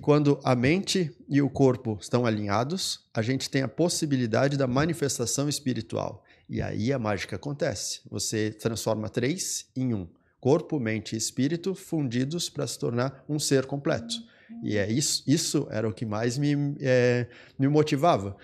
Quando a mente e o corpo estão alinhados, a gente tem a possibilidade da manifestação espiritual. E aí a mágica acontece. Você transforma 3 em 1. Corpo, mente e espírito fundidos para se tornar um ser completo. E isso era o que mais me motivava.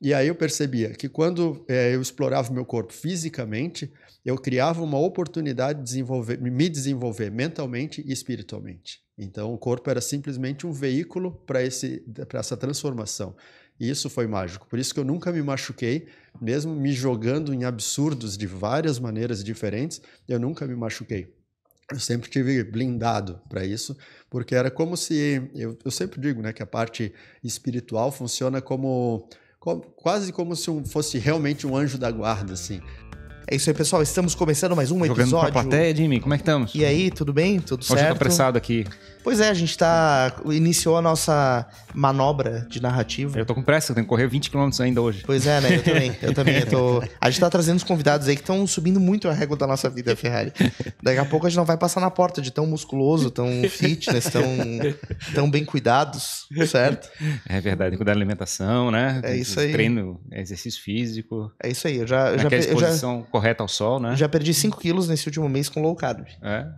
E aí eu percebia que quando eu explorava o meu corpo fisicamente, eu criava uma oportunidade de me desenvolver mentalmente e espiritualmente. Então o corpo era simplesmente um veículo para essa transformação. E isso foi mágico. Por isso que eu nunca me machuquei, mesmo me jogando em absurdos de várias maneiras diferentes, eu nunca me machuquei. Eu sempre tive blindado para isso, porque era como se... Eu sempre digo, né, que a parte espiritual funciona quase como se fosse realmente um anjo da guarda, assim. É isso aí, pessoal. Estamos começando mais um episódio. Jogando pra plateia, Jimmy, como é que estamos? E aí, tudo bem? Tudo certo? Hoje eu tô apressado aqui. Pois é, a gente iniciou a nossa manobra de narrativa. Eu tô com pressa, eu tenho que correr 20 km ainda hoje. Pois é, né? Eu também. A gente tá trazendo os convidados aí que estão subindo muito a régua da nossa vida, Ferrari. Daqui a pouco a gente não vai passar na porta de tão musculoso, tão fitness, tão bem cuidados, certo? É verdade, cuidar da alimentação, né? É isso aí. Treino, exercício físico. É isso aí. Aquela exposição correta ao sol, né? Já perdi 5 quilos nesse último mês com low carb.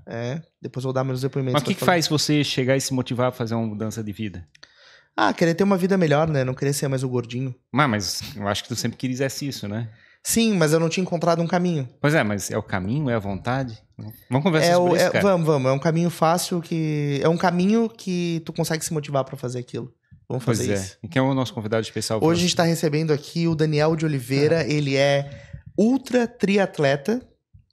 É? Depois eu vou dar meus depoimentos. Mas o que faz você chegar e se motivar a fazer uma mudança de vida? Querer ter uma vida melhor, né? Não querer ser mais o gordinho. Mas eu acho que tu sempre quisesse isso, né? Sim, mas eu não tinha encontrado um caminho. Pois é, mas é o caminho, é a vontade? Vamos conversar sobre isso, cara. Vamos. É um caminho fácil é um caminho que tu consegue se motivar pra fazer aquilo. Vamos fazer isso. E quem é o nosso convidado especial? Hoje a gente tá recebendo aqui o Daniel de Oliveira. Ele é ultra triatleta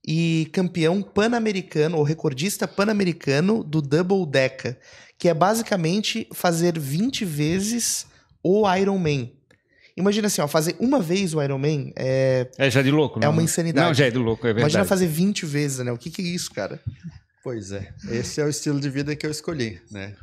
e campeão pan-americano, ou recordista pan-americano do Double Deca, que é basicamente fazer 20 vezes o Ironman. Imagina assim, fazer uma vez o Ironman é já de louco, não? É uma insanidade. Não, já é de louco, é verdade. Imagina fazer 20 vezes, né? O que é isso, cara? Pois é, esse é o estilo de vida que eu escolhi, né?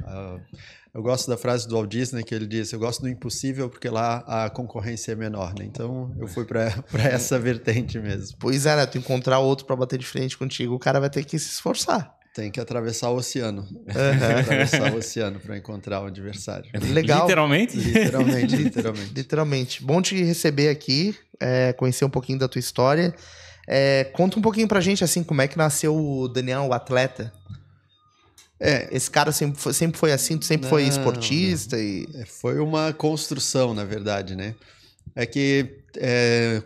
Eu gosto da frase do Walt Disney que ele diz: eu gosto do impossível porque lá a concorrência é menor, né? Então eu fui para essa vertente mesmo. Pois é, né? Tu encontrar outro para bater de frente contigo, o cara vai ter que se esforçar. Tem que atravessar o oceano. Atravessar o oceano para encontrar o adversário. Legal. Literalmente? Literalmente. Bom te receber aqui, conhecer um pouquinho da tua história. Conta um pouquinho pra gente, assim, como é que nasceu o Daniel, o atleta. Esse cara sempre foi assim, tu sempre foi esportista? Foi uma construção, na verdade, né? É que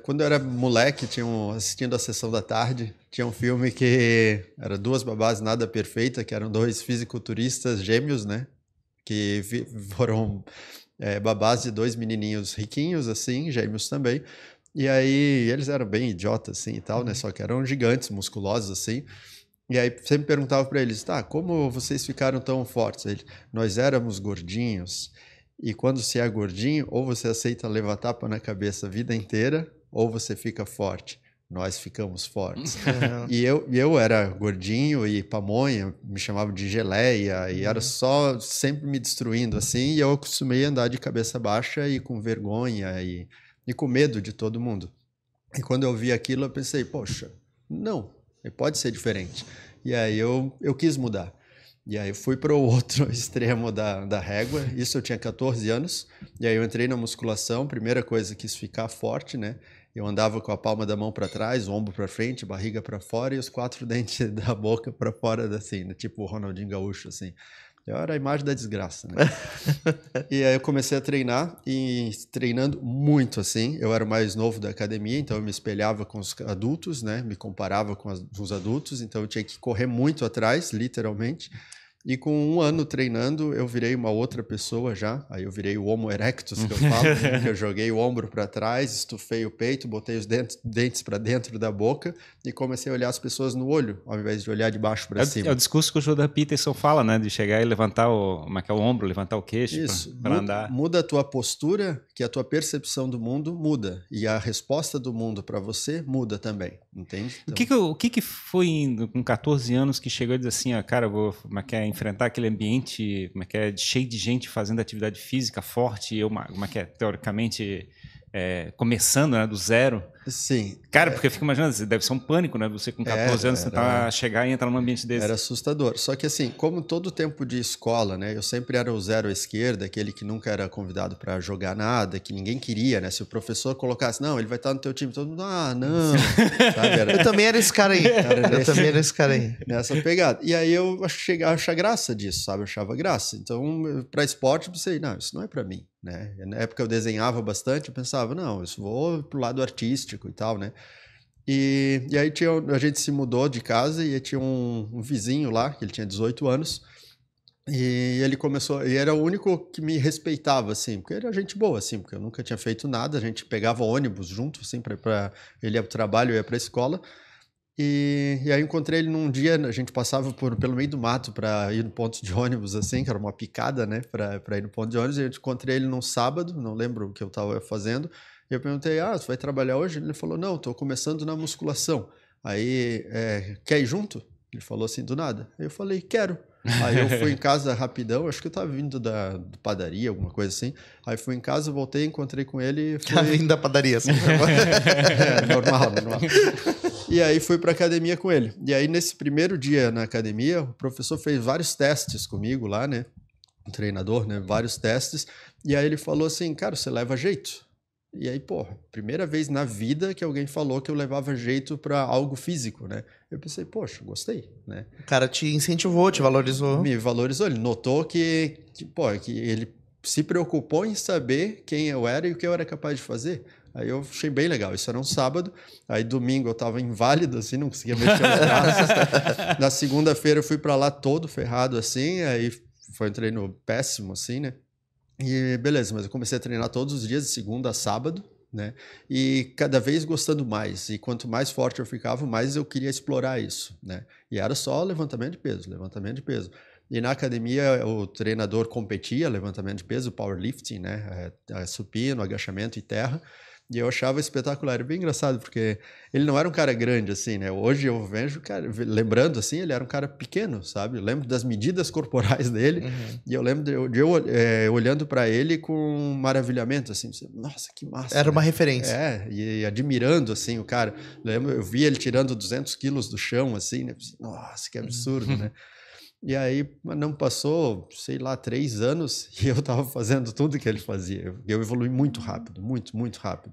quando eu era moleque, assistindo a Sessão da Tarde, tinha um filme que era Duas Babás Nada Perfeita, que eram 2 fisiculturistas gêmeos, né? Que foram babás de 2 menininhos riquinhos, assim, gêmeos também. E aí eles eram bem idiotas, assim, e tal, né? Só que eram gigantes, musculosos, assim. E aí sempre perguntava para eles, como vocês ficaram tão fortes? Nós éramos gordinhos, e quando você é gordinho, ou você aceita levar tapa na cabeça a vida inteira, ou você fica forte. Nós ficamos fortes. E eu era gordinho e pamonha, me chamavam de geleia, e era só sempre me destruindo, assim, e eu acostumei a andar de cabeça baixa e com vergonha e com medo de todo mundo. E quando eu vi aquilo, eu pensei, poxa, não, pode ser diferente. E aí eu quis mudar. E aí eu fui para o outro extremo da régua. Isso eu tinha 14 anos. E aí eu entrei na musculação. Primeira coisa, quis ficar forte, né? Eu andava com a palma da mão para trás, o ombro para frente, barriga para fora e os 4 dentes da boca para fora, assim, né? Tipo o Ronaldinho Gaúcho, assim. Eu era a imagem da desgraça, né? E aí eu comecei a treinar, e treinando muito, assim. Eu era o mais novo da academia, então eu me espelhava com os adultos, né? Me comparava com os adultos, então eu tinha que correr muito atrás, literalmente. E com 1 ano treinando, eu virei uma outra pessoa já. Aí eu virei o Homo erectus, que eu falo. Que eu joguei o ombro para trás, estufei o peito, botei os dentes para dentro da boca e comecei a olhar as pessoas no olho, ao invés de olhar de baixo para cima. É o discurso que o Jordan Peterson fala, né? De chegar e levantar o ombro, levantar o queixo para andar. Muda a tua postura, que a tua percepção do mundo muda. E a resposta do mundo para você muda também, entende? Então... O que foi com 14 anos que chegou e disse assim, cara, vou enfrentar aquele ambiente cheio de gente fazendo atividade física forte, eu teoricamente começando, né, do zero. Sim. Cara, porque eu fico imaginando, deve ser um pânico, né? Você com 14 anos tentar chegar e entrar num ambiente desse. Era assustador. Só que assim, como todo tempo de escola, né? Eu sempre era o zero à esquerda, aquele que nunca era convidado para jogar nada, que ninguém queria, né? Se o professor colocasse, não, ele vai estar no teu time, todo mundo, não. Sabe? Eu também era esse cara aí. Eu também era esse cara aí. Nessa pegada. E aí eu chegava a achar graça disso, sabe? Eu achava graça. Então, para esporte, eu pensei, não, isso não é para mim, né? Na época eu desenhava bastante, eu pensava, não, isso vou pro lado artístico e tal, né? E aí a gente se mudou de casa e tinha um vizinho lá, que ele tinha 18 anos, e ele começou, e era o único que me respeitava, assim, porque era gente boa, assim, porque eu nunca tinha feito nada, a gente pegava ônibus junto, assim, ele ia pro trabalho, eu ia pra escola, e aí eu encontrei ele num dia, a gente passava pelo meio do mato para ir no ponto de ônibus, assim, que era uma picada, né, para ir no ponto de ônibus, e eu encontrei ele num sábado, não lembro o que eu estava fazendo, e eu perguntei, você vai trabalhar hoje? Ele falou, não, estou começando na musculação. Aí, quer ir junto? Ele falou assim, do nada. Aí eu falei, quero. Aí eu fui em casa rapidão, acho que eu estava vindo da padaria, alguma coisa assim. Aí fui em casa, voltei, encontrei com ele. Tá vindo da padaria, assim. Normal. E aí fui para academia com ele. E aí nesse primeiro dia na academia, o professor fez vários testes comigo lá, né? O treinador, né? Vários testes. E aí ele falou assim, cara, você leva jeito. E aí, primeira vez na vida que alguém falou que eu levava jeito para algo físico, né? Eu pensei, poxa, gostei, né? O cara te incentivou, te valorizou. Me valorizou, ele notou que ele se preocupou em saber quem eu era e o que eu era capaz de fazer. Aí eu achei bem legal. Isso era um sábado, aí domingo eu estava inválido, assim, não conseguia mexer os braços. Na segunda-feira eu fui para lá todo ferrado, assim, aí foi um treino péssimo, assim, né? E beleza, mas eu comecei a treinar todos os dias, de segunda a sábado, né? E cada vez gostando mais. E quanto mais forte eu ficava, mais eu queria explorar isso, né? E era só levantamento de peso. E na academia o treinador competia, levantamento de peso, powerlifting, né? Supino, agachamento e terra. E eu achava espetacular, era bem engraçado, porque ele não era um cara grande, assim, né? Hoje eu vejo, cara, lembrando, assim, ele era um cara pequeno, sabe? Eu lembro das medidas corporais dele, e eu lembro de eu olhando para ele com maravilhamento, assim, nossa, que massa. Era uma referência. E admirando, assim, o cara. Eu vi ele tirando 200 quilos do chão, assim, né? Nossa, que absurdo, né? E aí não passou, sei lá, 3 anos e eu estava fazendo tudo que ele fazia. Eu evolui muito rápido, muito rápido.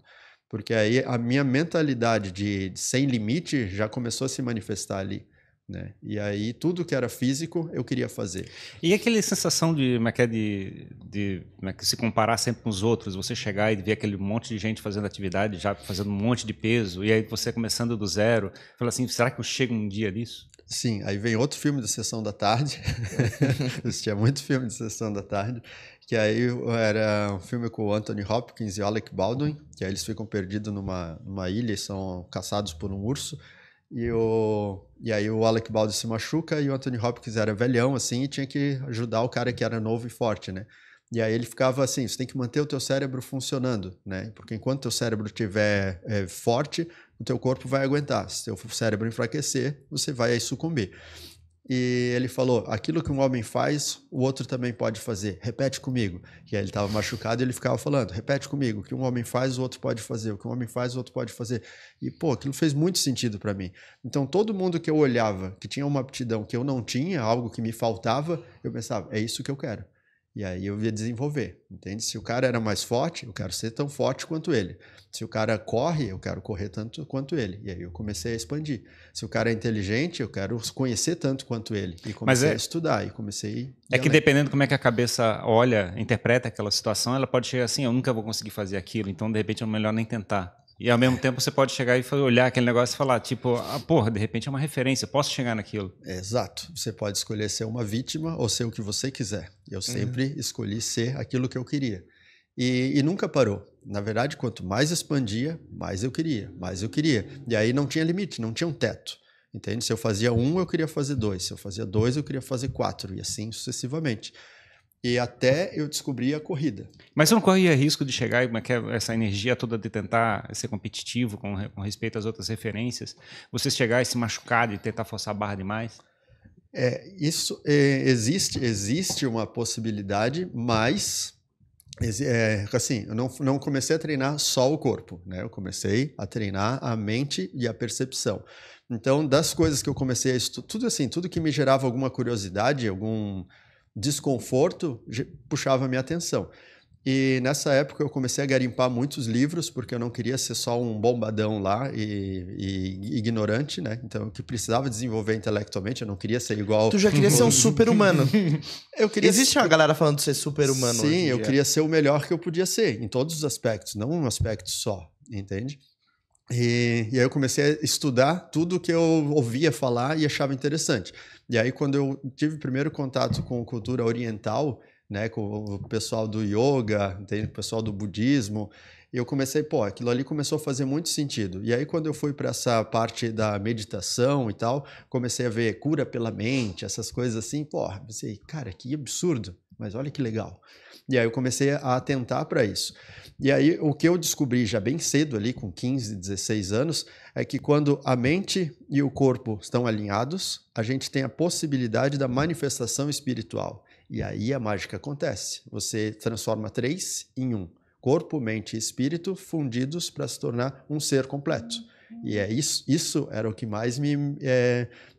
Porque aí a minha mentalidade de sem limite já começou a se manifestar ali, né? E aí tudo que era físico eu queria fazer. E aquela sensação de se comparar sempre com os outros, você chegar e ver aquele monte de gente fazendo atividade, já fazendo um monte de peso, e aí você começando do zero, fala assim, será que eu chego um dia nisso? Sim, aí vem outro filme da Sessão da Tarde, eu assistia muito filme de Sessão da Tarde, que aí era um filme com o Anthony Hopkins e o Alec Baldwin, que aí eles ficam perdidos numa ilha e são caçados por um urso, e aí o Alec Baldwin se machuca e o Anthony Hopkins era velhão, assim, e tinha que ajudar o cara que era novo e forte, né? E aí ele ficava assim, você tem que manter o teu cérebro funcionando, né? Porque enquanto o teu cérebro estiver forte, o teu corpo vai aguentar. Se o teu cérebro enfraquecer, você vai aí sucumbir. E ele falou, aquilo que um homem faz, o outro também pode fazer. Repete comigo. E aí ele estava machucado e ele ficava falando, repete comigo, o que um homem faz, o outro pode fazer. O que um homem faz, o outro pode fazer. E, aquilo fez muito sentido para mim. Então, todo mundo que eu olhava, que tinha uma aptidão que eu não tinha, algo que me faltava, eu pensava, é isso que eu quero. E aí eu ia desenvolver, entende? Se o cara era mais forte, eu quero ser tão forte quanto ele. Se o cara corre, eu quero correr tanto quanto ele. E aí eu comecei a expandir. Se o cara é inteligente, eu quero conhecer tanto quanto ele. E comecei a estudar, e comecei... É que dependendo como é que a cabeça olha, interpreta aquela situação, ela pode chegar assim, eu nunca vou conseguir fazer aquilo, então de repente é melhor nem tentar. E ao mesmo tempo você pode chegar e olhar aquele negócio e falar, tipo, de repente é uma referência, eu posso chegar naquilo. Exato. Você pode escolher ser uma vítima ou ser o que você quiser. Eu sempre escolhi ser aquilo que eu queria. E nunca parou. Na verdade, quanto mais expandia, mais eu queria. E aí não tinha limite, não tinha um teto. Entende? Se eu fazia 1, eu queria fazer 2. Se eu fazia 2, eu queria fazer 4. E assim sucessivamente. E até eu descobri a corrida. Mas você não corria risco de chegar e essa energia toda de tentar ser competitivo com respeito às outras referências? Você chegar e se machucar, de tentar forçar a barra demais? Existe uma possibilidade, mas Assim, eu não comecei a treinar só o corpo, né? Eu comecei a treinar a mente e a percepção. Então, das coisas que eu comecei a estudar, tudo que me gerava alguma curiosidade, algum desconforto, puxava a minha atenção. E nessa época eu comecei a garimpar muitos livros, porque eu não queria ser só um bombadão lá e ignorante, né? Então, que precisava desenvolver intelectualmente, eu não queria ser igual... Tu já queria ser um super-humano. Existe uma galera falando de ser super-humano hoje em Sim, eu dia. queria ser o melhor que eu podia ser, em todos os aspectos, não um aspecto só, entende? E aí eu comecei a estudar tudo que eu ouvia falar e achava interessante. E aí quando eu tive o primeiro contato com cultura oriental, né, com o pessoal do yoga, o pessoal do budismo, eu comecei, aquilo ali começou a fazer muito sentido. E aí quando eu fui para essa parte da meditação e tal, comecei a ver cura pela mente, essas coisas assim, pensei, cara, que absurdo, mas olha que legal. E aí eu comecei a atentar para isso. E aí o que eu descobri já bem cedo ali, com 15, 16 anos, é que quando a mente e o corpo estão alinhados, a gente tem a possibilidade da manifestação espiritual. E aí a mágica acontece. Você transforma 3 em 1. Corpo, mente e espírito fundidos para se tornar um ser completo. E isso era o que mais me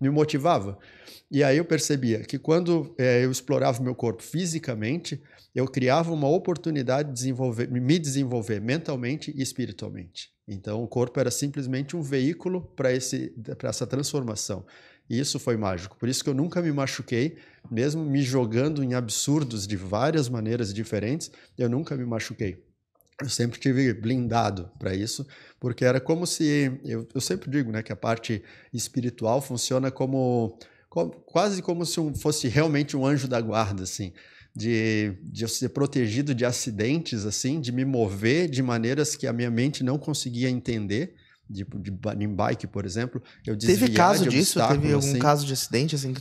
motivava. E aí eu percebia que quando eu explorava o meu corpo fisicamente, eu criava uma oportunidade de me desenvolver mentalmente e espiritualmente. Então o corpo era simplesmente um veículo para essa transformação. E isso foi mágico. Por isso que eu nunca me machuquei, mesmo me jogando em absurdos de várias maneiras diferentes, eu nunca me machuquei. Eu sempre tive blindado para isso, porque era como se... Eu sempre digo, né, que a parte espiritual funciona quase como se fosse realmente um anjo da guarda, assim, de eu ser protegido de acidentes, assim, de me mover de maneiras que a minha mente não conseguia entender. Em bike, por exemplo, eu desviar Teve caso de disso? obstáculo, Teve algum assim. caso de acidente, assim,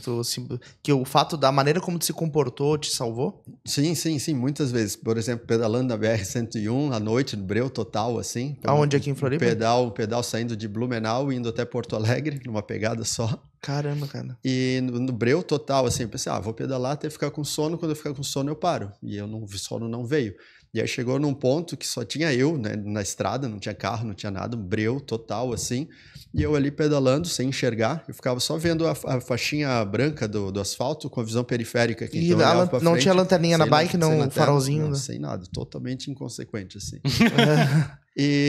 que o fato da maneira como tu se comportou te salvou? Sim, muitas vezes. Por exemplo, pedalando na BR-101 à noite, no breu total, assim. Aonde aqui em Floripa? Um pedal saindo de Blumenau e indo até Porto Alegre, numa pegada só. Caramba, cara. E no breu total, assim, eu pensei, vou pedalar até ficar com sono, quando eu ficar com sono eu paro. E o sono não veio. E aí chegou num ponto que só tinha eu, né, na estrada, não tinha carro, não tinha nada, um breu total, assim. E eu ali pedalando, sem enxergar, eu ficava só vendo a faixinha branca do asfalto com a visão periférica. E então não tinha lanterninha na bike, não, farolzinho? Não, sem nada, totalmente inconsequente, assim.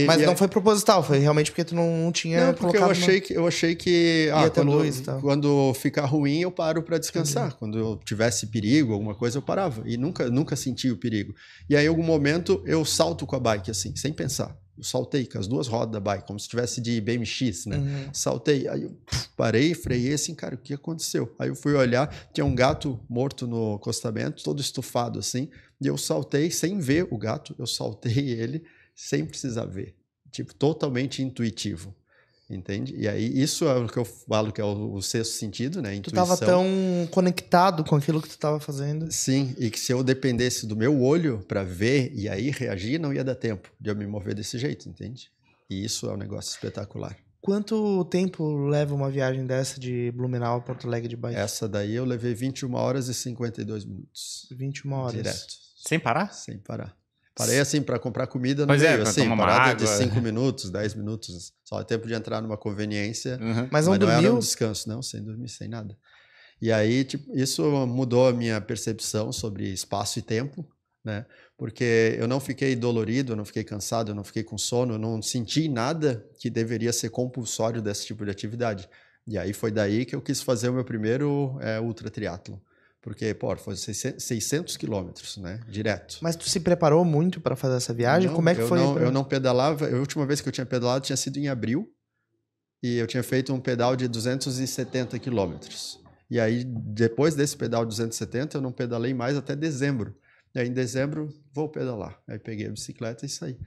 Mas não foi proposital, foi realmente porque tu não tinha Não, porque eu achei que quando ficar ruim eu paro para descansar. Entendi. Quando eu tivesse perigo, alguma coisa, eu parava. E nunca senti o perigo. E aí, em algum momento, eu salto com a bike, assim, sem pensar. Eu saltei com as 2 rodas da bike, como se tivesse de BMX, né? Uhum. Saltei, aí eu parei, freiei assim, cara, o que aconteceu? Aí eu fui olhar, tinha um gato morto no acostamento, todo estufado assim, e eu saltei sem ver o gato, eu saltei ele sem precisar ver. Tipo, totalmente intuitivo. Entende? E aí, isso é o que eu falo que é o sexto sentido, né? Intuição. Tu tava tão conectado com aquilo que tu tava fazendo. Sim, e que se eu dependesse do meu olho para ver e aí reagir, não ia dar tempo de eu me mover desse jeito, entende? E isso é um negócio espetacular. Quanto tempo leva uma viagem dessa de Blumenau a Porto Alegre de bike? Essa daí eu levei 21 horas e 52 minutos. 21 horas. Direto. Sem parar? Sem parar. Parei assim para comprar comida no meio, assim, parada de 5 minutos, 10 minutos. Só é tempo de entrar numa conveniência. Uhum. Mas não era um descanso, não, sem dormir, sem nada. E aí, tipo, isso mudou a minha percepção sobre espaço e tempo, né? Porque eu não fiquei dolorido, eu não fiquei cansado, eu não fiquei com sono, eu não senti nada que deveria ser compulsório desse tipo de atividade. E aí foi daí que eu quis fazer o meu primeiro ultra triatlon. Porque, foi 600 quilômetros, né? Direto. Mas tu se preparou muito para fazer essa viagem? Não, como é que foi? Eu não pedalava. A última vez que eu tinha pedalado tinha sido em abril. E eu tinha feito um pedal de 270 quilômetros. E aí, depois desse pedal de 270, eu não pedalei mais até dezembro. E aí, em dezembro, vou pedalar. Aí peguei a bicicleta e saí.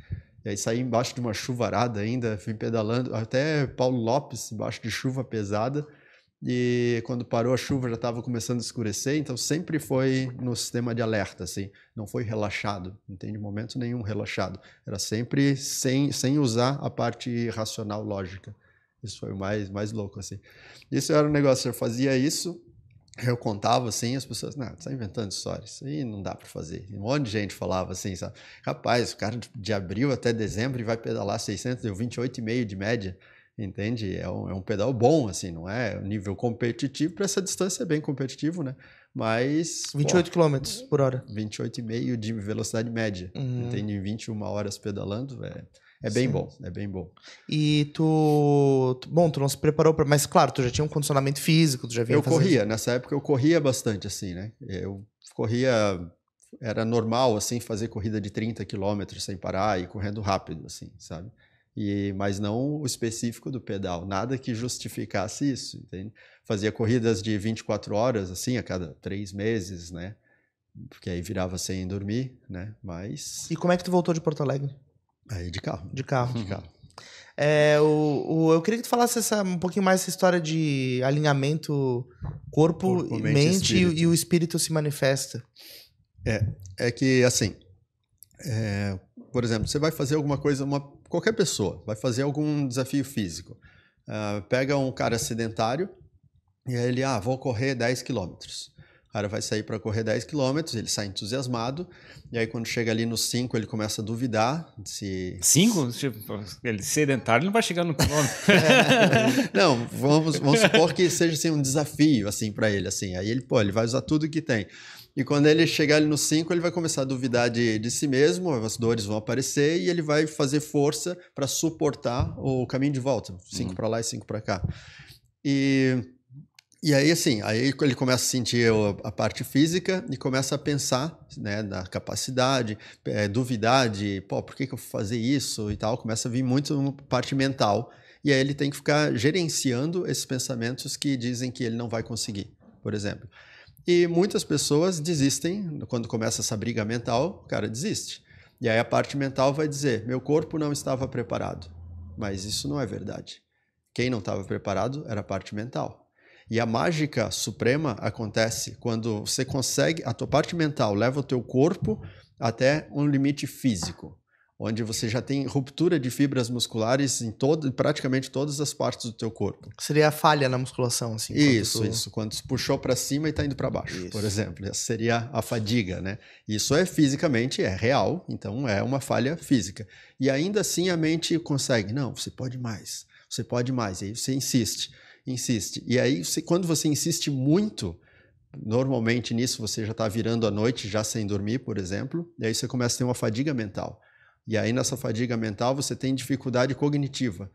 E aí saí embaixo de uma chuvarada ainda, fui pedalando. Até Paulo Lopes, embaixo de chuva pesada. E quando parou a chuva já estava começando a escurecer, então sempre foi no sistema de alerta, assim, não foi relaxado, não tem de momento nenhum relaxado, era sempre sem usar a parte racional lógica. Isso foi o mais louco, assim. Isso era um negócio, eu fazia isso, Eu contava assim, as pessoas, não, tá inventando histórias, isso aí não dá para fazer. Um monte de gente falava assim, sabe? Rapaz, o cara de abril até dezembro vai pedalar 600, deu 28,5 de média, entende? É um pedal bom, assim, não é nível competitivo, para essa distância é bem competitivo, né? Mas... 28 km por hora. 28,5 de velocidade média, entende? Em 21 horas pedalando, é bem bom, é bem bom. E tu não se preparou para... Mas claro, tu já tinha um condicionamento físico, tu já vinha corria, nessa época eu corria bastante, assim, né? Eu corria, era normal, assim, fazer corrida de 30 quilômetros sem parar e correndo rápido, assim, sabe? Mas não o específico do pedal, nada que justificasse isso, entende? Fazia corridas de 24 horas, assim, a cada 3 meses, né? Porque aí virava sem dormir, né? Mas... E como é que tu voltou de Porto Alegre? Aí de carro. De carro. De carro. Eu queria que tu falasse um pouquinho mais essa história de alinhamento corpo mente e o espírito se manifesta. É que, assim, por exemplo, você vai fazer alguma coisa, qualquer pessoa vai fazer algum desafio físico. Pega um cara sedentário e aí ele, vou correr 10 quilômetros. O cara vai sair para correr 10 quilômetros, ele sai entusiasmado, e aí quando chega ali nos 5, ele começa a duvidar se... 5? Ele sedentário não vai chegar no quilômetro. Não, vamos supor que seja assim, um desafio assim, para ele. Assim. Aí ele vai usar tudo que tem. E quando ele chegar ali nos 5, ele vai começar a duvidar de si mesmo, as dores vão aparecer e ele vai fazer força para suportar o caminho de volta. 5 para lá e 5 para cá. E aí, assim, aí ele começa a sentir a parte física e começa a pensar, né, na capacidade, duvidar de, por que eu vou fazer isso e tal. Começa a vir muito uma parte mental. E aí ele tem que ficar gerenciando esses pensamentos que dizem que ele não vai conseguir, por exemplo. E muitas pessoas desistem, quando começa essa briga mental, o cara desiste. E aí a parte mental vai dizer, meu corpo não estava preparado. Mas isso não é verdade. Quem não estava preparado era a parte mental. E a mágica suprema acontece quando você consegue, a tua parte mental leva o teu corpo até um limite físico, onde você já tem ruptura de fibras musculares em praticamente todas as partes do teu corpo. Seria a falha na musculação, assim. Isso. Quando você puxou para cima e está indo para baixo, por exemplo. Essa seria a fadiga, né? Isso fisicamente é real, então é uma falha física. E ainda assim a mente consegue, não, você pode mais. E aí você insiste. E aí, quando você insiste muito, normalmente nisso você já está virando a noite já sem dormir, por exemplo, e aí você começa a ter uma fadiga mental. E aí nessa fadiga mental você tem dificuldade cognitiva,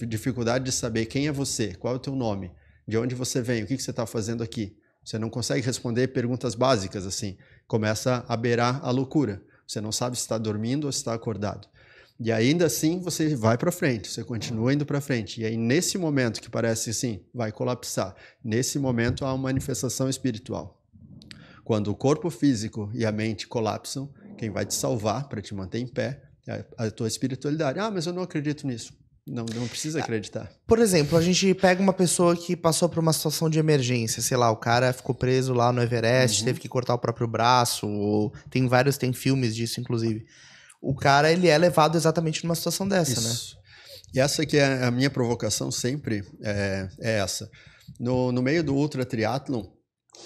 dificuldade de saber quem é você, qual é o teu nome, de onde você vem, o que você está fazendo aqui. Você não consegue responder perguntas básicas assim, começa a beirar a loucura. Você não sabe se está dormindo ou se está acordado. E ainda assim você vai para frente, você continua indo para frente. E aí nesse momento que parece assim, vai colapsar, nesse momento há uma manifestação espiritual. Quando o corpo físico e a mente colapsam, quem vai te salvar para te manter em pé é a tua espiritualidade. Mas eu não acredito nisso. Não precisa acreditar. Por exemplo, a gente pega uma pessoa que passou por uma situação de emergência, sei lá, o cara ficou preso lá no Everest, teve que cortar o próprio braço, ou tem filmes disso, inclusive. O cara, ele é levado exatamente numa situação dessa, Isso. Né? E essa que é a minha provocação sempre, é essa. No meio do ultra triatlon,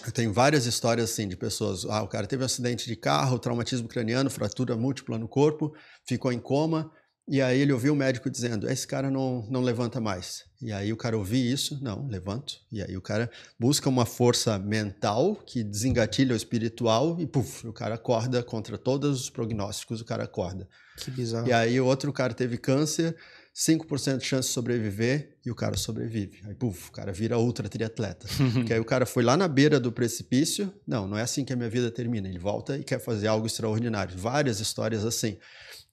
eu tenho várias histórias assim de pessoas, o cara teve um acidente de carro, traumatismo craniano, fratura múltipla no corpo, ficou em coma, e aí ele ouviu o médico dizendo, esse cara não levanta mais. E aí o cara ouvia isso, não, levanto. E aí o cara busca uma força mental que desengatilha o espiritual e o cara acorda contra todos os prognósticos, o cara acorda. Que bizarro. E aí o outro cara teve câncer, 5% de chance de sobreviver e o cara sobrevive. Aí, o cara vira ultra triatleta. Porque aí o cara foi lá na beira do precipício, não é assim que a minha vida termina. Ele volta e quer fazer algo extraordinário. Várias histórias assim.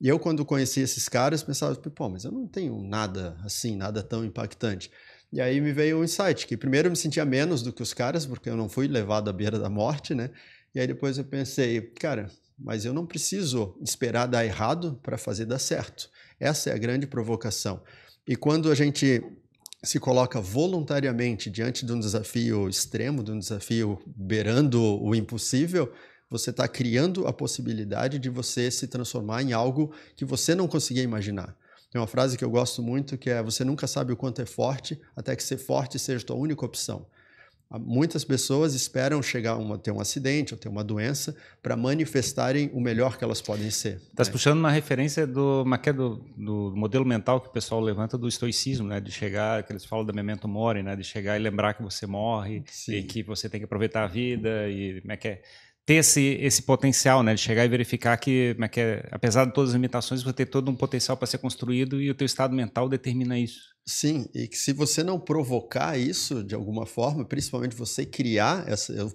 E eu, quando conheci esses caras, pensava, mas eu não tenho nada assim, nada tão impactante. E aí me veio um insight, que primeiro eu me sentia menos do que os caras, porque eu não fui levado à beira da morte, né? E aí depois eu pensei, cara, mas eu não preciso esperar dar errado para fazer dar certo. Essa é a grande provocação. E quando a gente se coloca voluntariamente diante de um desafio extremo, de um desafio beirando o impossível, você está criando a possibilidade de você se transformar em algo que você não conseguia imaginar. Tem uma frase que eu gosto muito que é: você nunca sabe o quanto é forte até que ser forte seja a tua única opção. Muitas pessoas esperam chegar a ter um acidente ou ter uma doença para manifestarem o melhor que elas podem ser. Estás puxando uma referência do modelo mental que o pessoal levanta do estoicismo, né? De chegar, que eles falam da memento mori, né? De chegar e lembrar que você morre. Sim. E que você tem que aproveitar a vida e como é que é ter esse potencial, né? De chegar e verificar que, como é que é, apesar de todas as limitações, você tem todo um potencial para ser construído e o teu estado mental determina isso. Sim, e que se você não provocar isso de alguma forma, principalmente você criar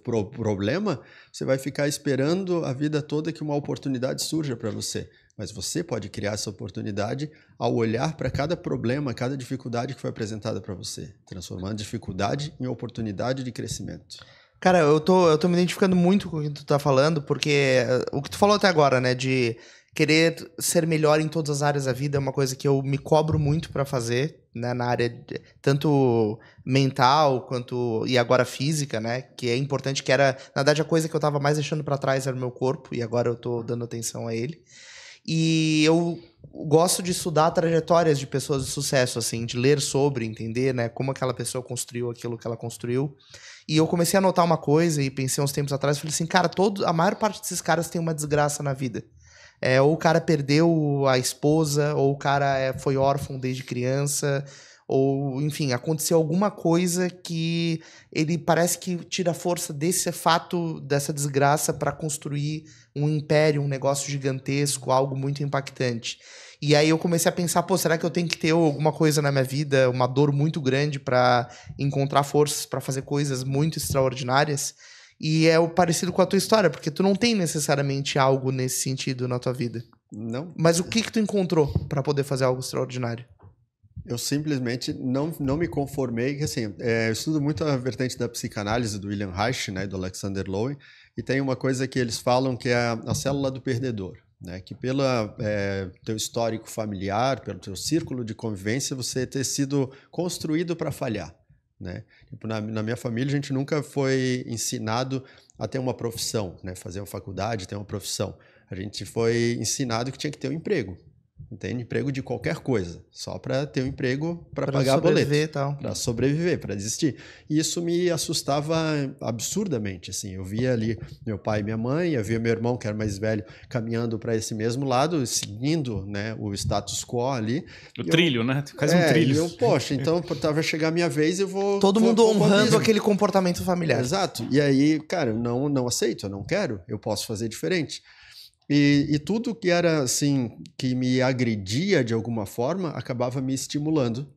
o problema, você vai ficar esperando a vida toda que uma oportunidade surja para você. Mas você pode criar essa oportunidade ao olhar para cada problema, cada dificuldade que foi apresentada para você, transformando dificuldade em oportunidade de crescimento. Cara, eu tô me identificando muito com o que tu tá falando, porque o que tu falou até agora, né, de querer ser melhor em todas as áreas da vida é uma coisa que eu me cobro muito pra fazer, né, na área tanto mental quanto e agora física, né, que é importante, que era, na verdade, a coisa que eu tava mais deixando pra trás era o meu corpo, e agora eu tô dando atenção a ele. E eu gosto de estudar trajetórias de pessoas de sucesso, assim, de ler sobre, entender, né, como aquela pessoa construiu aquilo que ela construiu. E eu comecei a notar uma coisa e pensei uns tempos atrás, falei assim, cara, a maior parte desses caras tem uma desgraça na vida. Ou o cara perdeu a esposa, ou o cara foi órfão desde criança, ou, enfim, aconteceu alguma coisa que ele parece que tira força desse fato, dessa desgraça, para construir um império, um negócio gigantesco, algo muito impactante. E aí eu comecei a pensar, pô, será que eu tenho que ter alguma coisa na minha vida, uma dor muito grande para encontrar forças para fazer coisas muito extraordinárias? E é o parecido com a tua história, porque tu não tem necessariamente algo nesse sentido na tua vida. Não. Mas o que tu encontrou para poder fazer algo extraordinário? Eu simplesmente não me conformei, que assim, eu estudo muito a vertente da psicanálise do William Reich, né, do Alexander Lowen, e tem uma coisa que eles falam que é a célula do perdedor, né, que pelo teu histórico familiar, pelo teu círculo de convivência, você ter sido construído para falhar. Né? Tipo, na minha família, a gente nunca foi ensinado a ter uma profissão, né? Fazer uma faculdade, ter uma profissão. A gente foi ensinado que tinha que ter um emprego. Entende? Emprego de qualquer coisa, só para ter um emprego para pagar boleto, para sobreviver, para existir. E isso me assustava absurdamente, assim. Eu via ali meu pai e minha mãe, eu via meu irmão, que era mais velho, caminhando para esse mesmo lado, seguindo, né, o status quo ali. O trilho, né? Quase um trilho. E eu, poxa, então vai chegar a minha vez, eu vou... Todo mundo honrando aquele comportamento familiar. Exato. E aí, cara, eu não aceito, eu não quero, eu posso fazer diferente. E tudo que era assim, que me agredia de alguma forma, acabava me estimulando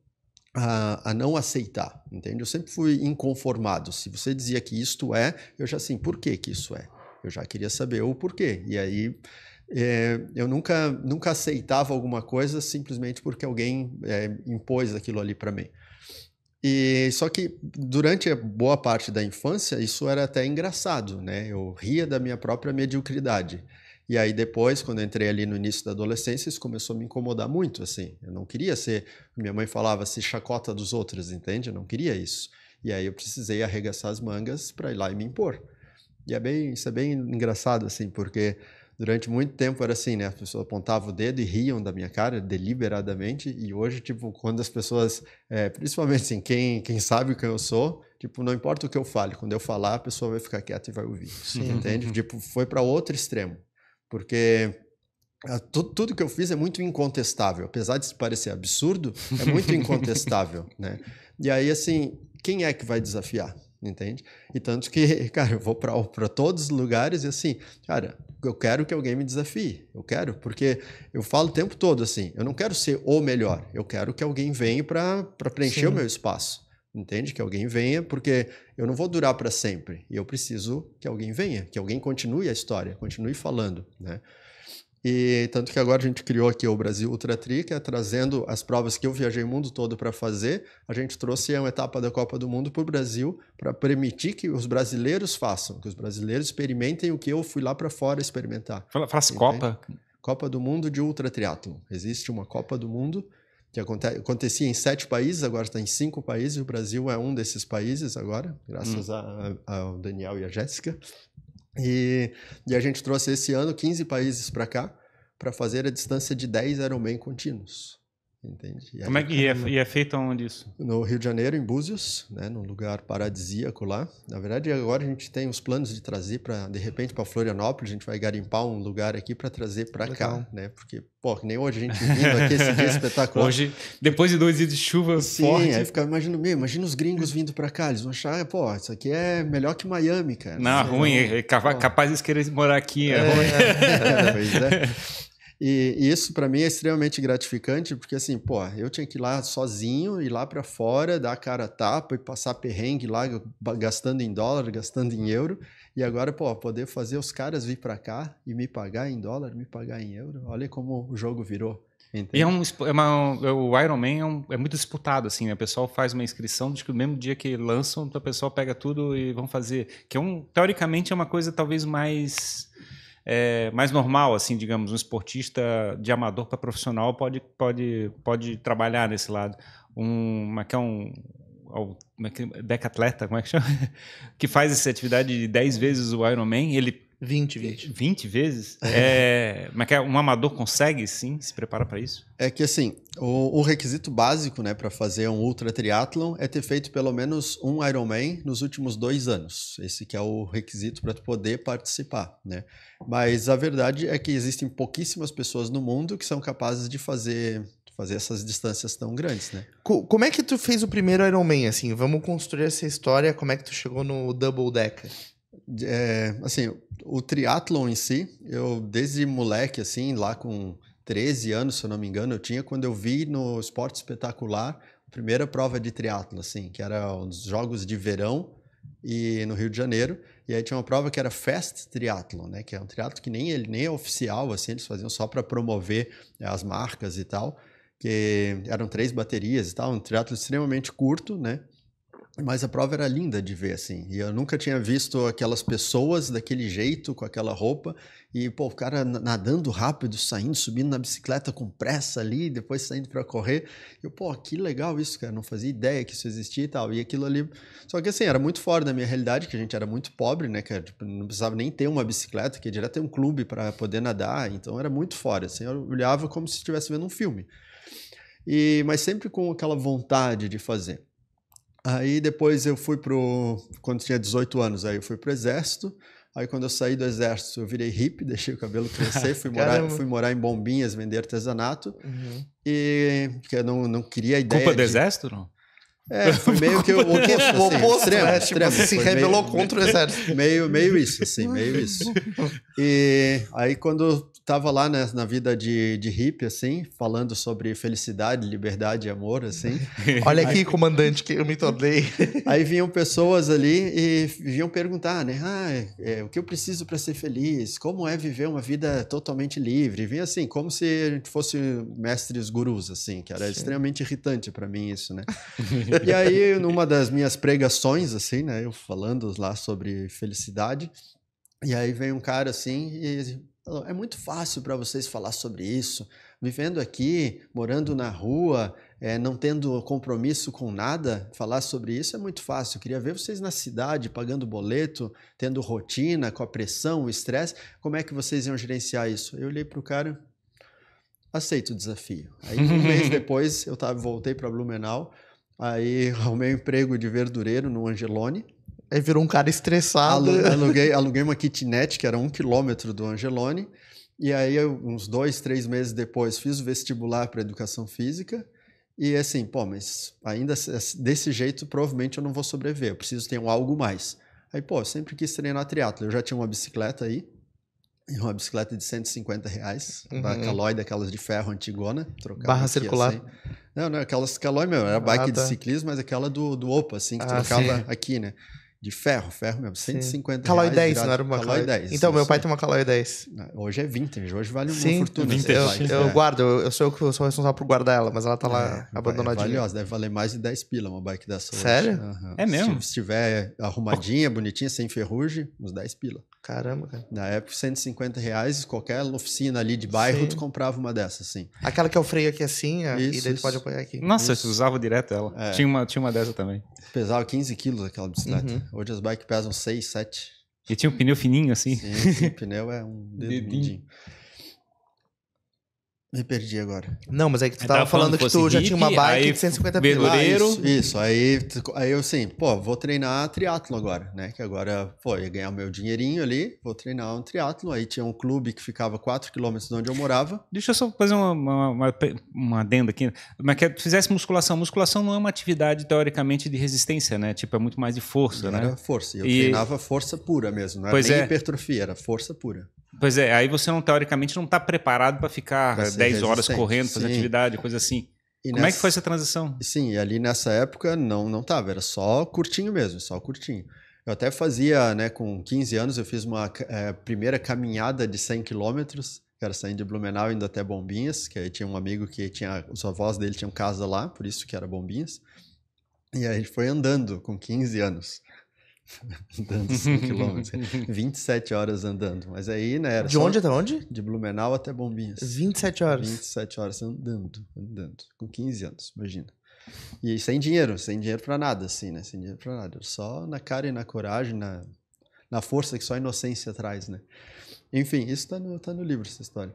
a não aceitar, entende? Eu sempre fui inconformado. Se você dizia que isto é, eu já assim, por que isso é? Eu já queria saber o porquê. E aí eu nunca aceitava alguma coisa simplesmente porque alguém impôs aquilo ali para mim. E só que durante a boa parte da infância, isso era até engraçado, né? Eu ria da minha própria mediocridade. E aí depois, quando eu entrei ali no início da adolescência, isso começou a me incomodar muito, assim. Eu não queria ser, minha mãe falava, se chacota dos outros, entende? Eu não queria isso. E aí eu precisei arregaçar as mangas para ir lá e me impor. E isso é bem engraçado, assim, porque durante muito tempo era assim, né? As pessoas apontavam o dedo e riam da minha cara deliberadamente. E hoje, tipo, quando as pessoas, principalmente assim, quem sabe quem eu sou, tipo, não importa o que eu fale, quando eu falar, a pessoa vai ficar quieta e vai ouvir. Sim. Entende? Tipo, foi para outro extremo. Porque tudo que eu fiz é muito incontestável. Apesar de parecer absurdo, é muito incontestável, né? E aí, assim, quem é que vai desafiar? Entende? E tanto que, cara, eu vou para todos os lugares e assim, cara, eu quero que alguém me desafie. Eu quero, porque eu falo o tempo todo assim, eu não quero ser o melhor. Eu quero que alguém venha para preencher o meu espaço. Entende? Que alguém venha, porque eu não vou durar para sempre. E eu preciso que alguém venha, que alguém continue a história, continue falando, né? E tanto que agora a gente criou aqui o Brasil Ultra Tri, que é trazendo as provas que eu viajei o mundo todo para fazer. A gente trouxe uma etapa da Copa do Mundo para o Brasil, para permitir que os brasileiros façam, que os brasileiros experimentem o que eu fui lá para fora experimentar. Faz Copa? Copa do Mundo de Ultra Triatlon. Existe uma Copa do Mundo que acontecia em 7 países, agora está em 5 países, e o Brasil é um desses países agora, graças ao Daniel e a Jéssica. E a gente trouxe esse ano 15 países para cá, para fazer a distância de 10 Ironman contínuos. entende? E Como é que é feito onde isso? no Rio de Janeiro, em Búzios, né, num lugar paradisíaco lá. Na verdade, agora a gente tem os planos de trazer de repente, para Florianópolis, a gente vai garimpar um lugar aqui para trazer para cá, né? Porque, pô, que nem hoje a gente vindo aqui, esse dia espetacular. Hoje, depois de 2 dias de chuva forte... Aí fica, imagina os gringos vindo para cá, eles vão achar, pô, isso aqui é melhor que Miami, cara. Não, ruim, é capaz de querer morar aqui, é ruim. Pois é. E isso para mim é extremamente gratificante, porque assim, pô, eu tinha que ir lá sozinho, ir lá para fora, dar a cara a tapa e passar perrengue lá, gastando em dólar, gastando em euro, e agora, pô, poder fazer os caras vir para cá e me pagar em dólar, me pagar em euro, olha como o jogo virou. Entende? E o Ironman é muito disputado, assim, né? O pessoal faz uma inscrição, diz que no mesmo dia que lançam, o pessoal pega tudo e vão fazer, que teoricamente é uma coisa talvez mais normal, assim, digamos, um esportista de amador para profissional pode trabalhar nesse lado. Decatleta, como é que chama? Que faz essa atividade de 10 vezes o Ironman, ele 20 vezes? Um amador consegue, sim, se prepara para isso? É que, assim, o requisito básico, né, para fazer um ultra triatlon é ter feito pelo menos um Ironman nos últimos 2 anos. Esse que é o requisito para poder participar, né? Mas a verdade é que existem pouquíssimas pessoas no mundo que são capazes de fazer essas distâncias tão grandes, né? Como é que tu fez o primeiro Ironman, assim? Vamos construir essa história, como é que tu chegou no Double Decker? Assim, o triatlon em si, eu desde moleque, assim, lá com 13 anos, se eu não me engano, eu tinha quando eu vi no Esporte Espetacular a primeira prova de triatlon, assim, que era os Jogos de Verão e no Rio de Janeiro, e aí tinha uma prova que era Fast Triathlon, né, que é um triatlon que nem é oficial, assim, eles faziam só para promover as marcas e tal, que eram 3 baterias e tal, um triatlon extremamente curto, né? Mas a prova era linda de ver, assim. E eu nunca tinha visto aquelas pessoas daquele jeito, com aquela roupa. E, pô, o cara nadando rápido, saindo, subindo na bicicleta com pressa ali, depois saindo para correr. E eu, pô, que legal isso, cara. Não fazia ideia que isso existia e tal. E aquilo ali... Só que, assim, era muito fora da minha realidade, que a gente era muito pobre, né, cara? Tipo, não precisava nem ter uma bicicleta, que direto ter um clube para poder nadar. Então, era muito fora, assim. Eu olhava como se estivesse vendo um filme. Mas sempre com aquela vontade de fazer. Aí depois eu fui quando tinha 18 anos, aí eu fui pro exército. Aí quando eu saí do exército, eu virei hippie, deixei o cabelo crescer, fui morar em Bombinhas, vender artesanato. Uhum. E porque eu não queria a ideia Culpa do exército, não? Foi meio que o oposto, né? extremo. Tipo, se rebelou contra o exército. Meio isso, assim, meio isso. E aí quando tava lá, né, na vida de hippie, assim, falando sobre felicidade, liberdade e amor, assim. Olha aqui, comandante, que eu me tornei. Aí vinham pessoas ali e vinham perguntar, né? O que eu preciso para ser feliz? Como é viver uma vida totalmente livre? Vinha assim, como se a gente fosse mestres gurus, assim, que era extremamente irritante para mim isso, né? E aí, numa das minhas pregações, assim, né? Eu falando lá sobre felicidade, e aí vem um cara assim e falou, é muito fácil para vocês falar sobre isso, vivendo aqui, morando na rua, não tendo compromisso com nada, falar sobre isso é muito fácil. Eu queria ver vocês na cidade, pagando boleto, tendo rotina, com a pressão, o estresse, como é que vocês iam gerenciar isso? Eu olhei para o cara, aceito o desafio. Aí um mês depois eu voltei para Blumenau, aí arrumei um emprego de verdureiro no Angelone. Aí virou um cara estressado. Aluguei uma kitnet, que era 1 quilômetro do Angelone. E aí, uns 2, 3 meses depois, fiz o vestibular para educação física. E assim, pô, mas ainda desse jeito, provavelmente eu não vou sobreviver. Eu preciso ter algo mais. Aí, pô, eu sempre quis treinar triatlo. Eu já tinha uma bicicleta aí. Uma bicicleta de R$150, da Caloi, daquelas de ferro antigona. Barra circular. Assim. Não, aquelas Caloi mesmo, era bike de ciclismo, mas aquela do Opa, assim, que trocava aqui, né? De ferro mesmo, R$150. Caloi 10, não era uma Caloi 10. Então, meu pai tem uma Caloi 10. Hoje é vintage, hoje vale uma fortuna. Eu guardo, eu sou responsável por guardar ela, mas ela tá lá abandonadinha. É valiosa, deve valer mais de 10 pila uma bike dessa hoje. Sério? É mesmo? Se estiver arrumadinha, bonitinha, sem ferrugem, uns 10 pila. Caramba, cara. Na época, R$150, qualquer oficina ali de bairro, tu comprava uma dessa, assim. Aquela que é o freio aqui assim, e daí tu pode apoiar aqui. Nossa, eu usava direto ela. Tinha uma dessa também. Pesava 15 quilos aquela bicicleta. Hoje as bikes pesam 6, 7. E tinha um pneu fininho assim. Sim, o pneu é um dedo mindinho. Me perdi agora. Não, mas é que tu Aí tava tava falando que tu já tinha uma bike aí de 150 Verdureiro. pilas. Aí eu assim, pô, vou treinar triatlo agora, né? Que agora, pô, ia ganhar o meu dinheirinho ali, vou treinar um triatlo. Aí tinha um clube que ficava 4 quilômetros de onde eu morava. Deixa eu só fazer uma adenda aqui. Mas que tu fizesse musculação. Musculação não é uma atividade, teoricamente, de resistência, né? Tipo, é muito mais de força, né? Era força. E eu treinava força pura mesmo, não era Pois nem é. hipertrofia, era força pura. Pois é, aí você não, teoricamente, não está preparado para ficar Pra ser 10 horas resistente, correndo, fazer sim. atividade, coisa assim. E Como é que foi essa transição? Sim, e ali nessa época não tava, era só curtinho mesmo, só curtinho. Eu até fazia, né, com 15 anos, eu fiz uma primeira caminhada de 100 quilômetros, que era saindo de Blumenau indo até Bombinhas, que aí tinha um amigo que os avós dele tinham casa lá, por isso que era Bombinhas. E aí a gente foi andando com 15 anos. Andando 100 quilômetros, 27 horas andando. Mas aí, né, era De só onde até onde? de Blumenau até Bombinhas. 27 horas. 27 horas andando, com 15 anos, imagina. E sem dinheiro pra nada, assim, né? Sem dinheiro pra nada. Só na cara e na coragem, na força que só a inocência traz, né? Enfim, isso tá no livro, essa história.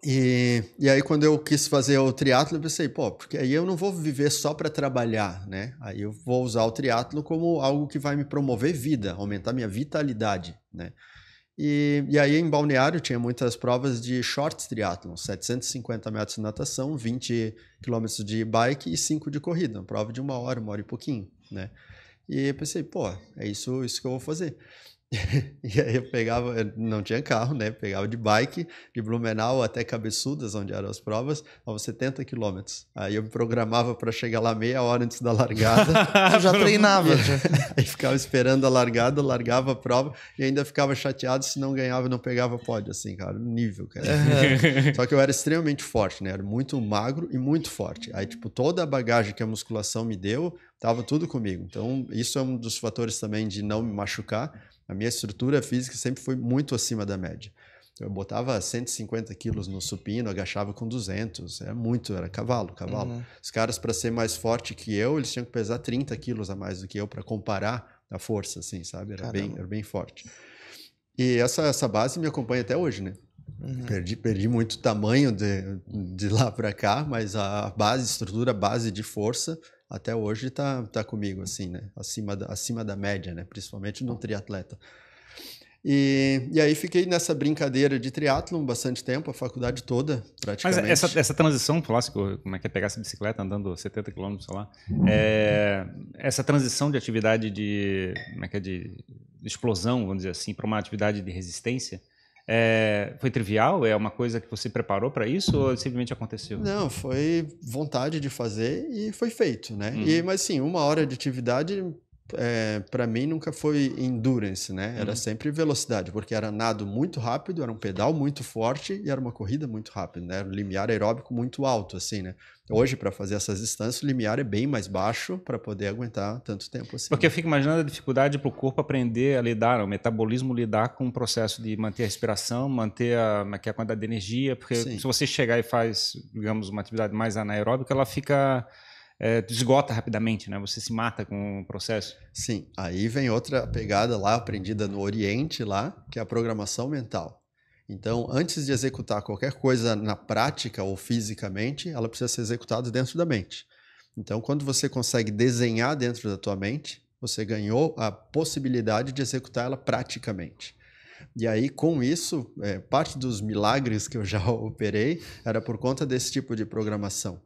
E aí, quando eu quis fazer o triatlo, eu pensei, pô, porque aí eu não vou viver só para trabalhar, né? Aí eu vou usar o triatlo como algo que vai me promover vida, aumentar minha vitalidade, né? E aí, em Balneário, tinha muitas provas de short triathlon, 750 metros de natação, 20 quilômetros de bike e 5 de corrida, uma prova de 1 hora e pouquinho, né? E eu pensei, pô, é isso que eu vou fazer. E aí eu não tinha carro, né? Pegava de bike de Blumenau até Cabeçudas, onde eram as provas, aos 70 quilômetros. Aí eu me programava para chegar lá meia hora antes da largada. Tu já treinava. Aí ficava esperando a largada, largava a prova e ainda ficava chateado se não ganhava, não pegava pódio, assim, cara, no nível, cara. Só que eu era extremamente forte, né? Era muito magro e muito forte. Aí, tipo, toda a bagagem que a musculação me deu, tava tudo comigo. Então, isso é um dos fatores também de não me machucar. A minha estrutura física sempre foi muito acima da média. Eu botava 150 quilos no supino, agachava com 200. Era cavalo. Uhum. Os caras, para ser mais forte que eu, eles tinham que pesar 30 quilos a mais do que eu para comparar a força, assim, sabe? Era bem forte. E essa base me acompanha até hoje, né? Uhum. Perdi muito tamanho de lá para cá, mas a estrutura base de força até hoje tá comigo, assim, né? Acima da média, né? Principalmente no triatleta. E aí fiquei nessa brincadeira de triatlon bastante tempo, a faculdade toda, praticamente. Mas essa transição, falasse como é que é pegar essa bicicleta andando 70 km, sei lá, essa transição de atividade de explosão, vamos dizer assim, para uma atividade de resistência, foi trivial? É uma coisa que você preparou para isso ou simplesmente aconteceu? Não, foi vontade de fazer e foi feito, né? Uhum. Mas sim, 1 hora de atividade, para mim nunca foi endurance, né? Era sempre velocidade, porque era nado muito rápido, era um pedal muito forte e era uma corrida muito rápida, né? Era um limiar aeróbico muito alto, assim, né? Hoje, para fazer essas distâncias, o limiar é bem mais baixo para poder aguentar tanto tempo assim. Porque eu fico imaginando a dificuldade para o corpo aprender a lidar, o metabolismo lidar com o processo de manter a respiração, manter a quantidade de energia, porque se você chegar e faz, digamos, uma atividade mais anaeróbica, ela fica... esgota rapidamente, né? Você se mata com o processo. Sim, aí vem outra pegada lá, aprendida no Oriente lá, que é a programação mental. Então, antes de executar qualquer coisa na prática ou fisicamente, ela precisa ser executada dentro da mente. Então, quando você consegue desenhar dentro da tua mente, você ganhou a possibilidade de executar ela praticamente. E aí, com isso, parte dos milagres que eu já operei era por conta desse tipo de programação.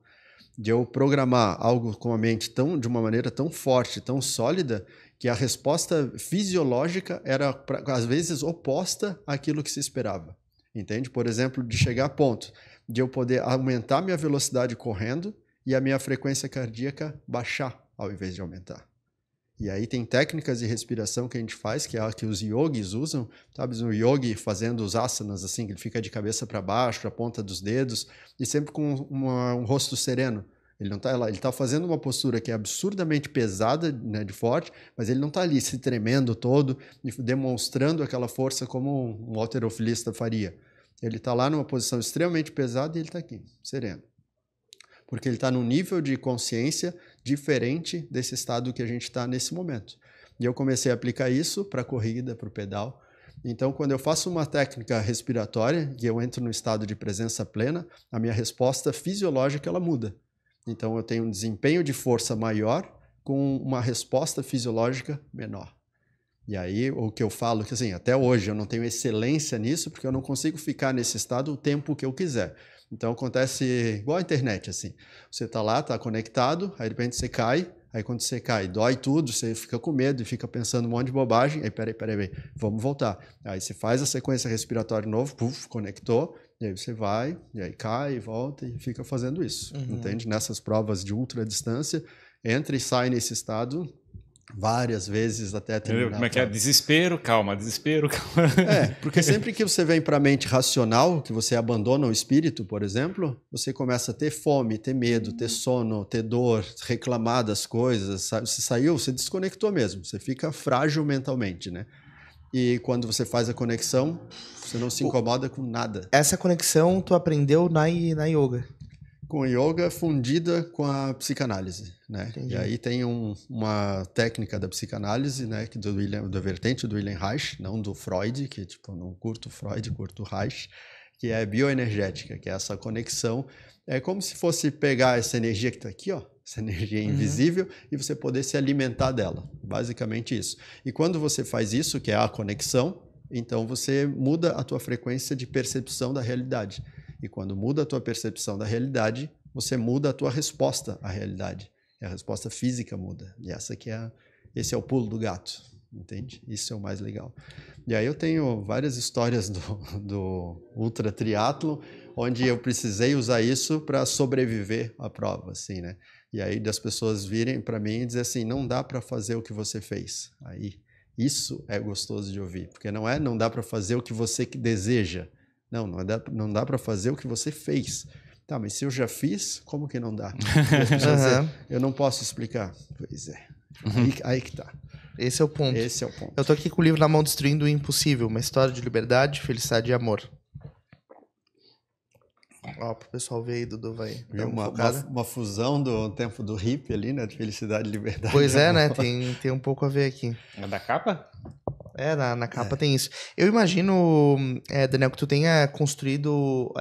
De eu programar algo com a mente de uma maneira tão forte, tão sólida, que a resposta fisiológica era, às vezes, oposta àquilo que se esperava. Entende? Por exemplo, de chegar a ponto de eu poder aumentar minha velocidade correndo e a minha frequência cardíaca baixar ao invés de aumentar. E aí tem técnicas de respiração que a gente faz, que é a que os yogis usam, sabe? O yogi fazendo os asanas, assim, que ele fica de cabeça para baixo, a ponta dos dedos, e sempre com um rosto sereno. Ele não tá lá, ele está fazendo uma postura que é absurdamente pesada, né, de forte, mas ele não está ali se tremendo todo, demonstrando aquela força como um halterofilista faria. Ele está lá numa posição extremamente pesada e ele está aqui, sereno. Porque ele está num nível de consciência diferente desse estado que a gente está nesse momento. E eu comecei a aplicar isso para a corrida, para o pedal, Então, quando eu faço uma técnica respiratória e eu entro no estado de presença plena, a minha resposta fisiológica ela muda. Então, eu tenho um desempenho de força maior com uma resposta fisiológica menor. E aí, o que eu falo, que assim, até hoje eu não tenho excelência nisso, porque eu não consigo ficar nesse estado o tempo que eu quiser. Então, acontece igual a internet, assim. Você tá lá, tá conectado, aí de repente você cai, aí quando você cai, dói tudo, você fica com medo e fica pensando um monte de bobagem, aí peraí, vamos voltar. Aí você faz a sequência respiratória de novo, puf, conectou, e aí você vai, e aí cai, volta e fica fazendo isso, entende? Nessas provas de ultra distância, entra e sai nesse estado várias vezes até terminar. Como é que é? Desespero, calma, desespero, calma. Porque sempre que você vem para a mente racional, que você abandona o espírito, por exemplo, você começa a ter fome, ter medo, ter sono, ter dor, reclamar das coisas. Você saiu, você desconectou mesmo, você fica frágil mentalmente, né? E quando você faz a conexão, você não se incomoda com nada. Essa conexão tu aprendeu na yoga? Com yoga fundida com a psicanálise, né? Entendi. E aí tem uma técnica da psicanálise, né, que da vertente do Wilhelm Reich, não do Freud, que tipo, não curto Freud, curto Reich, que é bioenergética, que é essa conexão. É como se fosse pegar essa energia que está aqui, ó, essa energia invisível, e você poder se alimentar dela. Basicamente isso. E quando você faz isso, que é a conexão, então você muda a tua frequência de percepção da realidade. E quando muda a tua percepção da realidade, você muda a tua resposta à realidade. E a resposta física muda. E esse é o pulo do gato, entende? Isso é o mais legal. E aí eu tenho várias histórias do ultra triatlo, onde eu precisei usar isso para sobreviver à prova, assim, né? E aí das pessoas virem para mim e dizer assim, não dá para fazer o que você fez. Aí isso é gostoso de ouvir, porque não dá para fazer o que você deseja. Não dá para fazer o que você fez. Tá, mas se eu já fiz, como que não dá? Dizer, eu não posso explicar. Pois é. Aí que tá. Esse é o ponto. Esse é o ponto. Eu tô aqui com o livro na mão, Destruindo o Impossível. Uma história de liberdade, felicidade e amor. Ó, pro pessoal ver aí, Dudu vai dar uma fusão do tempo do hippie ali, né? De felicidade e liberdade. Pois é, né? Tem um pouco a ver aqui. É da capa? Na capa tem isso. Eu imagino, Daniel, que tu tenha construído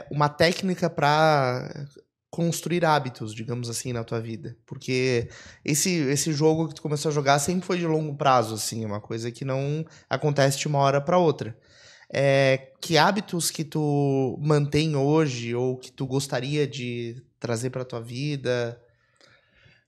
uma técnica para construir hábitos, digamos assim, na tua vida. Porque esse jogo que tu começou a jogar sempre foi de longo prazo, assim, uma coisa que não acontece de uma hora para outra. Que hábitos que tu mantém hoje ou que tu gostaria de trazer para tua vida?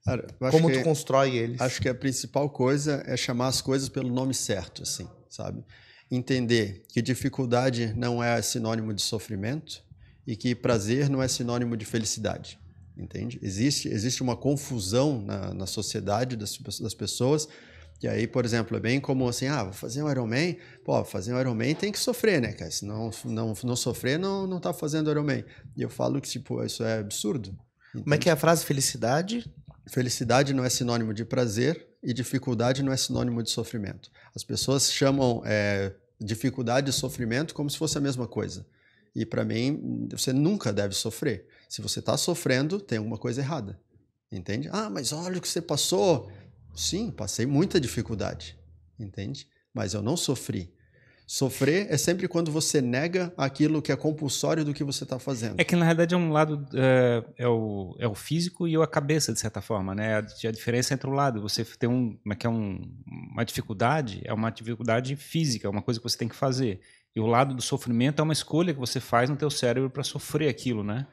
Cara, como tu constrói eles? Acho que a principal coisa é chamar as coisas pelo nome certo, assim, sabe? Entender que dificuldade não é sinônimo de sofrimento e que prazer não é sinônimo de felicidade, entende? Existe uma confusão na sociedade das pessoas. E aí, por exemplo, é bem comum assim, vou fazer um Ironman, fazer um Ironman tem que sofrer, né, cara? Se não sofrer, não tá fazendo Ironman. E eu falo que, tipo, isso é absurdo. Entende? Como é que é a frase felicidade? Felicidade não é sinônimo de prazer e dificuldade não é sinônimo de sofrimento. As pessoas chamam dificuldade e sofrimento como se fosse a mesma coisa. E para mim, você nunca deve sofrer. Se você está sofrendo, tem alguma coisa errada. Entende? Mas olha o que você passou. Sim, passei muita dificuldade. Entende? Mas eu não sofri. Sofrer é sempre quando você nega aquilo que é compulsório do que você está fazendo. É que, na realidade, é um lado... É o físico e a cabeça, de certa forma, né? A diferença entre o lado. Você tem uma dificuldade, é uma dificuldade física, é uma coisa que você tem que fazer. E o lado do sofrimento é uma escolha que você faz no teu cérebro para sofrer aquilo, né?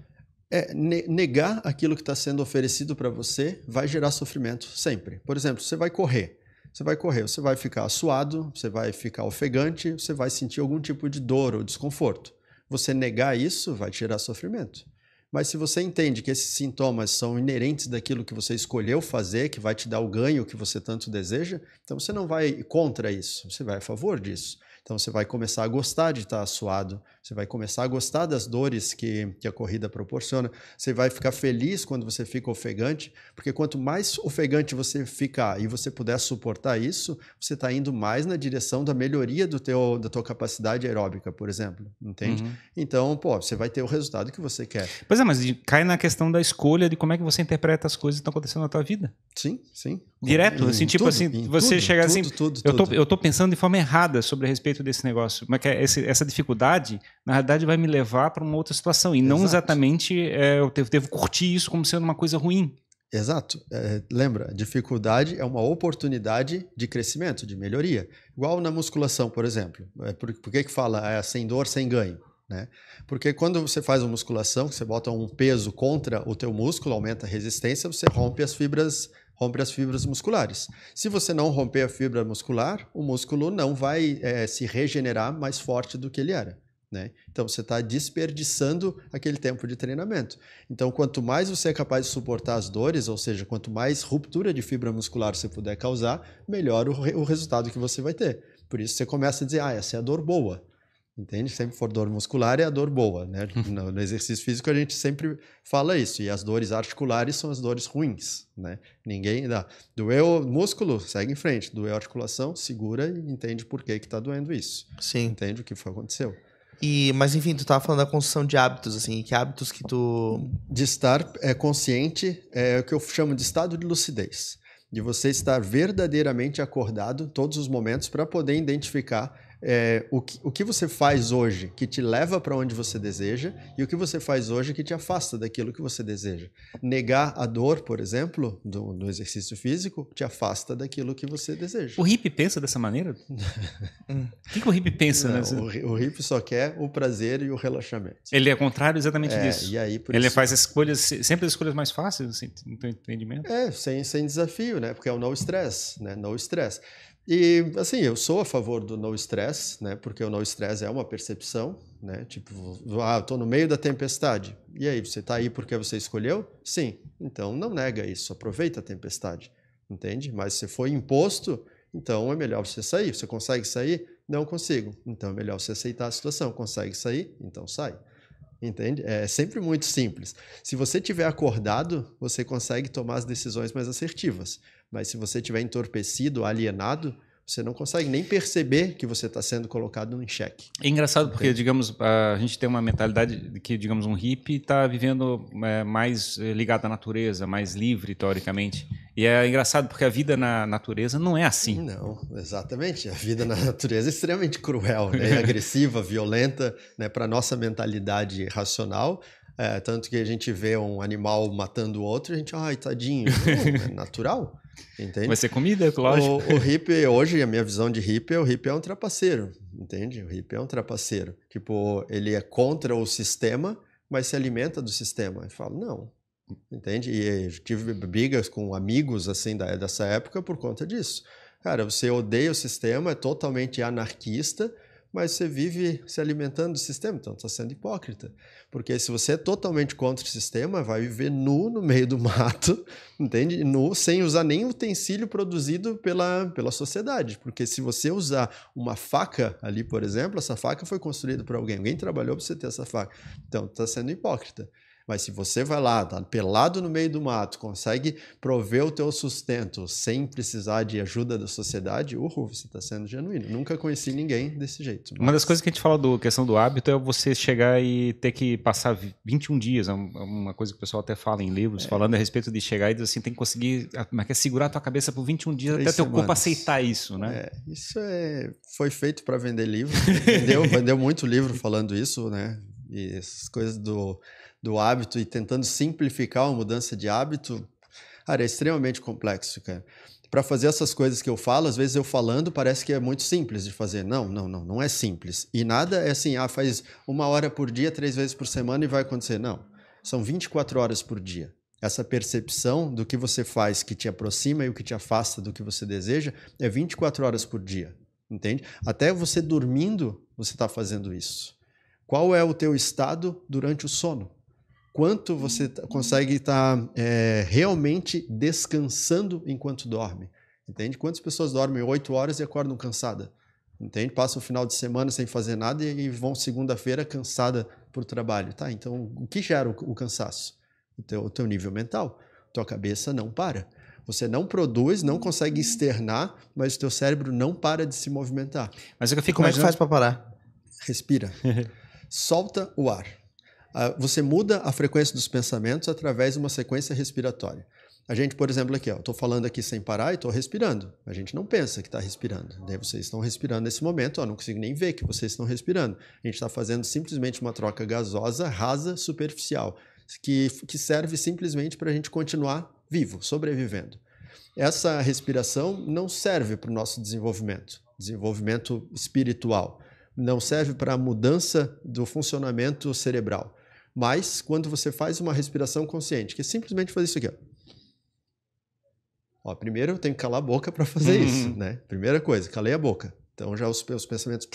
Negar aquilo que está sendo oferecido para você vai gerar sofrimento, sempre. Por exemplo, você vai correr. Você vai ficar suado, você vai ficar ofegante, você vai sentir algum tipo de dor ou desconforto. Você negar isso vai te gerar sofrimento. Mas se você entende que esses sintomas são inerentes daquilo que você escolheu fazer, que vai te dar o ganho que você tanto deseja, então você não vai contra isso, você vai a favor disso. Então você vai começar a gostar de estar suado, você vai começar a gostar das dores que a corrida proporciona, você vai ficar feliz quando você fica ofegante, porque quanto mais ofegante você ficar e você puder suportar isso, você está indo mais na direção da melhoria da tua capacidade aeróbica, por exemplo, entende? Então, você vai ter o resultado que você quer. Pois é, mas cai na questão da escolha de como é que você interpreta as coisas que estão acontecendo na tua vida. Sim, sim. Direto, assim, tipo tudo, assim, você chega assim, tudo. Eu tô pensando de forma errada sobre a respeito desse negócio, mas que essa dificuldade, na realidade, vai me levar para uma outra situação, e não exatamente eu devo curtir isso como sendo uma coisa ruim. Exato. Lembra, dificuldade é uma oportunidade de crescimento, de melhoria. Igual na musculação, por exemplo. Por que fala sem dor, sem ganho? Né? Porque quando você faz uma musculação, você bota um peso contra o teu músculo, aumenta a resistência, você rompe as fibras musculares. Se você não romper a fibra muscular, o músculo não vai se regenerar mais forte do que ele era. Né? Então você está desperdiçando aquele tempo de treinamento. Então quanto mais você é capaz de suportar as dores, ou seja, quanto mais ruptura de fibra muscular você puder causar, melhor o resultado que você vai ter. Por isso você começa a dizer, essa é a dor boa. Entende? Sempre for dor muscular é a dor boa, né? No exercício físico a gente sempre fala isso. E as dores articulares são as dores ruins, né? Ninguém dá. Doeu músculo, segue em frente. Doeu articulação, segura e entende por que está doendo isso. Sim. Entende o que aconteceu. Mas enfim, tu tava falando da construção de hábitos, assim, que hábitos que tu... De estar consciente é o que eu chamo de estado de lucidez. De você estar verdadeiramente acordado todos os momentos para poder identificar o que você faz hoje que te leva para onde você deseja e o que você faz hoje que te afasta daquilo que você deseja. Negar a dor, por exemplo, do exercício físico, te afasta daquilo que você deseja. O hippie pensa dessa maneira? O que o hippie pensa? Não, o hippie só quer o prazer e o relaxamento. Ele é contrário exatamente disso. E aí, ele faz escolhas, sempre as escolhas mais fáceis, assim, no teu entendimento? Sem desafio, né? Porque é o no stress, né? No stress. E, assim, eu sou a favor do no stress, né? Porque o no stress é uma percepção, né? Tipo, eu tô no meio da tempestade. E aí, você tá aí porque você escolheu? Sim. Então, não nega isso. Aproveita a tempestade, entende? Mas se foi imposto, então é melhor você sair. Você consegue sair? Não consigo. Então, é melhor você aceitar a situação. Consegue sair? Então, sai. Entende? É sempre muito simples. Se você estiver acordado, você consegue tomar as decisões mais assertivas. Mas se você estiver entorpecido, alienado, você não consegue nem perceber que você está sendo colocado em xeque. É engraçado porque, digamos, a gente tem uma mentalidade de que, digamos, um hippie está vivendo mais ligado à natureza, mais livre, teoricamente. E é engraçado porque a vida na natureza não é assim. Não, exatamente. A vida na natureza é extremamente cruel, né? É agressiva, violenta, né? Para a nossa mentalidade racional. Tanto que a gente vê um animal matando o outro, a gente, ai, tadinho. Não, é natural. Entende? Vai ser comida, lógico. O hippie, hoje, a minha visão de hippie, o hippie é um trapaceiro, entende? O hippie é um trapaceiro. Tipo, ele é contra o sistema, mas se alimenta do sistema. Eu falo, não, entende? E eu tive brigas com amigos, assim, dessa época por conta disso. Cara, você odeia o sistema, é totalmente anarquista, mas você vive se alimentando do sistema, então está sendo hipócrita. Porque se você é totalmente contra o sistema, vai viver nu no meio do mato, entende? Nu, sem usar nem utensílio produzido pela sociedade. Porque se você usar uma faca ali, por exemplo, essa faca foi construída por alguém. Alguém trabalhou para você ter essa faca. Então, está sendo hipócrita. Mas se você vai lá, tá pelado no meio do mato, consegue prover o teu sustento sem precisar de ajuda da sociedade, você está sendo genuíno. Nunca conheci ninguém desse jeito. Mas... Uma das coisas que a gente fala da questão do hábito é você chegar e ter que passar 21 dias, uma coisa que o pessoal até fala em livros, falando a respeito de chegar e dizer assim, tem que conseguir segurar a tua cabeça por 21 dias até teu corpo aceitar isso, né? Isso foi feito para vender livro. Vendeu muito livro falando isso, né? E essas coisas do hábito e tentando simplificar uma mudança de hábito, cara, é extremamente complexo, cara. Para fazer essas coisas que eu falo, às vezes eu falando parece que é muito simples de fazer. Não é simples. E nada é assim, faz 1 hora por dia, 3 vezes por semana e vai acontecer. Não, são 24 horas por dia. Essa percepção do que você faz que te aproxima e o que te afasta do que você deseja é 24 horas por dia, entende? Até você dormindo, você está fazendo isso. Qual é o teu estado durante o sono? Quanto você consegue estar realmente descansando enquanto dorme? Entende? Quantas pessoas dormem 8 horas e acordam cansadas? entende? Passam o final de semana sem fazer nada e vão segunda-feira cansada para o trabalho. Tá, então o que gera o cansaço? O teu nível mental. Tua cabeça não para. Você não produz, não consegue externar, mas o teu cérebro não para de se movimentar. Mas eu fico Como é que faz para parar? Respira. Solta o ar. Você muda a frequência dos pensamentos através de uma sequência respiratória. A gente, por exemplo, aqui, eu estou falando aqui sem parar e estou respirando. A gente não pensa que está respirando. Daí vocês estão respirando nesse momento, não consigo nem ver que vocês estão respirando. A gente está fazendo simplesmente uma troca gasosa, rasa, superficial, que serve simplesmente para a gente continuar vivo, sobrevivendo. Essa respiração não serve para o nosso desenvolvimento espiritual. Não serve para a mudança do funcionamento cerebral. Mas quando você faz uma respiração consciente, que é simplesmente fazer isso aqui, primeiro eu tenho que calar a boca para fazer isso, né? Primeira coisa, calei a boca. Então já os pensamentos,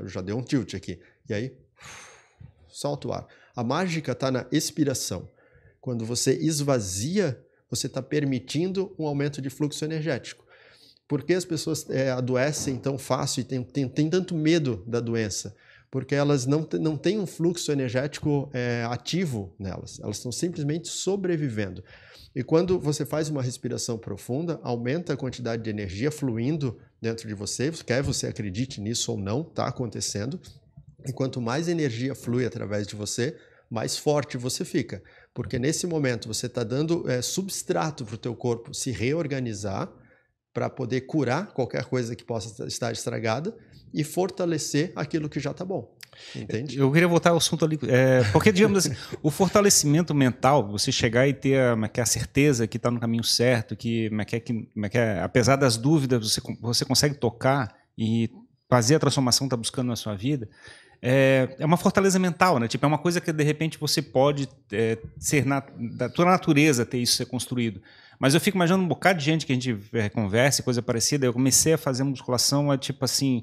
já deu um tilt aqui. E aí, solta o ar. A mágica está na expiração. Quando você esvazia, você está permitindo um aumento de fluxo energético. Por que as pessoas adoecem tão fácil e têm tanto medo da doença? Porque elas não têm um fluxo energético ativo nelas. Elas estão simplesmente sobrevivendo. E quando você faz uma respiração profunda, aumenta a quantidade de energia fluindo dentro de você, quer você acredite nisso ou não, está acontecendo. E quanto mais energia flui através de você, mais forte você fica. Porque nesse momento você está dando substrato para o teu corpo se reorganizar, para poder curar qualquer coisa que possa estar estragada e fortalecer aquilo que já está bom. Entende? Eu queria voltar ao assunto ali, porque, digamos assim, o fortalecimento mental, você chegar e ter a certeza que está no caminho certo, que apesar das dúvidas, você consegue tocar e fazer a transformação que está buscando na sua vida, é uma fortaleza mental, né? Tipo, é uma coisa que de repente você pode ser da tua natureza ter isso ser construído. Mas eu fico imaginando um bocado de gente que a gente conversa, coisa parecida. Eu comecei a fazer musculação, tipo assim,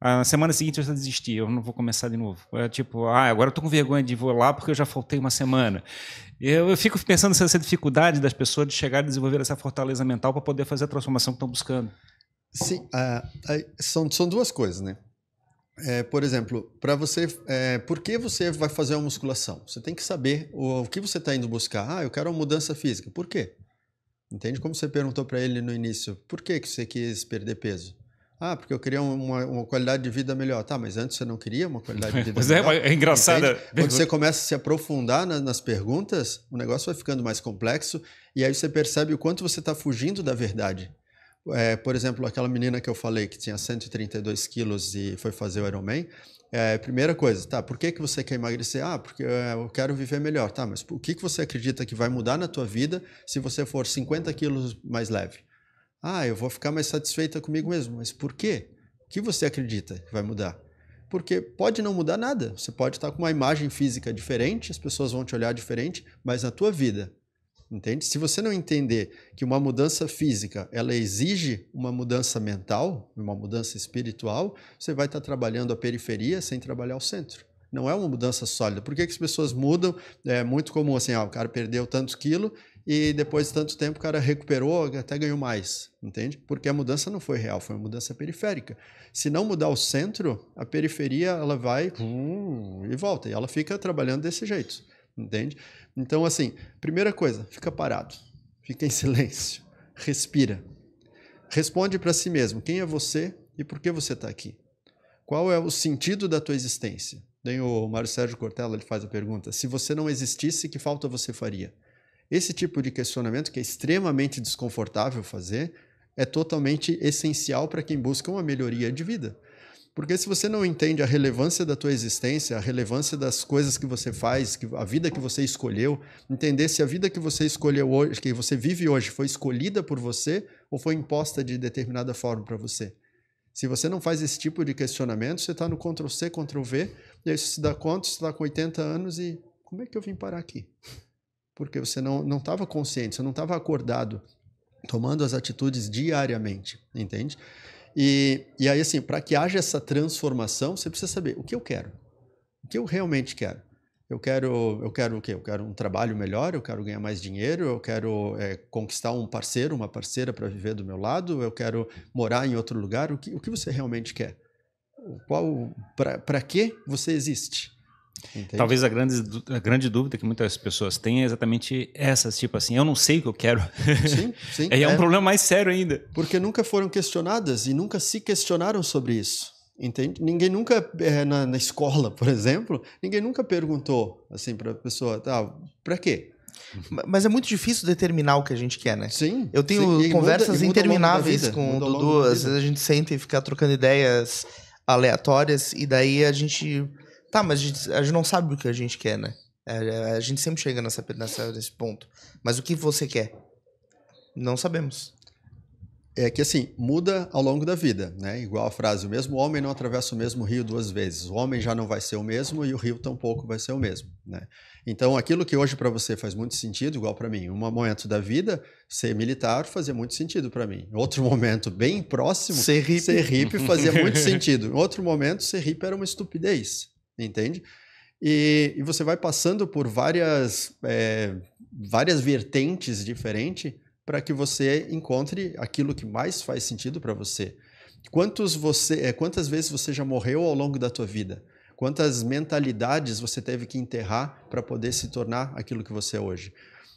a semana seguinte eu já desisti, eu não vou começar de novo. Tipo, agora eu tô com vergonha de vou lá porque eu já faltei uma semana. Eu fico pensando nessa dificuldade das pessoas de chegar a desenvolver essa fortaleza mental para poder fazer a transformação que estão buscando. Sim, são duas coisas, né? Por exemplo, para você, por que você vai fazer uma musculação? Você tem que saber o que você está indo buscar. Eu quero uma mudança física. Por quê? Entende? Como você perguntou para ele no início, por que você quis perder peso? Porque eu queria uma qualidade de vida melhor. Tá, mas antes você não queria uma qualidade de vida melhor? É engraçado. Quando você começa a se aprofundar nas perguntas, o negócio vai ficando mais complexo e aí você percebe o quanto você está fugindo da verdade. Por exemplo, aquela menina que eu falei que tinha 132 quilos e foi fazer o Ironman, primeira coisa, tá, por que você quer emagrecer? Porque eu quero viver melhor. Tá, mas o que você acredita que vai mudar na tua vida se você for 50 quilos mais leve? Eu vou ficar mais satisfeita comigo mesmo. Mas por quê? O que você acredita que vai mudar? Porque pode não mudar nada. Você pode estar com uma imagem física diferente, as pessoas vão te olhar diferente, mas na tua vida, entende? Se você não entender que uma mudança física, ela exige uma mudança mental, uma mudança espiritual, você vai estar trabalhando a periferia sem trabalhar o centro. Não é uma mudança sólida. Por que as pessoas mudam? É muito comum assim, o cara perdeu tantos quilos e depois de tanto tempo o cara recuperou, até ganhou mais, entende? Porque a mudança não foi real, foi uma mudança periférica. Se não mudar o centro, a periferia ela vai e volta, e ela fica trabalhando desse jeito, entende? Então, assim, primeira coisa, fica parado, fica em silêncio, respira. Responde para si mesmo, quem é você e por que você está aqui? Qual é o sentido da tua existência? Daí o Mário Sérgio Cortella ele faz a pergunta, se você não existisse, que falta você faria? Esse tipo de questionamento, que é extremamente desconfortável fazer, é totalmente essencial para quem busca uma melhoria de vida. Porque se você não entende a relevância da tua existência, a relevância das coisas que você faz, a vida que você escolheu, entender se a vida que você escolheu hoje, que você vive hoje, foi escolhida por você ou foi imposta de determinada forma para você. Se você não faz esse tipo de questionamento, você está no Ctrl+C, Ctrl+V, e aí você se dá conta, você está com 80 anos e como é que eu vim parar aqui? Porque você não estava consciente, você não estava acordado, tomando as atitudes diariamente, entende? E aí, assim, para que haja essa transformação, você precisa saber o que eu quero, o que eu realmente quero. Eu quero o quê? Eu quero um trabalho melhor, eu quero ganhar mais dinheiro, eu quero conquistar um parceiro, uma parceira para viver do meu lado, eu quero morar em outro lugar. O que você realmente quer? Para que você existe? Entende? Talvez a grande dúvida que muitas pessoas têm é exatamente essas, tipo assim, eu não sei o que eu quero. Sim, sim. É um problema mais sério ainda. Porque nunca foram questionadas e nunca se questionaram sobre isso. Entende? Ninguém nunca, na escola, por exemplo, ninguém nunca perguntou assim para a pessoa, tá, para quê? Mas é muito difícil determinar o que a gente quer, né? Sim. Eu tenho sim. conversas muda intermináveis com o Dudu, às vezes a gente senta e fica trocando ideias aleatórias, e daí a gente... Tá, mas a gente não sabe o que a gente quer, né? A gente sempre chega nesse ponto. Mas o que você quer? Não sabemos. É que assim, muda ao longo da vida, né? Igual a frase, o mesmo homem não atravessa o mesmo rio 2 vezes. O homem já não vai ser o mesmo e o rio tampouco vai ser o mesmo, né? Então, aquilo que hoje para você faz muito sentido, igual para mim, um momento da vida, ser militar fazia muito sentido para mim. Em outro momento, bem próximo, ser hippie fazia muito sentido. Em outro momento, ser hippie era uma estupidez, entende? E você vai passando por várias vertentes diferentes para que você encontre aquilo que mais faz sentido para você. Quantas vezes você já morreu ao longo da tua vida? Quantas mentalidades você teve que enterrar para poder se tornar aquilo que você é hoje?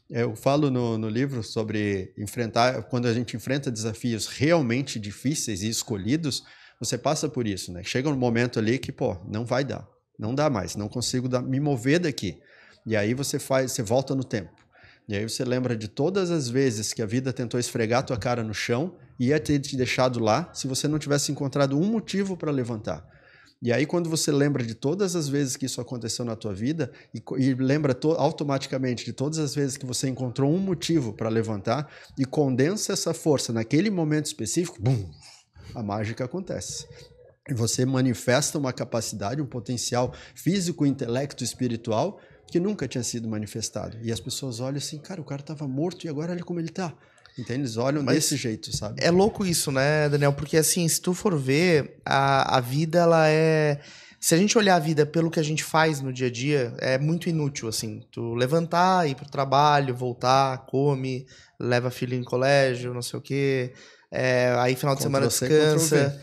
Eu falo no livro sobre quando a gente enfrenta desafios realmente difíceis e escolhidos, você passa por isso, né? Chega um momento ali que, não vai dar, não dá mais, não consigo me mover daqui. E aí você volta no tempo. E aí você lembra de todas as vezes que a vida tentou esfregar a tua cara no chão e ia ter te deixado lá se você não tivesse encontrado um motivo para levantar. E aí quando você lembra de todas as vezes que isso aconteceu na tua vida e lembra automaticamente de todas as vezes que você encontrou um motivo para levantar e condensa essa força naquele momento específico, bum, a mágica acontece. E você manifesta uma capacidade, um potencial físico, intelecto, espiritual que nunca tinha sido manifestado. E as pessoas olham assim, cara, o cara estava morto e agora olha como ele está. Entende? Eles olham desse jeito, sabe? É louco isso, né, Daniel? Porque assim, se tu for ver, a vida, ela é... Se a gente olhar a vida pelo que a gente faz no dia a dia, é muito inútil, assim. Tu levantar, ir pro trabalho, voltar, come, leva filho em colégio, não sei o quê... aí final de semana descansa.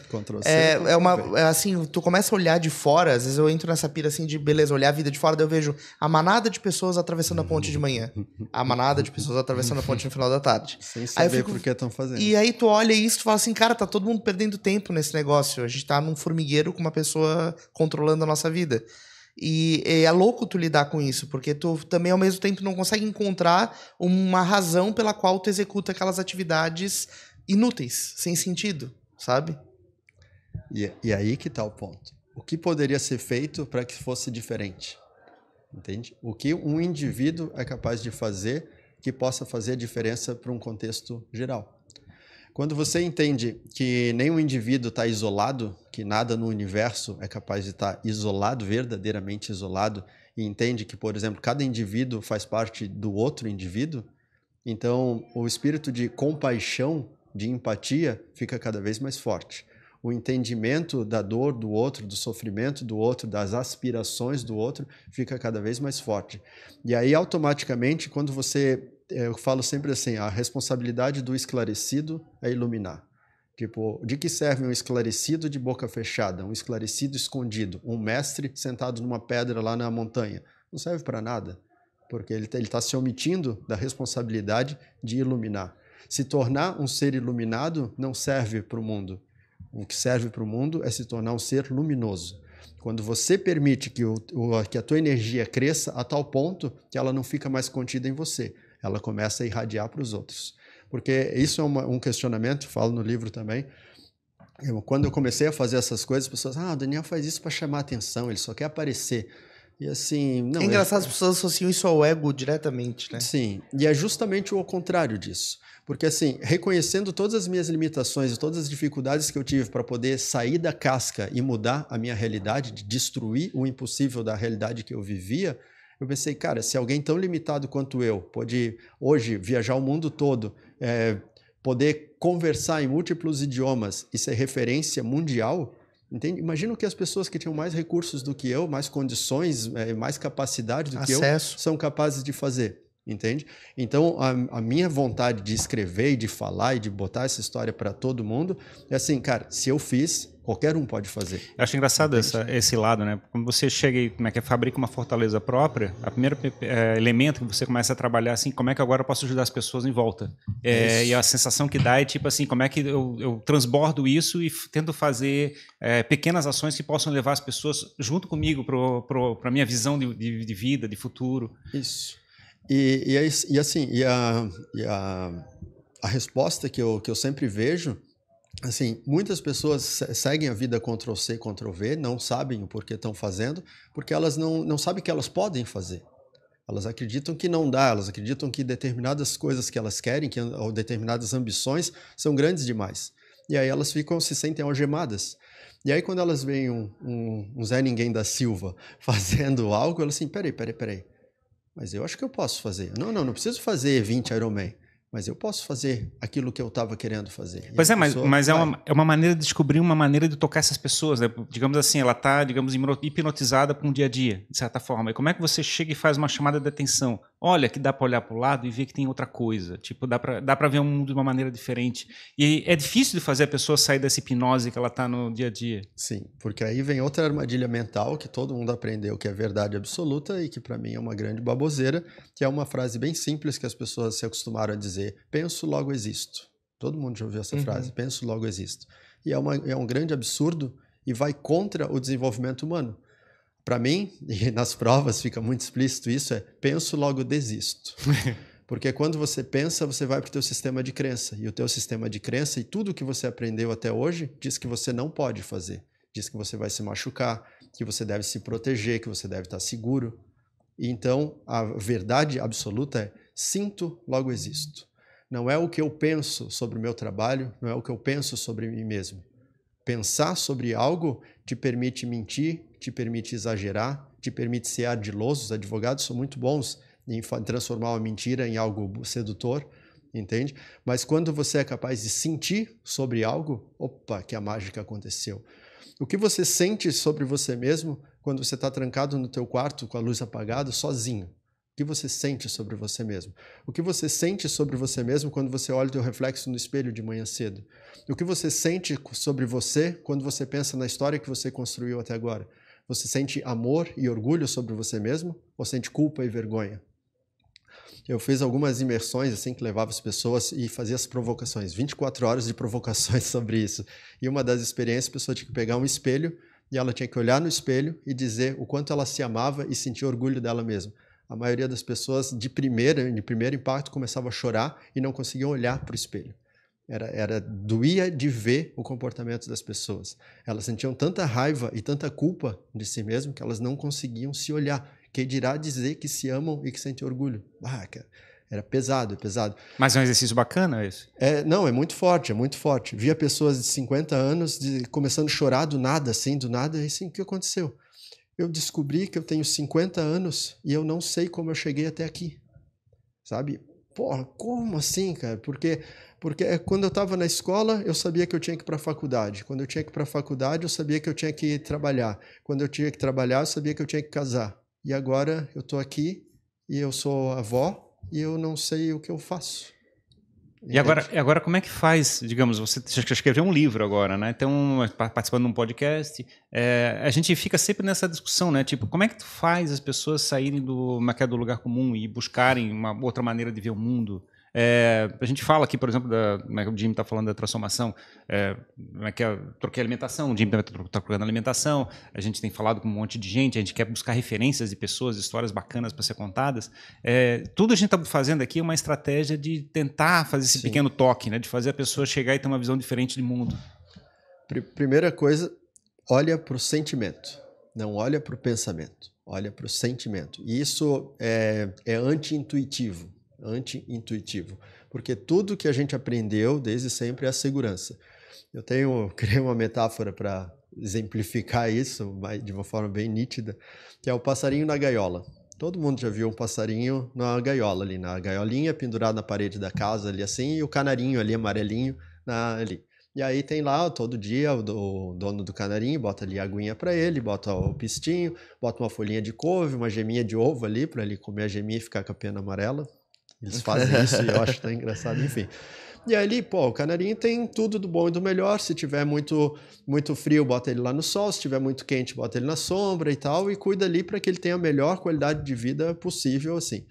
Assim, tu começa a olhar de fora, às vezes eu entro nessa pira assim de beleza, olhar a vida de fora, daí eu vejo a manada de pessoas atravessando a ponte de manhã, a manada de pessoas atravessando a ponte no final da tarde. Sem saber por que estão fazendo. E aí tu olha isso e fala assim, cara, tá todo mundo perdendo tempo nesse negócio, a gente tá num formigueiro com uma pessoa controlando a nossa vida. E é louco tu lidar com isso, porque tu também ao mesmo tempo não consegue encontrar uma razão pela qual tu executa aquelas atividades inúteis, sem sentido, sabe? E aí que tá o ponto. O que poderia ser feito para que fosse diferente? Entende? O que um indivíduo é capaz de fazer que possa fazer a diferença para um contexto geral? Quando você entende que nenhum indivíduo está isolado, que nada no universo é capaz de estar isolado, verdadeiramente isolado, e entende que, por exemplo, cada indivíduo faz parte do outro indivíduo, então o espírito de compaixão, de empatia, fica cada vez mais forte. O entendimento da dor do outro, do sofrimento do outro, das aspirações do outro, fica cada vez mais forte. E aí, automaticamente, quando você... Eu falo sempre assim, a responsabilidade do esclarecido é iluminar. Tipo, de que serve um esclarecido de boca fechada, um esclarecido escondido, um mestre sentado numa pedra lá na montanha? Não serve para nada, porque ele está se omitindo da responsabilidade de iluminar. Se tornar um ser iluminado não serve para o mundo. O que serve para o mundo é se tornar um ser luminoso. Quando você permite que a tua energia cresça a tal ponto que ela não fica mais contida em você, ela começa a irradiar para os outros. Porque isso é um questionamento, falo no livro também. Quando eu comecei a fazer essas coisas, as pessoas, o Daniel faz isso para chamar atenção, ele só quer aparecer. E assim, não, é engraçado, as pessoas associam isso ao ego diretamente, né? Sim, e é justamente o contrário disso. Porque assim, reconhecendo todas as minhas limitações e todas as dificuldades que eu tive para poder sair da casca e mudar a minha realidade, de destruir o impossível da realidade que eu vivia, eu pensei, cara, se alguém tão limitado quanto eu pode hoje viajar o mundo todo, poder conversar em múltiplos idiomas e ser referência mundial, entende? Imagina que as pessoas que tinham mais recursos do que eu, mais condições, mais capacidade do que eu, são capazes de fazer. entende? Então, a minha vontade de escrever e de falar e de botar essa história para todo mundo é assim, cara, se eu fiz, qualquer um pode fazer. Eu acho engraçado esse lado, né? Quando você chega e fabrica uma fortaleza própria, o primeiro elemento que você começa a trabalhar assim, como é que agora eu posso ajudar as pessoas em volta? E a sensação que dá é tipo assim, como é que eu transbordo isso e tento fazer pequenas ações que possam levar as pessoas junto comigo para a minha visão de vida, de futuro. Isso. E a resposta que eu sempre vejo, assim, muitas pessoas seguem a vida Ctrl+C, Ctrl+V, não sabem o porquê estão fazendo, porque elas não sabem que elas podem fazer. Elas acreditam que não dá, elas acreditam que determinadas coisas que elas querem, ou determinadas ambições, são grandes demais. E aí elas se sentem algemadas. E aí quando elas veem um Zé Ninguém da Silva fazendo algo, elas assim, peraí. Mas eu acho que eu posso fazer. Não preciso fazer 20 Ironman. Mas eu posso fazer aquilo que eu estava querendo fazer. Pois é, mas é uma maneira de descobrir uma maneira de tocar essas pessoas, né? Digamos assim, ela está, hipnotizada para um dia a dia, de certa forma. E como é que você chega e faz uma chamada de atenção? Olha, que dá para olhar para o lado e ver que tem outra coisa. Tipo, dá para ver o mundo de uma maneira diferente. E é difícil de fazer a pessoa sair dessa hipnose que ela está no dia a dia. Sim, porque aí vem outra armadilha mental que todo mundo aprendeu que é verdade absoluta e que para mim é uma grande baboseira, que é uma frase bem simples que as pessoas se acostumaram a dizer: penso, logo existo. Todo mundo já ouviu essa frase, penso, logo existo. E é um grande absurdo e vai contra o desenvolvimento humano. Para mim, e nas provas fica muito explícito isso, é penso, logo desisto. Porque quando você pensa, você vai para o teu sistema de crença. E o teu sistema de crença e tudo que você aprendeu até hoje diz que você não pode fazer. Diz que você vai se machucar, que você deve se proteger, que você deve estar seguro. E então, a verdade absoluta é sinto, logo existo. Não é o que eu penso sobre o meu trabalho, não é o que eu penso sobre mim mesmo. Pensar sobre algo te permite mentir, te permite exagerar, te permite ser ardiloso. Os advogados são muito bons em transformar uma mentira em algo sedutor, entende? Mas quando você é capaz de sentir sobre algo, opa, que a mágica aconteceu. O que você sente sobre você mesmo quando você está trancado no teu quarto com a luz apagada, sozinho? O que você sente sobre você mesmo? O que você sente sobre você mesmo quando você olha o teu reflexo no espelho de manhã cedo? O que você sente sobre você quando você pensa na história que você construiu até agora? Você sente amor e orgulho sobre você mesmo ou sente culpa e vergonha? Eu fiz algumas imersões assim que levava as pessoas e fazia as provocações, 24 horas de provocações sobre isso. E uma das experiências, a pessoa tinha que pegar um espelho e ela tinha que olhar no espelho e dizer o quanto ela se amava e sentir orgulho dela mesma. A maioria das pessoas, de primeiro impacto, começava a chorar e não conseguiam olhar para o espelho. Doía de ver o comportamento das pessoas. Elas sentiam tanta raiva e tanta culpa de si mesmas que elas não conseguiam se olhar. Que dirá dizer que se amam e que sentem orgulho. Cara, era pesado, é pesado. Mas é um exercício bacana esse? Não, é muito forte, é muito forte. Via pessoas de 50 anos começando a chorar do nada, e assim, o que aconteceu? Eu descobri que eu tenho 50 anos e eu não sei como eu cheguei até aqui, sabe? Porra, como assim, cara? Porque quando eu estava na escola, eu sabia que eu tinha que ir para a faculdade. Quando eu tinha que ir para a faculdade, eu sabia que eu tinha que trabalhar. Quando eu tinha que trabalhar, eu sabia que eu tinha que casar. E agora eu estou aqui e eu sou avó e eu não sei o que eu faço. E agora como é que faz, digamos, você escreveu um livro agora, né? Então, participando de um podcast, a gente fica sempre nessa discussão, né? Tipo, como é que tu faz as pessoas saírem do lugar comum e buscarem uma outra maneira de ver o mundo? A gente fala aqui, por exemplo, o Jim está falando da transformação, troquei alimentação, o Jim também está trocando alimentação, a gente tem falado com um monte de gente, a gente quer buscar referências de pessoas, histórias bacanas para ser contadas. Tudo a gente está fazendo aqui é uma estratégia de tentar fazer esse pequeno toque, né? De fazer a pessoa chegar e ter uma visão diferente do mundo. Primeira coisa, olha para o sentimento, não olha para o pensamento, olha para o sentimento. E isso é anti-intuitivo, porque tudo que a gente aprendeu desde sempre é a segurança. Eu criei uma metáfora para exemplificar isso de uma forma bem nítida, que é o passarinho na gaiola. Todo mundo já viu um passarinho na gaiola, ali na gaiolinha, pendurado na parede da casa, ali assim, e o canarinho ali, amarelinho, ali. E aí tem lá, todo dia, o dono do canarinho bota ali a aguinha para ele, bota o pistinho, bota uma folhinha de couve, uma geminha de ovo ali, para ele comer a geminha e ficar com a pena amarela. Eles fazem isso e eu acho tão engraçado, enfim. E aí, pô, o canarinho tem tudo do bom e do melhor. Se tiver muito frio, bota ele lá no sol. Se tiver muito quente, bota ele na sombra e tal. E cuida ali para que ele tenha a melhor qualidade de vida possível, assim.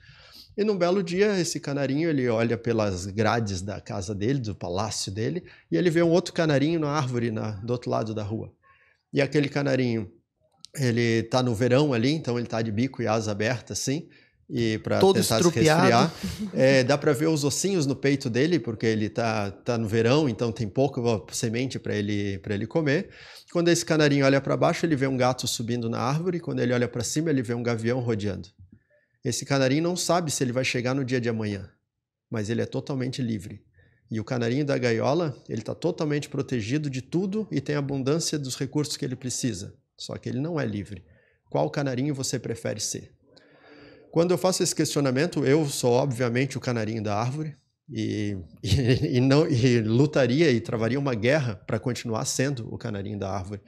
E num belo dia, esse canarinho, ele olha pelas grades da casa dele, do palácio dele, e ele vê um outro canarinho na árvore do outro lado da rua. E aquele canarinho, ele tá no verão ali, então ele tá de bico e asa aberta, assim, e para tentar se resfriar. Dá para ver os ossinhos no peito dele, porque ele tá no verão, então tem pouca semente para ele comer. Quando esse canarinho olha para baixo, ele vê um gato subindo na árvore, quando ele olha para cima, ele vê um gavião rodeando. Esse canarinho não sabe se ele vai chegar no dia de amanhã, mas ele é totalmente livre. E o canarinho da gaiola, ele está totalmente protegido de tudo e tem abundância dos recursos que ele precisa. Só que ele não é livre. Qual canarinho você prefere ser? Quando eu faço esse questionamento, eu sou obviamente o canarinho da árvore e lutaria e travaria uma guerra para continuar sendo o canarinho da árvore.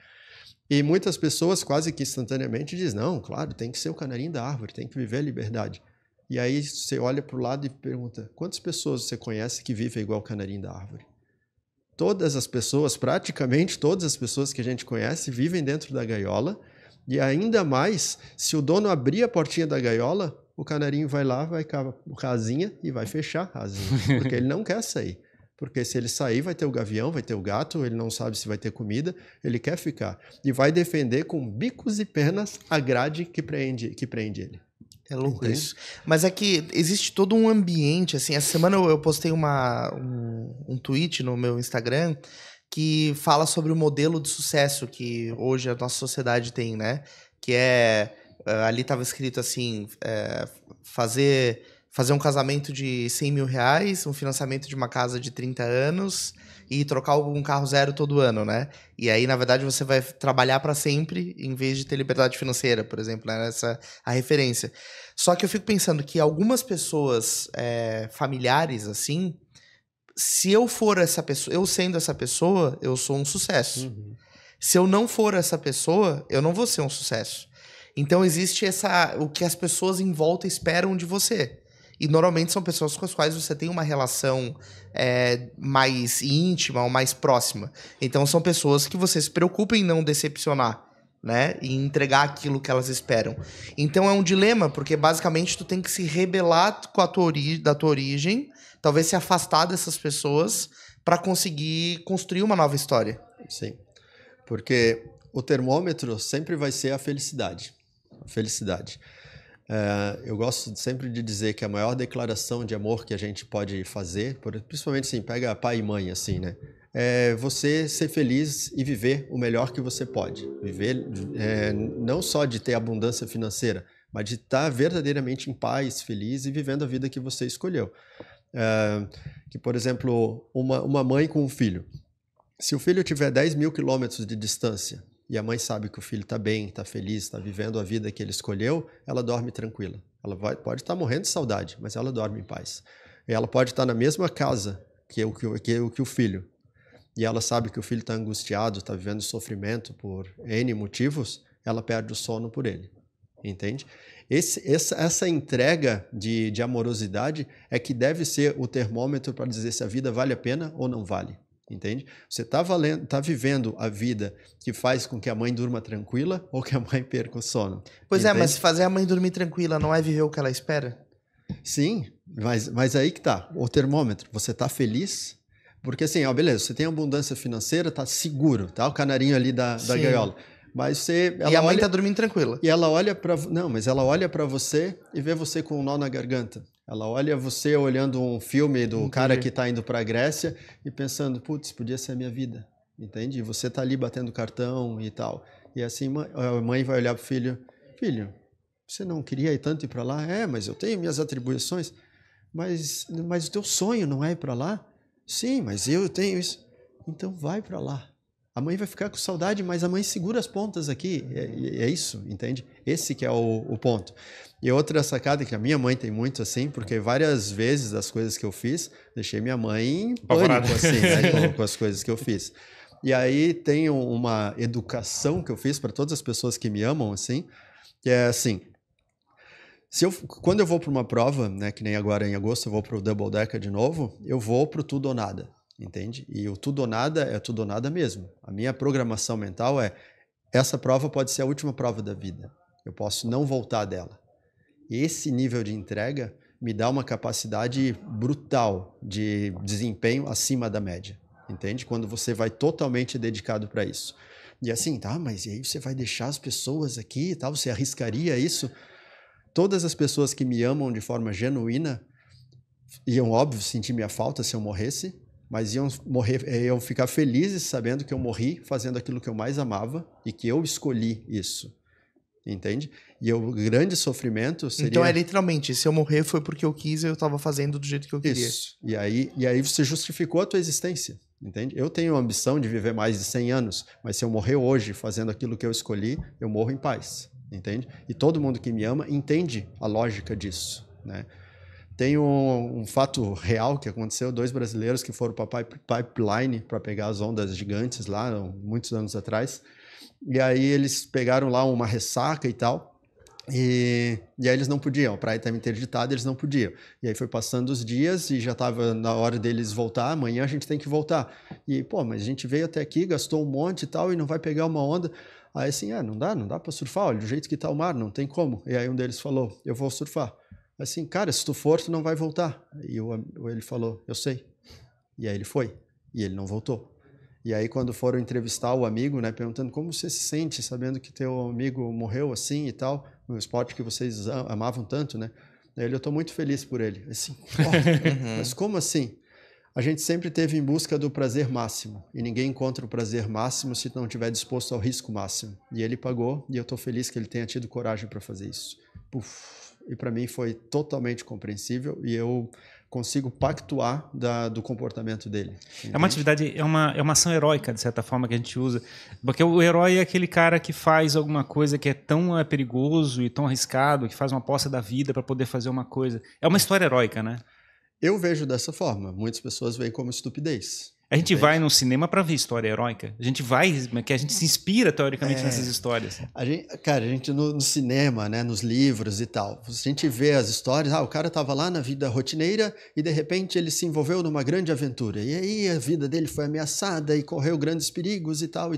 E muitas pessoas quase que instantaneamente dizem, não, claro, tem que ser o canarinho da árvore, tem que viver a liberdade. E aí você olha para o lado e pergunta, quantas pessoas você conhece que vivem igual o canarinho da árvore? Todas as pessoas, praticamente todas as pessoas que a gente conhece vivem dentro da gaiola, e ainda mais, se o dono abrir a portinha da gaiola, o canarinho vai lá, vai com a casinha e vai fechar a casinha, porque ele não quer sair. Porque se ele sair, vai ter o gavião, vai ter o gato, ele não sabe se vai ter comida, ele quer ficar. E vai defender com bicos e penas a grade que prende ele. É louco isso. Mas é que existe todo um ambiente, assim, essa semana eu postei um tweet no meu Instagram que fala sobre o modelo de sucesso que hoje a nossa sociedade tem, né? Que ali estava escrito assim, fazer um casamento de 100 mil reais, um financiamento de uma casa de 30 anos e trocar um carro zero todo ano, né? E aí, na verdade, você vai trabalhar para sempre em vez de ter liberdade financeira, por exemplo, né? Essa a referência. Só que eu fico pensando que algumas pessoas familiares, assim, se eu for essa pessoa, eu sendo essa pessoa, eu sou um sucesso. Uhum. Se eu não for essa pessoa, eu não vou ser um sucesso. Então, existe o que as pessoas em volta esperam de você. E normalmente são pessoas com as quais você tem uma relação mais íntima ou mais próxima. Então são pessoas que você se preocupa em não decepcionar, né? E entregar aquilo que elas esperam. Então é um dilema, porque basicamente tu tem que se rebelar com da tua origem, talvez se afastar dessas pessoas para conseguir construir uma nova história. Sim, porque o termômetro sempre vai ser a felicidade. Eu gosto sempre de dizer que a maior declaração de amor que a gente pode fazer, principalmente assim, pega pai e mãe, assim, né? É você ser feliz e viver o melhor que você pode. Viver não só de ter abundância financeira, mas de estar verdadeiramente em paz, feliz e vivendo a vida que você escolheu. Que, por exemplo, uma mãe com um filho. Se o filho tiver 10 mil quilômetros de distância, e a mãe sabe que o filho está bem, está feliz, está vivendo a vida que ele escolheu, ela dorme tranquila. Ela pode estar morrendo de saudade, mas ela dorme em paz. E ela pode estar na mesma casa que o filho, e ela sabe que o filho está angustiado, está vivendo sofrimento por N motivos, ela perde o sono por ele. Entende? Essa entrega de amorosidade é que deve ser o termômetro para dizer se a vida vale a pena ou não vale. Entende? Você está vivendo a vida que faz com que a mãe durma tranquila ou que a mãe perca o sono. Pois entende? Mas fazer a mãe dormir tranquila não é viver o que ela espera? Sim, mas aí que tá, o termômetro. Você está feliz? Porque assim, beleza, você tem abundância financeira, tá seguro, tá? O canarinho ali da gaiola. Mas e a mãe tá dormindo tranquila. E ela olha ela olha para você e vê você com um nó na garganta. Ela olha você olhando um filme do cara que tá indo para a Grécia e pensando, putz, podia ser a minha vida, entende? E você tá ali batendo cartão e tal. E assim a mãe vai olhar pro filho, você não queria ir tanto ir para lá? Mas eu tenho minhas atribuições. Mas o teu sonho não é ir para lá? Sim, mas eu tenho isso. Então vai para lá. A mãe vai ficar com saudade, mas a mãe segura as pontas aqui. É isso, entende? Esse que é o ponto. E outra sacada que a minha mãe tem muito assim, porque várias vezes das coisas que eu fiz, deixei minha mãe em pânico assim, né, com as coisas que eu fiz. E aí tem uma educação que eu fiz para todas as pessoas que me amam, assim, que é assim, Quando eu vou para uma prova, né, que nem agora em agosto eu vou para o Double Decker de novo, eu vou para o tudo ou nada, entende? E o tudo ou nada é tudo ou nada mesmo. A minha programação mental é, essa prova pode ser a última prova da vida. Eu posso não voltar dela. E esse nível de entrega me dá uma capacidade brutal de desempenho acima da média, entende? Quando você vai totalmente dedicado para isso. E assim, tá, mas e aí você vai deixar as pessoas aqui e tal? Você arriscaria isso? Todas as pessoas que me amam de forma genuína iam, óbvio, sentir minha falta se eu morresse, mas iam ficar felizes sabendo que eu morri fazendo aquilo que eu mais amava e que eu escolhi isso, entende? E o grande sofrimento seria... Então é literalmente, se eu morrer foi porque eu quis e eu estava fazendo do jeito que eu queria. Isso. E aí você justificou a tua existência, entende? Eu tenho a ambição de viver mais de 100 anos, mas se eu morrer hoje fazendo aquilo que eu escolhi, eu morro em paz, entende? E todo mundo que me ama entende a lógica disso, né? Tem um fato real que aconteceu, 2 brasileiros que foram para Pipeline para pegar as ondas gigantes lá, muitos anos atrás, e aí eles pegaram lá uma ressaca e tal, e aí eles não podiam, a praia estava interditada, eles não podiam. E aí foi passando os dias e já estava na hora deles voltar, amanhã a gente tem que voltar. E, pô, mas a gente veio até aqui, gastou um monte e tal, e não vai pegar uma onda. Aí assim, não dá para surfar, olha, do jeito que está o mar, não tem como. E aí um deles falou, eu vou surfar. Assim, cara, se tu for, tu não vai voltar. E ele falou, eu sei. E aí ele foi, e ele não voltou. E aí quando foram entrevistar o amigo, né, perguntando como você se sente sabendo que teu amigo morreu assim e tal, no esporte que vocês amavam tanto, né? Aí eu tô muito feliz por ele. Assim, mas como assim? A gente sempre esteve em busca do prazer máximo, e ninguém encontra o prazer máximo se não estiver disposto ao risco máximo. E ele pagou, e eu tô feliz que ele tenha tido coragem para fazer isso. Puf. E para mim foi totalmente compreensível e eu consigo pactuar do comportamento dele. Entende? É uma atividade, é uma ação heróica, de certa forma, que a gente usa. Porque o herói é aquele cara que faz alguma coisa que é tão perigoso e tão arriscado, que faz uma aposta da vida para poder fazer uma coisa. É uma história heróica, né? Eu vejo dessa forma. Muitas pessoas veem como estupidez. A gente vai no cinema para ver história heróica. A gente vai, que a gente se inspira teoricamente nessas histórias. A gente no cinema, né, nos livros e tal, a gente vê as histórias, o cara estava lá na vida rotineira e de repente ele se envolveu numa grande aventura. E aí a vida dele foi ameaçada e correu grandes perigos e tal,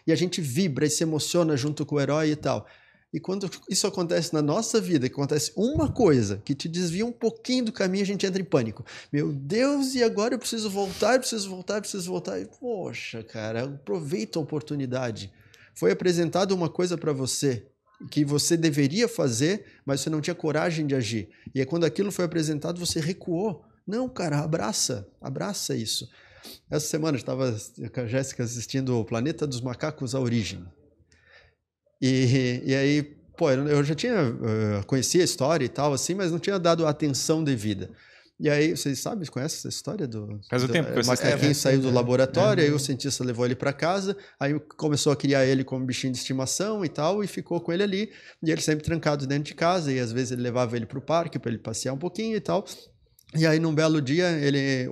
e a gente vibra e se emociona junto com o herói e tal. E quando isso acontece na nossa vida, que acontece uma coisa que te desvia um pouquinho do caminho, a gente entra em pânico. Meu Deus, e agora eu preciso voltar. E, poxa, cara, aproveita a oportunidade. Foi apresentada uma coisa para você que você deveria fazer, mas você não tinha coragem de agir. E aí, quando aquilo foi apresentado, você recuou. Não, cara, abraça isso. Essa semana eu estava com a Jéssica assistindo o Planeta dos Macacos, A Origem. E aí, pô, eu já tinha conhecia a história e tal, assim, mas não tinha dado a atenção devida. E aí, vocês sabem, conhecem essa história Faz o tempo que eu macaquinho saiu do laboratório, aí o cientista levou ele para casa, aí começou a criar ele como bichinho de estimação e tal, e ficou com ele ali, e ele sempre trancado dentro de casa, e às vezes ele levava ele para o parque para ele passear um pouquinho e tal. E aí, num belo dia,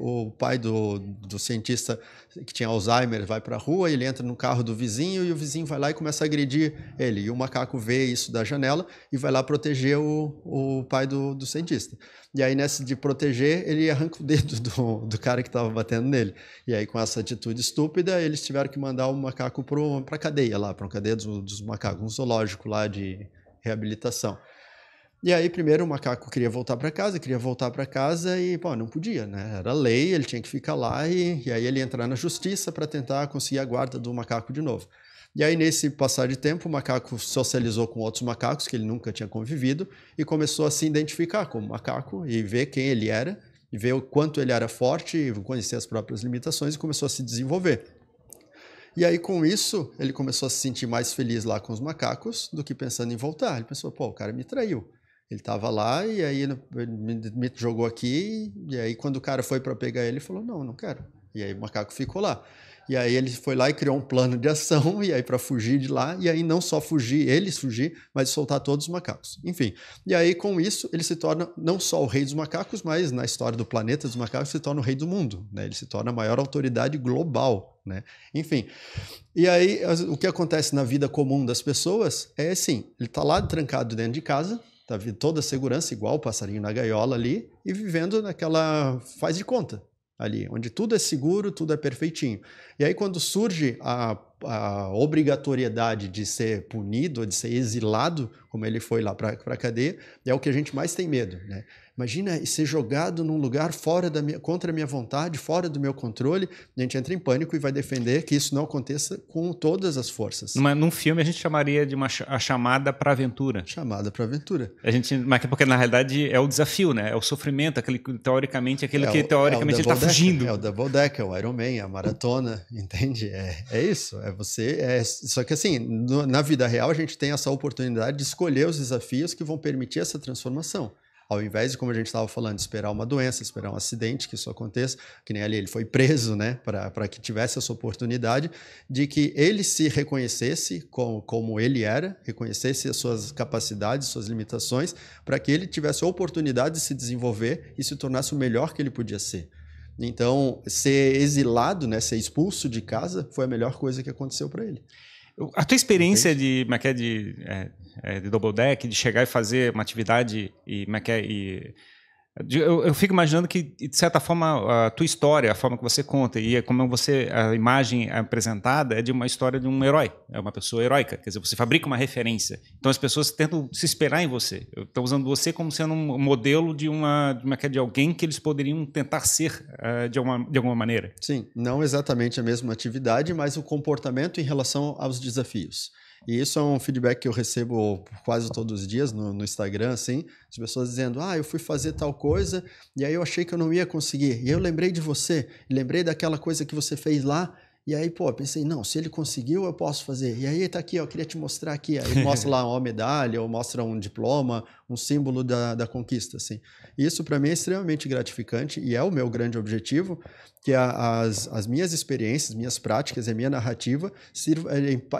o pai do cientista que tinha Alzheimer vai para a rua, ele entra no carro do vizinho e o vizinho vai lá e começa a agredir ele. E o macaco vê isso da janela e vai lá proteger o pai do cientista. E aí, nessa de proteger, ele arranca o dedo do cara que estava batendo nele. E aí, com essa atitude estúpida, eles tiveram que mandar o macaco para a cadeia lá, para a cadeia dos macacos, um zoológico lá de reabilitação. E aí, primeiro, o macaco queria voltar para casa e, pô, não podia, né? Era lei, ele tinha que ficar lá e aí ele ia entrar na justiça para tentar conseguir a guarda do macaco de novo. E aí, nesse passar de tempo, o macaco socializou com outros macacos que ele nunca tinha convivido e começou a se identificar como macaco e ver quem ele era, e ver o quanto ele era forte, e conhecer as próprias limitações e começou a se desenvolver. E aí, com isso, ele começou a se sentir mais feliz lá com os macacos do que pensando em voltar. Ele pensou, pô, o cara me traiu. Ele estava lá e aí ele me jogou aqui, e aí quando o cara foi para pegar ele falou, não quero. E aí o macaco ficou lá. E aí ele foi lá e criou um plano de ação, e aí para fugir de lá, e aí não só eles fugir, mas soltar todos os macacos. Enfim, e aí com isso ele se torna não só o rei dos macacos, mas na história do planeta dos macacos se torna o rei do mundo, né? Ele se torna a maior autoridade global, né? Enfim, e aí o que acontece na vida comum das pessoas é assim, ele está lá trancado dentro de casa, tá vendo toda a segurança, igual o passarinho na gaiola ali, e vivendo naquela faz de conta ali, onde tudo é seguro, tudo é perfeitinho. E aí quando surge a obrigatoriedade de ser punido, de ser exilado, como ele foi lá para a cadeia, é o que a gente mais tem medo, né? Imagina ser jogado num lugar contra a minha vontade, fora do meu controle, a gente entra em pânico e vai defender que isso não aconteça com todas as forças. Num filme a gente chamaria de a chamada para aventura. Chamada para aventura. Mas porque na realidade é o desafio, né? É o sofrimento, teoricamente ele está fugindo. É o Double Decker, é o Iron Man, a maratona, entende? É isso, só que assim, na vida real a gente tem essa oportunidade de escolher os desafios que vão permitir essa transformação. Ao invés de, como a gente estava falando, esperar uma doença, esperar um acidente, que isso aconteça, que nem ali ele foi preso, né, para que tivesse essa oportunidade de que ele se reconhecesse como ele era, reconhecesse as suas capacidades, suas limitações, para que ele tivesse a oportunidade de se desenvolver e se tornasse o melhor que ele podia ser. Então, ser exilado, né, ser expulso de casa, foi a melhor coisa que aconteceu para ele. A tua experiência de Double Deck, de chegar e fazer uma atividade eu fico imaginando que, de certa forma, a tua história, a forma que você conta e como a imagem apresentada é de uma história de um herói, é uma pessoa heróica, quer dizer, você fabrica uma referência. Então as pessoas tentam se espelhar em você. Eu estou usando você como sendo um modelo de alguém que eles poderiam tentar ser de alguma maneira. Sim, não exatamente a mesma atividade, mas o comportamento em relação aos desafios. E isso é um feedback que eu recebo quase todos os dias no Instagram, assim, as pessoas dizendo, eu fui fazer tal coisa e aí eu achei que eu não ia conseguir. E eu lembrei de você, lembrei daquela coisa que você fez lá, e aí, pensei, não, se ele conseguiu, eu posso fazer. E aí tá aqui, eu queria te mostrar aqui. Aí mostra lá uma medalha, ou mostra um diploma, um símbolo da conquista, assim. E isso para mim é extremamente gratificante e é o meu grande objetivo, que as minhas experiências, minhas práticas e a minha narrativa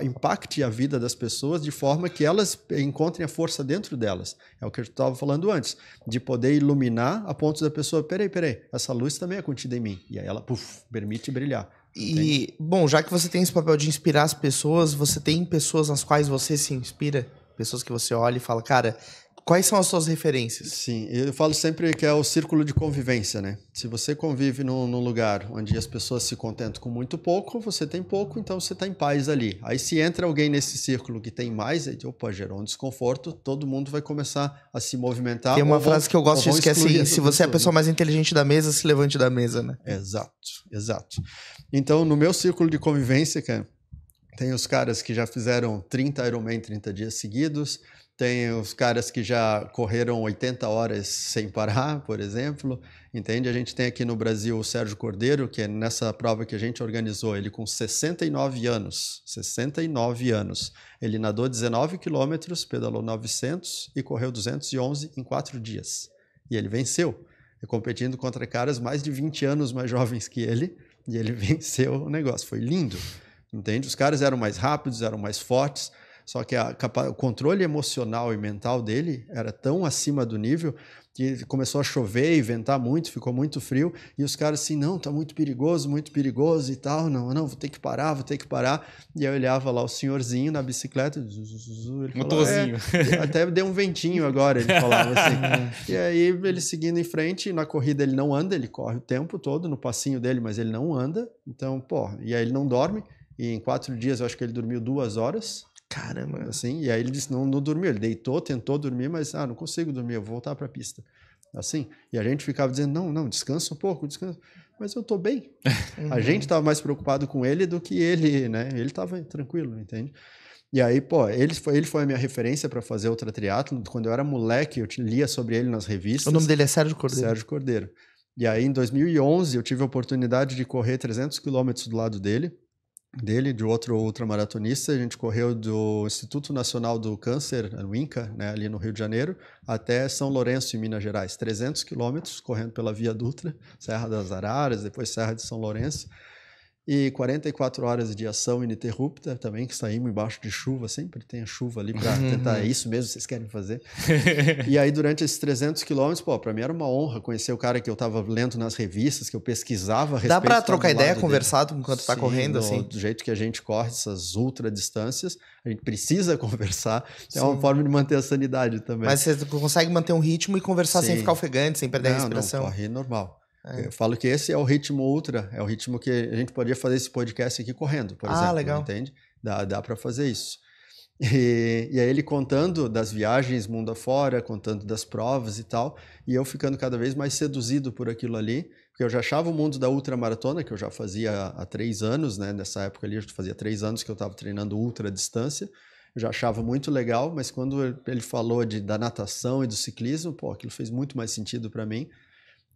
impacte a vida das pessoas de forma que elas encontrem a força dentro delas. É o que eu estava falando antes, de poder iluminar a ponto da pessoa, peraí, essa luz também é contida em mim. E aí ela, permite brilhar. E, bom, já que você tem esse papel de inspirar as pessoas, você tem pessoas nas quais você se inspira? Pessoas que você olha e fala, cara, quais são as suas referências? Sim, eu falo sempre que é o círculo de convivência, né? Se você convive num lugar onde as pessoas se contentam com muito pouco, você tem pouco, então você está em paz ali. Aí se entra alguém nesse círculo que tem mais, aí, gerou um desconforto, todo mundo vai começar a se movimentar. Tem uma frase que eu gosto disso, que é assim, se você é a pessoa mais inteligente da mesa, se levante da mesa, né? Exato. Então, no meu círculo de convivência, cara, tem os caras que já fizeram 30 Ironman 30 dias seguidos, tem os caras que já correram 80 horas sem parar, por exemplo, entende? A gente tem aqui no Brasil o Sérgio Cordeiro, que é nessa prova que a gente organizou, ele com 69 anos, ele nadou 19 quilômetros, pedalou 900 e correu 211 em 4 dias. E ele venceu, competindo contra caras mais de 20 anos mais jovens que ele, e ele venceu o negócio, foi lindo, entende? Os caras eram mais rápidos, eram mais fortes, só que o controle emocional e mental dele era tão acima do nível que começou a chover e ventar muito, ficou muito frio, e os caras assim, não, tá muito perigoso e tal, não, vou ter que parar, e eu olhava lá o senhorzinho na bicicleta, ele motorzinho. Até deu um ventinho agora, ele falava assim, e aí ele seguindo em frente, na corrida ele não anda, ele corre o tempo todo no passinho dele, mas ele não anda, então, e aí ele não dorme, e em 4 dias eu acho que ele dormiu 2 horas, caramba. Assim, e aí ele disse, não dormiu, ele deitou, tentou dormir, mas não consigo dormir, eu vou voltar para a pista. Assim, e a gente ficava dizendo, não, descansa um pouco, mas eu tô bem. A gente estava mais preocupado com ele do que ele, né? Ele estava tranquilo, entende? E aí, ele foi a minha referência para fazer outra triatlon. Quando eu era moleque, eu lia sobre ele nas revistas. O nome dele é Sérgio Cordeiro. Sérgio Cordeiro. E aí, em 2011, eu tive a oportunidade de correr 300 quilômetros do lado dele, de outro ultramaratonista. A gente correu do Instituto Nacional do Câncer, no INCA, né, ali no Rio de Janeiro, até São Lourenço, em Minas Gerais. 300 quilômetros, correndo pela Via Dutra, Serra das Araras, depois Serra de São Lourenço. E 44 horas de ação ininterrupta também, que saímos embaixo de chuva, sempre tem a chuva ali para tentar, é isso mesmo que vocês querem fazer. E aí durante esses 300 quilômetros, pô, para mim era uma honra conhecer o cara que eu tava lendo nas revistas, que eu pesquisava a respeito. Dá para trocar ideia, dele. conversar enquanto tá correndo, assim? Do jeito que a gente corre essas ultra distâncias, a gente precisa conversar, é uma forma de manter a sanidade também. Mas você consegue manter um ritmo e conversar sem ficar ofegante, sem perder a respiração? Não, corre normal. Eu falo que esse é o ritmo ultra, é o ritmo que a gente poderia fazer esse podcast aqui correndo, por exemplo. Legal. Entende? Dá para fazer isso. E aí ele contando das viagens mundo afora, contando das provas e tal, e eu ficando cada vez mais seduzido por aquilo ali, porque eu já achava o mundo da ultramaratona, que eu já fazia há 3 anos, né? Nessa época ali, fazia 3 anos que eu estava treinando ultra distância, eu já achava muito legal, mas quando ele falou da natação e do ciclismo, pô, aquilo fez muito mais sentido para mim.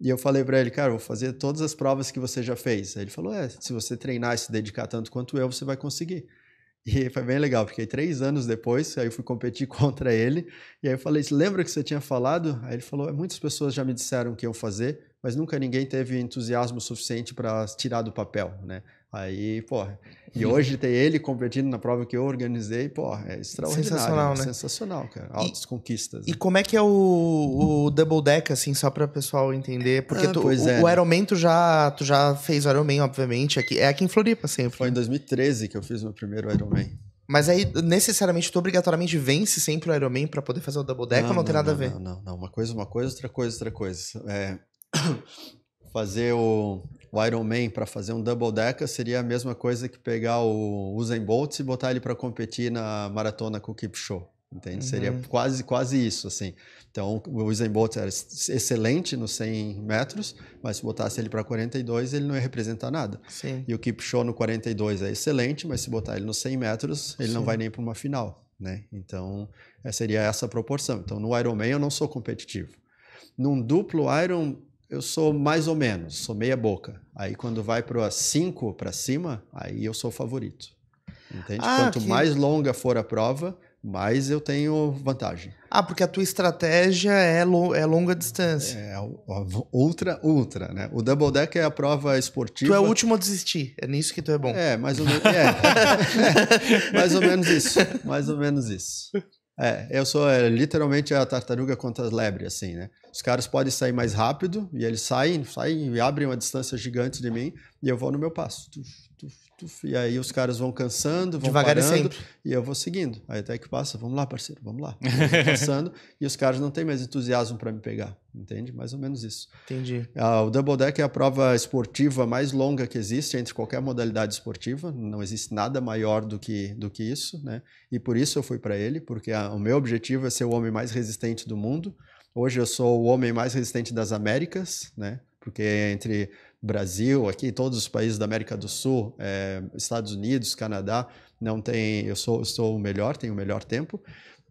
E eu falei para ele, cara, eu vou fazer todas as provas que você já fez. Aí ele falou, se você treinar e se dedicar tanto quanto eu, você vai conseguir. E foi bem legal, porque 3 anos depois, aí eu fui competir contra ele, e aí eu falei, lembra que você tinha falado? Aí ele falou, muitas pessoas já me disseram que iam fazer, mas nunca ninguém teve entusiasmo suficiente para tirar do papel, né? Aí, porra, e hoje ter ele competindo na prova que eu organizei, porra, é extraordinário. Sensacional, né? Sensacional, cara. Altas conquistas. E como é que é o Double Deck, assim, só para o pessoal entender? Porque o Ironman, tu já fez o Ironman, obviamente, aqui em Floripa sempre. Foi em 2013 que eu fiz meu primeiro Ironman. Mas aí, necessariamente, tu obrigatoriamente vence sempre o Ironman para poder fazer o Double Deck ou não tem nada a ver? Não. Uma coisa, outra coisa. Fazer o Ironman para fazer um Double Decker seria a mesma coisa que pegar o Usain Bolt e botar ele para competir na maratona com o Kipchoge, entende? Seria quase isso, assim. Então, o Usain Bolt era excelente nos 100 metros, mas se botasse ele para 42, ele não ia representar nada. Sim. E o Kipchoge no 42 é excelente, mas se botar ele nos 100 metros, ele não vai nem para uma final, né? Então, seria essa a proporção. Então, no Ironman eu não sou competitivo. Num duplo Iron, eu sou mais ou menos, sou meia boca. Aí quando vai para 5 para cima, aí eu sou o favorito. Entende? Quanto mais longa for a prova, mais eu tenho vantagem. Porque a tua estratégia é longa distância. É ultra, né? O Double Deck é a prova esportiva. Tu é o último a desistir, é nisso que tu é bom. Mais ou menos, mais ou menos isso, mais ou menos isso. Eu sou literalmente a tartaruga contra as lebres, assim, né? Os caras podem sair mais rápido e eles saem e abrem uma distância gigante de mim e eu vou no meu passo. E aí os caras vão cansando, vão devagar parando, sempre. E eu vou seguindo. Aí até que passa, vamos lá, parceiro, vamos lá. Eu vou passando e os caras não têm mais entusiasmo para me pegar, entende? Mais ou menos isso. Entendi. O Double Deck é a prova esportiva mais longa que existe entre qualquer modalidade esportiva. Não existe nada maior do que isso, né? E por isso eu fui para ele, porque o meu objetivo é ser o homem mais resistente do mundo. Hoje eu sou o homem mais resistente das Américas, né? Porque entre Brasil, aqui, todos os países da América do Sul, Estados Unidos, Canadá, não tem. Eu sou o melhor, tenho o melhor tempo.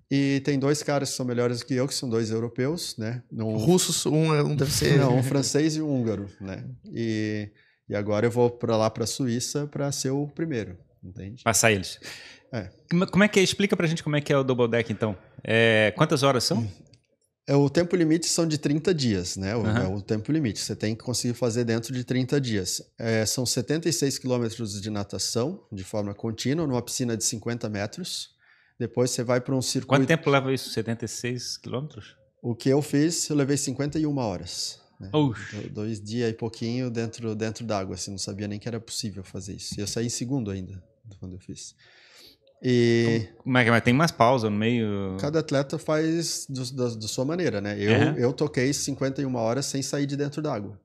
E tem 2 caras que são melhores que eu, que são 2 europeus, né? Russos, um deve ser. Não, um francês e um húngaro, né? E agora eu vou para lá, para a Suíça, para ser o primeiro, entende? Passar eles. Como é que explica pra gente como é que é o Double Deck, então? Quantas horas são? O tempo limite são de 30 dias, né? É o tempo limite. Você tem que conseguir fazer dentro de 30 dias. São 76 quilômetros de natação, de forma contínua, numa piscina de 50 metros. Depois você vai para um circuito... Quanto tempo leva isso? 76 quilômetros? O que eu fiz, eu levei 51 horas. Né? 2 dias e pouquinho dentro d'água. Assim, não sabia nem que era possível fazer isso. E eu saí em segundo ainda, quando eu fiz. Mas tem mais pausa no meio? Cada atleta faz da sua maneira, né? Eu toquei 51 horas sem sair de dentro d'água.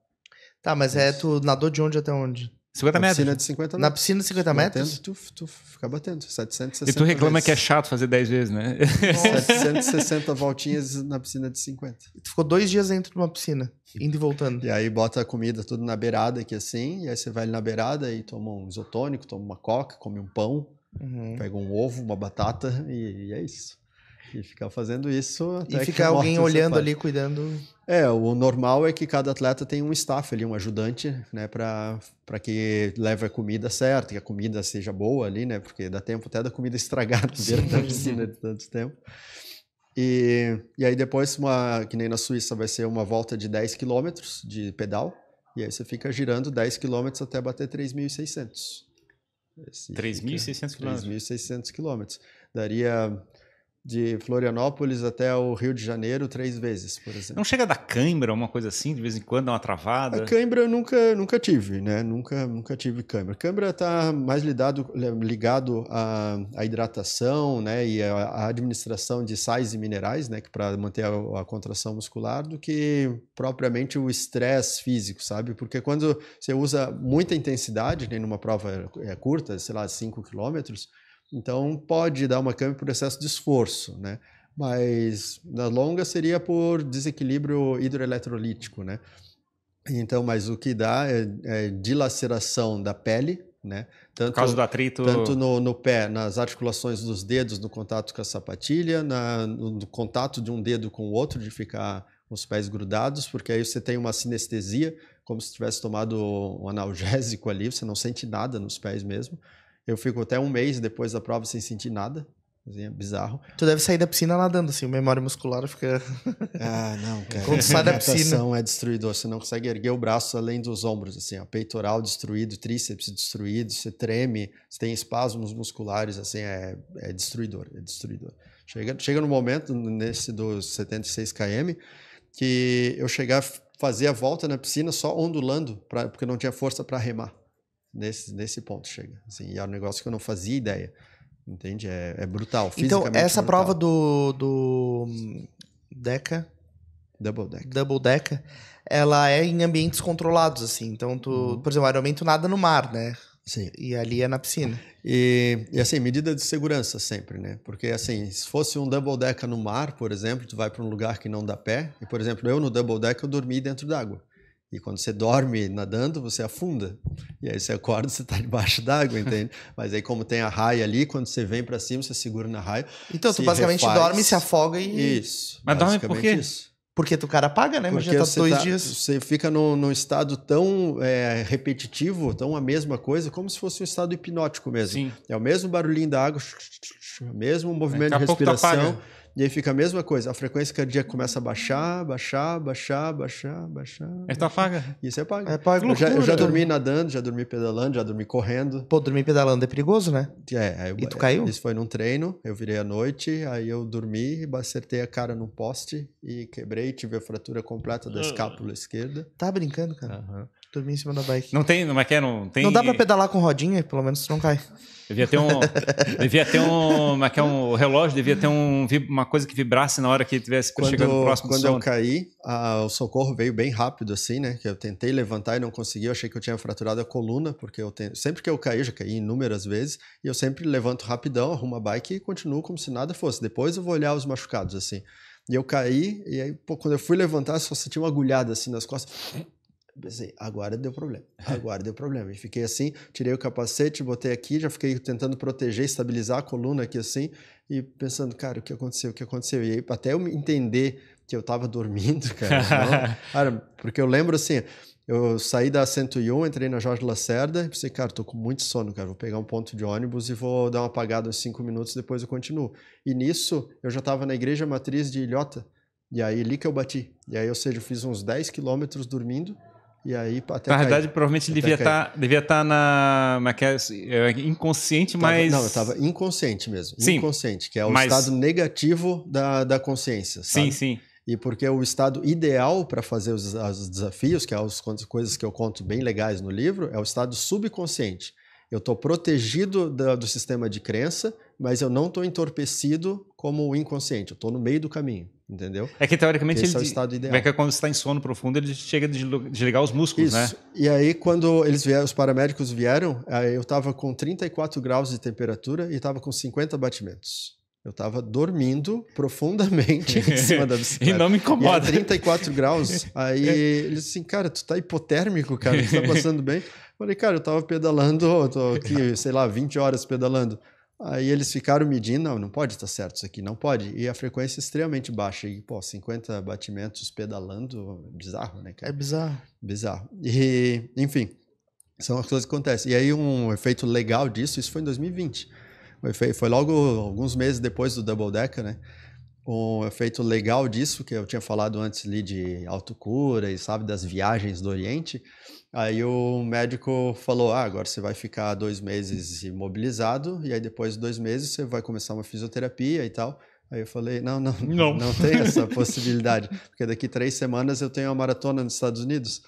Tá, mas tu nadou de onde até onde? 50 metros? Piscina de 50 metros. Na piscina de 50 metros? Tu fica batendo, 760 E tu reclama vezes. Que é chato fazer 10 vezes, né? 760 voltinhas na piscina de 50. Tu ficou 2 dias dentro de uma piscina, indo e voltando. E aí bota a comida tudo na beirada aqui assim, e aí você vai ali na beirada e toma um isotônico, toma uma coca, come um pão, pega um ovo, uma batata e é isso. E ficar fazendo isso até e ficar alguém olhando ali, cuidando. O normal é que cada atleta tem um staff ali, um ajudante, né, para que leve a comida certa, que a comida seja boa ali, né, porque dá tempo até da comida estragar dentro da piscina de tanto tempo. E aí depois, que nem na Suíça, vai ser uma volta de 10 quilômetros de pedal, E aí você fica girando 10 km até bater 3.600. 3.600 quilômetros. 3.600 quilômetros. Daria de Florianópolis até o Rio de Janeiro 3 vezes, por exemplo. Não chega da cãibra, uma coisa assim, de vez em quando dá uma travada? A cãibra eu nunca tive, né? Nunca tive cãibra. Cãibra está mais ligado à hidratação, né? E à administração de sais e minerais, né? Que para manter a contração muscular, do que propriamente o estresse físico, sabe? Porque quando você usa muita intensidade, né? Numa prova curta, sei lá, 5 quilômetros, então pode dar uma cãibra por excesso de esforço, né? Mas na longa seria por desequilíbrio hidroeletrolítico, né? Então, mas o que dá é dilaceração da pele, né? Por causa do atrito. Tanto no pé, nas articulações dos dedos, no contato com a sapatilha, no contato de um dedo com o outro, de ficar com os pés grudados, porque aí você tem uma sinestesia, como se tivesse tomado um analgésico ali, você não sente nada nos pés mesmo. Eu fico até um mês depois da prova sem sentir nada. Assim, é bizarro. Tu deve sair da piscina nadando, assim, o memória muscular fica... Não, cara. Quando sai da piscina. A natação é destruidor. Você não consegue erguer o braço além dos ombros, assim, ó, peitoral destruído, tríceps destruído, você treme, você tem espasmos musculares, assim, é destruidor, é destruidor. Chega no momento, nesse dos 76 km, que eu chegar a fazer a volta na piscina só ondulando, porque não tinha força para remar. Nesse ponto chega. Assim, e é um negócio que eu não fazia ideia. Entende? É brutal, fisicamente. Então, essa brutal. prova do Double Deca, ela é em ambientes controlados, assim. Então, por exemplo, o Ironman tu nada no mar, né? Sim. E ali é na piscina. E assim, medida de segurança sempre, né? Porque assim, se fosse um Double Deca no mar, por exemplo, tu vai para um lugar que não dá pé. E, por exemplo, eu no Double Deca eu dormi dentro d'água. E quando você dorme nadando, você afunda. E aí você acorda, você está debaixo d'água, entende? Mas aí como tem a raia ali, quando você vem para cima, você segura na raia. Então tu basicamente dorme, se afoga e... Isso. Mas dorme por quê? Isso. Porque tu cara apaga, né? Porque Imagina, tá 2 dias. Você fica num estado tão repetitivo, tão a mesma coisa, como se fosse um estado hipnótico mesmo. Sim. É o mesmo barulhinho da água, o mesmo movimento de Daqui a pouco tu respiração. apaga. E aí fica a mesma coisa. A frequência cardíaca começa a baixar. Aí tu apaga. E você apaga. Apaga. Eu já dormi nadando, já dormi pedalando, já dormi correndo. Pô, dormir pedalando é perigoso, né? E tu caiu? Isso foi num treino, eu virei à noite, aí eu dormi, acertei a cara num poste e quebrei, tive a fratura completa da escápula esquerda. Tá brincando, cara. Dormi em cima da bike. Não tem, como é que é? Não tem... Não dá pra pedalar com rodinha, pelo menos tu não cai. Devia ter um relógio, devia ter uma coisa que vibrasse na hora que estivesse chegando no próximo Quando sono. eu caí, o socorro veio bem rápido, assim, né? Que eu tentei levantar e não consegui. Eu achei que eu tinha fraturado a coluna, porque sempre que eu caí, já caí inúmeras vezes, e eu sempre levanto rapidão, arrumo a bike e continuo como se nada fosse. Depois eu vou olhar os machucados, assim. E eu caí, e aí, quando eu fui levantar, só senti uma agulhada, assim, nas costas. Pensei, agora deu problema. E fiquei assim, tirei o capacete, botei aqui, já fiquei tentando proteger, estabilizar a coluna aqui assim, e pensando, cara, o que aconteceu? E aí, até eu entender que eu tava dormindo, cara, porque eu lembro assim, eu saí da 101, entrei na Jorge Lacerda, e pensei, cara, tô com muito sono, cara, vou pegar um ponto de ônibus e vou dar uma apagada uns 5 minutos, depois eu continuo. E nisso, eu já tava na igreja matriz de Ilhota, e aí ali que eu bati. E aí, ou seja, eu fiz uns 10 quilômetros dormindo, e aí até na verdade, provavelmente devia estar na inconsciente, mas... Não, eu estava inconsciente mesmo. Sim, inconsciente, que é o estado negativo da consciência, sabe? Sim. E porque o estado ideal para fazer os desafios, que é as coisas que eu conto bem legais no livro, é o estado subconsciente. Eu estou protegido do sistema de crença, mas eu não estou entorpecido como o inconsciente. Eu estou no meio do caminho, entendeu? É que teoricamente esse é o estado ideal. É que quando você está em sono profundo, ele chega a desligar os músculos, Isso. né? E aí, quando os paramédicos vieram, eu estava com 34 graus de temperatura e estava com 50 batimentos. Eu estava dormindo profundamente em cima da bicicleta. E não me incomoda. E aí, 34 graus. Aí eles assim, cara, tu tá hipotérmico, cara, tu tá passando bem. Falei, cara, eu tava pedalando, eu tô aqui, sei lá, 20 horas pedalando. Aí eles ficaram medindo, não pode estar certo isso aqui, não pode. E a frequência é extremamente baixa. E, 50 batimentos pedalando, bizarro, né, cara? É bizarro. Bizarro. E, enfim, são as coisas que acontecem. E aí um efeito legal disso, isso foi em 2020. Foi logo alguns meses depois do Double Deca, né? um efeito legal disso, que eu tinha falado antes ali de autocura e sabe, das viagens do Oriente. Aí o médico falou, agora você vai ficar 2 meses imobilizado e aí depois de 2 meses você vai começar uma fisioterapia e tal. Aí eu falei, não tem essa possibilidade, porque daqui 3 semanas eu tenho uma maratona nos Estados Unidos.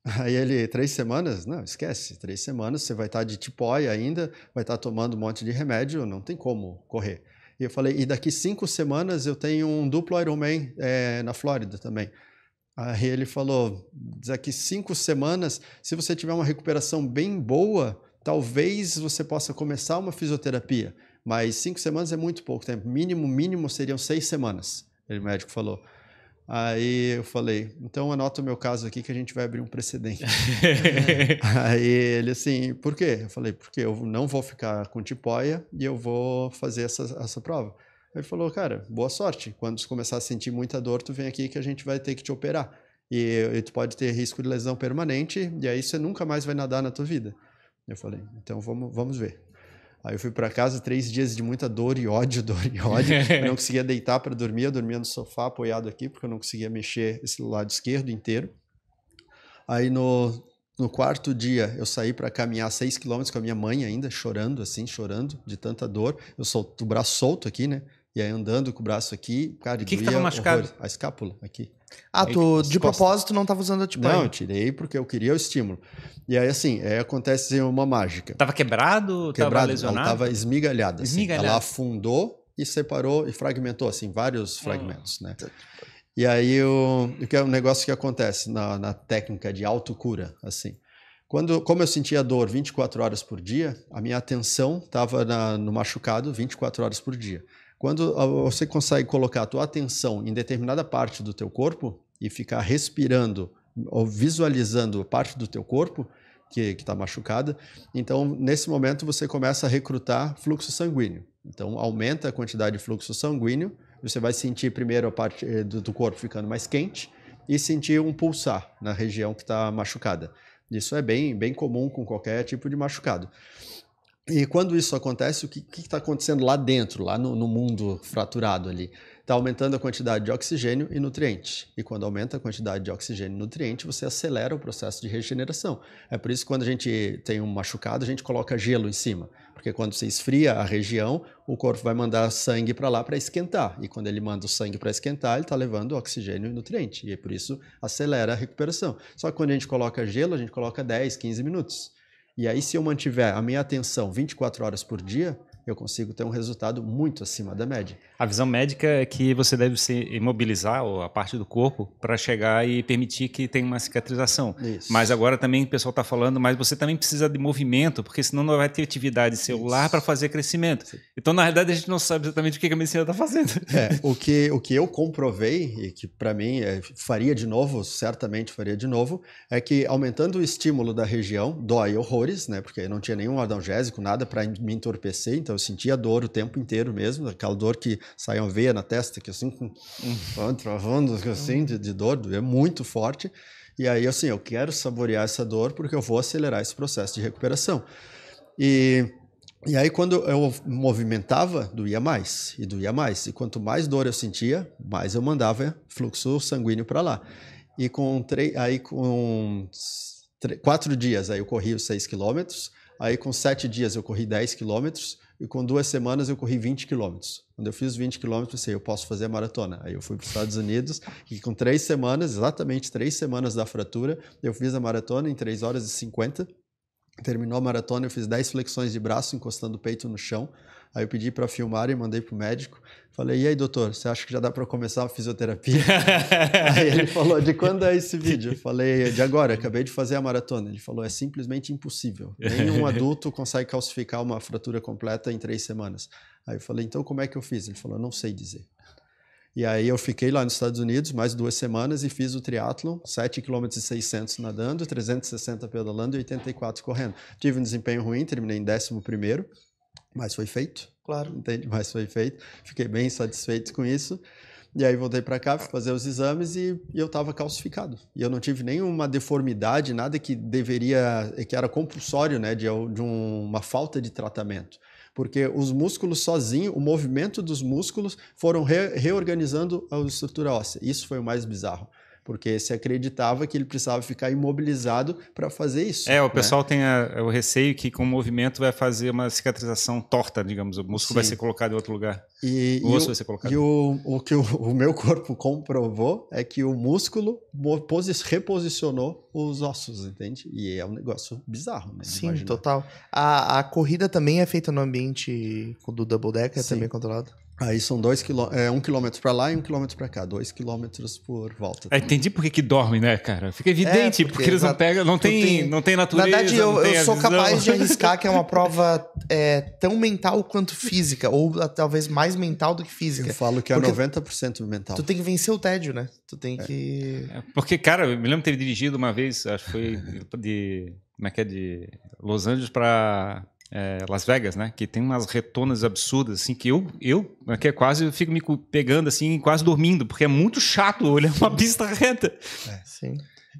Aí ele, 3 semanas? Não, esquece, 3 semanas você vai estar de tipóia ainda, vai estar tomando um monte de remédio, não tem como correr. E eu falei, e daqui 5 semanas eu tenho um duplo Ironman na Flórida também. Aí ele falou, daqui 5 semanas, se você tiver uma recuperação bem boa, talvez você possa começar uma fisioterapia. Mas 5 semanas é muito pouco tempo. Mínimo seriam 6 semanas, o médico falou. Aí eu falei, então anota o meu caso aqui que a gente vai abrir um precedente. Aí ele assim, por quê? Eu falei, porque eu não vou ficar com tipóia e eu vou fazer essa prova. Ele falou, cara, boa sorte. Quando você começar a sentir muita dor, tu vem aqui que a gente vai ter que te operar. E tu pode ter risco de lesão permanente e aí você nunca mais vai nadar na tua vida. Eu falei, então vamos ver. Aí eu fui para casa, 3 dias de muita dor e ódio. Eu não conseguia deitar para dormir, eu dormia no sofá apoiado aqui, porque eu não conseguia mexer esse lado esquerdo inteiro. Aí no 4º dia eu saí para caminhar 6 km com a minha mãe ainda, chorando de tanta dor. Eu solto o braço solto aqui, né? E aí andando com o braço aqui, cara, o que estava machucado? A escápula aqui. Tu de propósito não estava usando a tipóia? Não, eu tirei porque eu queria o estímulo. E aí assim, acontece uma mágica. Tava quebrado? Tava lesionado? Ela tava esmigalhada. Assim. Ela afundou e separou e fragmentou, assim, vários fragmentos, né? E aí o que é um negócio que acontece na técnica de autocura, assim. Como eu sentia dor 24 horas por dia, a minha atenção estava no machucado 24 horas por dia. Quando você consegue colocar a tua atenção em determinada parte do teu corpo e ficar respirando ou visualizando parte do teu corpo que está machucada, então nesse momento você começa a recrutar fluxo sanguíneo. Então aumenta a quantidade de fluxo sanguíneo, você vai sentir primeiro a parte do corpo ficando mais quente e sentir um pulsar na região que está machucada. Isso é bem comum com qualquer tipo de machucado. E quando isso acontece, o que está acontecendo lá dentro, lá no mundo fraturado ali? Está aumentando a quantidade de oxigênio e nutriente. E quando aumenta a quantidade de oxigênio e nutriente, você acelera o processo de regeneração. É por isso que quando a gente tem um machucado, a gente coloca gelo em cima. Porque quando você esfria a região, o corpo vai mandar sangue para lá para esquentar. E quando ele manda o sangue para esquentar, ele está levando oxigênio e nutriente. E é por isso acelera a recuperação. Só que quando a gente coloca gelo, a gente coloca 10, 15 minutos. E aí, se eu mantiver a minha atenção 24 horas por dia, eu consigo ter um resultado muito acima da média. A visão médica é que você deve se imobilizar a parte do corpo para chegar e permitir que tenha uma cicatrização. Isso. Mas agora também o pessoal está falando, mas você também precisa de movimento, porque senão não vai ter atividade celular para fazer crescimento. Sim. Então, na realidade, a gente não sabe exatamente o que a medicina está fazendo. O que eu comprovei, e que para mim faria de novo, certamente faria de novo, é que aumentando o estímulo da região, dói horrores, né? Porque não tinha nenhum analgésico, nada para me entorpecer, então eu sentia dor o tempo inteiro mesmo, aquela dor que sai uma veia na testa, que assim, travando assim, de dor, é muito forte. E aí, assim, eu quero saborear essa dor porque eu vou acelerar esse processo de recuperação. E aí, quando eu movimentava, doía mais, e doía mais. E quanto mais dor eu sentia, mais eu mandava fluxo sanguíneo para lá. E com 4 dias, aí eu corri os 6 quilômetros. Aí com 7 dias eu corri 10 quilômetros. E com 2 semanas eu corri 20 quilômetros. Quando eu fiz 20 quilômetros, eu pensei, eu posso fazer a maratona. Aí eu fui para os Estados Unidos e com 3 semanas, exatamente 3 semanas da fratura, eu fiz a maratona em 3 horas e 50. Terminou a maratona, eu fiz 10 flexões de braço, encostando o peito no chão. Aí eu pedi para filmar e mandei pro médico. Falei, e aí, doutor, você acha que já dá para começar a fisioterapia? Aí ele falou, de quando é esse vídeo? Eu falei, de agora, acabei de fazer a maratona. Ele falou, é simplesmente impossível. Nenhum adulto consegue calcificar uma fratura completa em 3 semanas. Aí eu falei, então como é que eu fiz? Ele falou, não sei dizer. E aí eu fiquei lá nos Estados Unidos mais 2 semanas e fiz o triatlon, 7,6 km nadando, 360 pedalando e 84 correndo. Tive um desempenho ruim, terminei em 11º, mas foi feito. Claro. Entende? Mas foi feito. Fiquei bem satisfeito com isso. E aí voltei para cá, fui fazer os exames e eu estava calcificado. E eu não tive nenhuma deformidade, nada que era compulsório, né, de uma falta de tratamento. porque os músculos sozinhos, o movimento dos músculos foram reorganizando a estrutura óssea. Isso foi o mais bizarro. Porque se acreditava que ele precisava ficar imobilizado para fazer isso. O pessoal tem o receio que com o movimento vai fazer uma cicatrização torta, digamos. O músculo vai ser colocado em outro lugar. O osso vai ser colocado. E o que o meu corpo comprovou é que o músculo reposicionou os ossos, entende? E é um negócio bizarro, né? Sim, total. A corrida também é feita no ambiente do double decker, também controlado? Aí são 1 quilômetro para lá e 1 quilômetro para cá, 2 quilômetros por volta. Entendi por que dorme, né, cara? Fica evidente, porque eles não pegam, não tem natureza. Na verdade, eu sou capaz de arriscar que é uma prova tão mental quanto física, ou talvez mais mental do que física. Eu falo que é 90% mental. Tu tem que vencer o tédio, né? Tu tem que... Porque, cara, eu me lembro de ter dirigido uma vez, acho que foi de Los Angeles para... Las Vegas, né? Que tem umas retonas absurdas, assim, que eu quase fico me pegando, assim, quase dormindo, porque é muito chato olhar uma pista reta. Sim.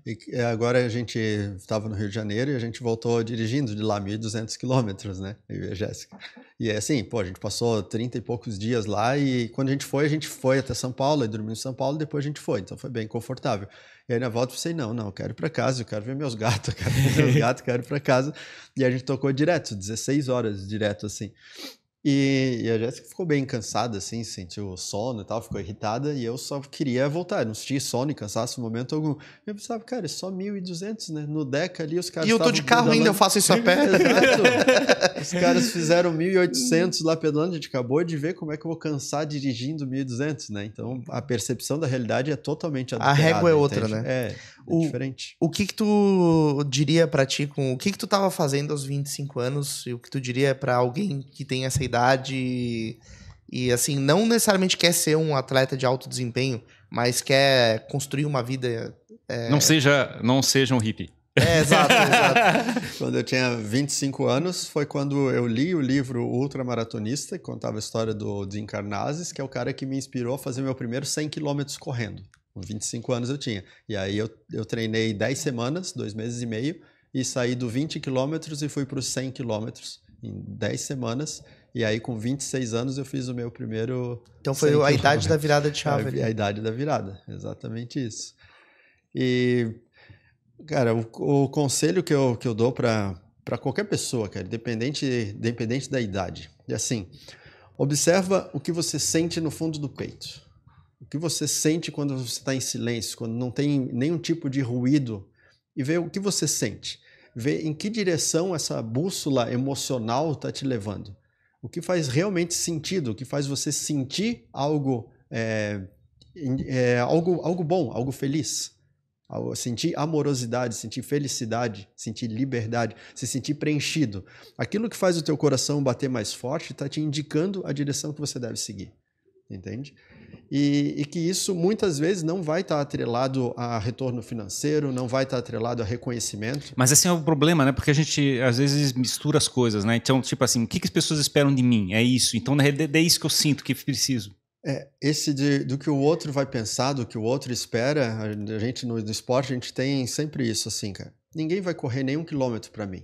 E agora a gente estava no Rio de Janeiro e a gente voltou dirigindo de lá 1.200 quilômetros, né? Eu e a Jéssica. E é assim, a gente passou 30 e poucos dias lá e quando a gente foi até São Paulo, e dormiu em São Paulo, depois a gente foi. Então foi bem confortável. E aí na volta eu pensei, não, eu quero ir para casa, eu quero ver meus gatos, quero ir para casa. E a gente tocou direto, 16 horas direto, assim. E a Jéssica ficou bem cansada, assim, sentiu sono e tal, ficou irritada, e eu só queria voltar, não sentia sono e cansaço em momento algum. Eu pensava, cara, é só 1.200, né? No Deca ali os caras... E eu tô de carro ainda, eu faço isso a pé. Exato. Os caras fizeram 1.800 lá pedalando, a gente acabou de ver como é que eu vou cansar dirigindo 1.200, né? Então, a percepção da realidade é totalmente adulterada. A régua é outra, entende? né? É diferente. O que tu diria pra ti, o que tu tava fazendo aos 25 anos, e o que tu diria pra alguém que tem essa idade e assim, não necessariamente quer ser um atleta de alto desempenho, mas quer construir uma vida... Não seja um hippie. Exato. Quando eu tinha 25 anos, foi quando eu li o livro Ultramaratonista, que contava a história do Dean Karnazes, que é o cara que me inspirou a fazer meu primeiro 100 quilômetros correndo. Com 25 anos eu tinha. E aí eu treinei 10 semanas, 2 meses e meio, e saí do 20 quilômetros e fui para os 100 quilômetros em 10 semanas. E aí com 26 anos eu fiz o meu primeiro... Então foi a idade da virada de chave ali. A idade da virada, exatamente isso. E, cara, o conselho que eu dou para qualquer pessoa, cara, independente da idade, é assim, observa o que você sente no fundo do peito. O que você sente quando você está em silêncio, quando não tem nenhum tipo de ruído, e vê o que você sente. Vê em que direção essa bússola emocional está te levando. O que faz realmente sentido, o que faz você sentir algo bom, algo feliz. Sentir amorosidade, sentir felicidade, sentir liberdade, se sentir preenchido. Aquilo que faz o teu coração bater mais forte está te indicando a direção que você deve seguir. Entende? E que isso muitas vezes não vai estar atrelado a retorno financeiro, não vai estar atrelado a reconhecimento. Mas esse é o problema, né? Porque a gente às vezes mistura as coisas, né? Então, tipo assim, o que as pessoas esperam de mim? É isso. Então, é isso que eu sinto que preciso. Do que o outro vai pensar, do que o outro espera, a gente no esporte, a gente tem sempre isso, assim, cara. Ninguém vai correr nem 1 quilômetro para mim,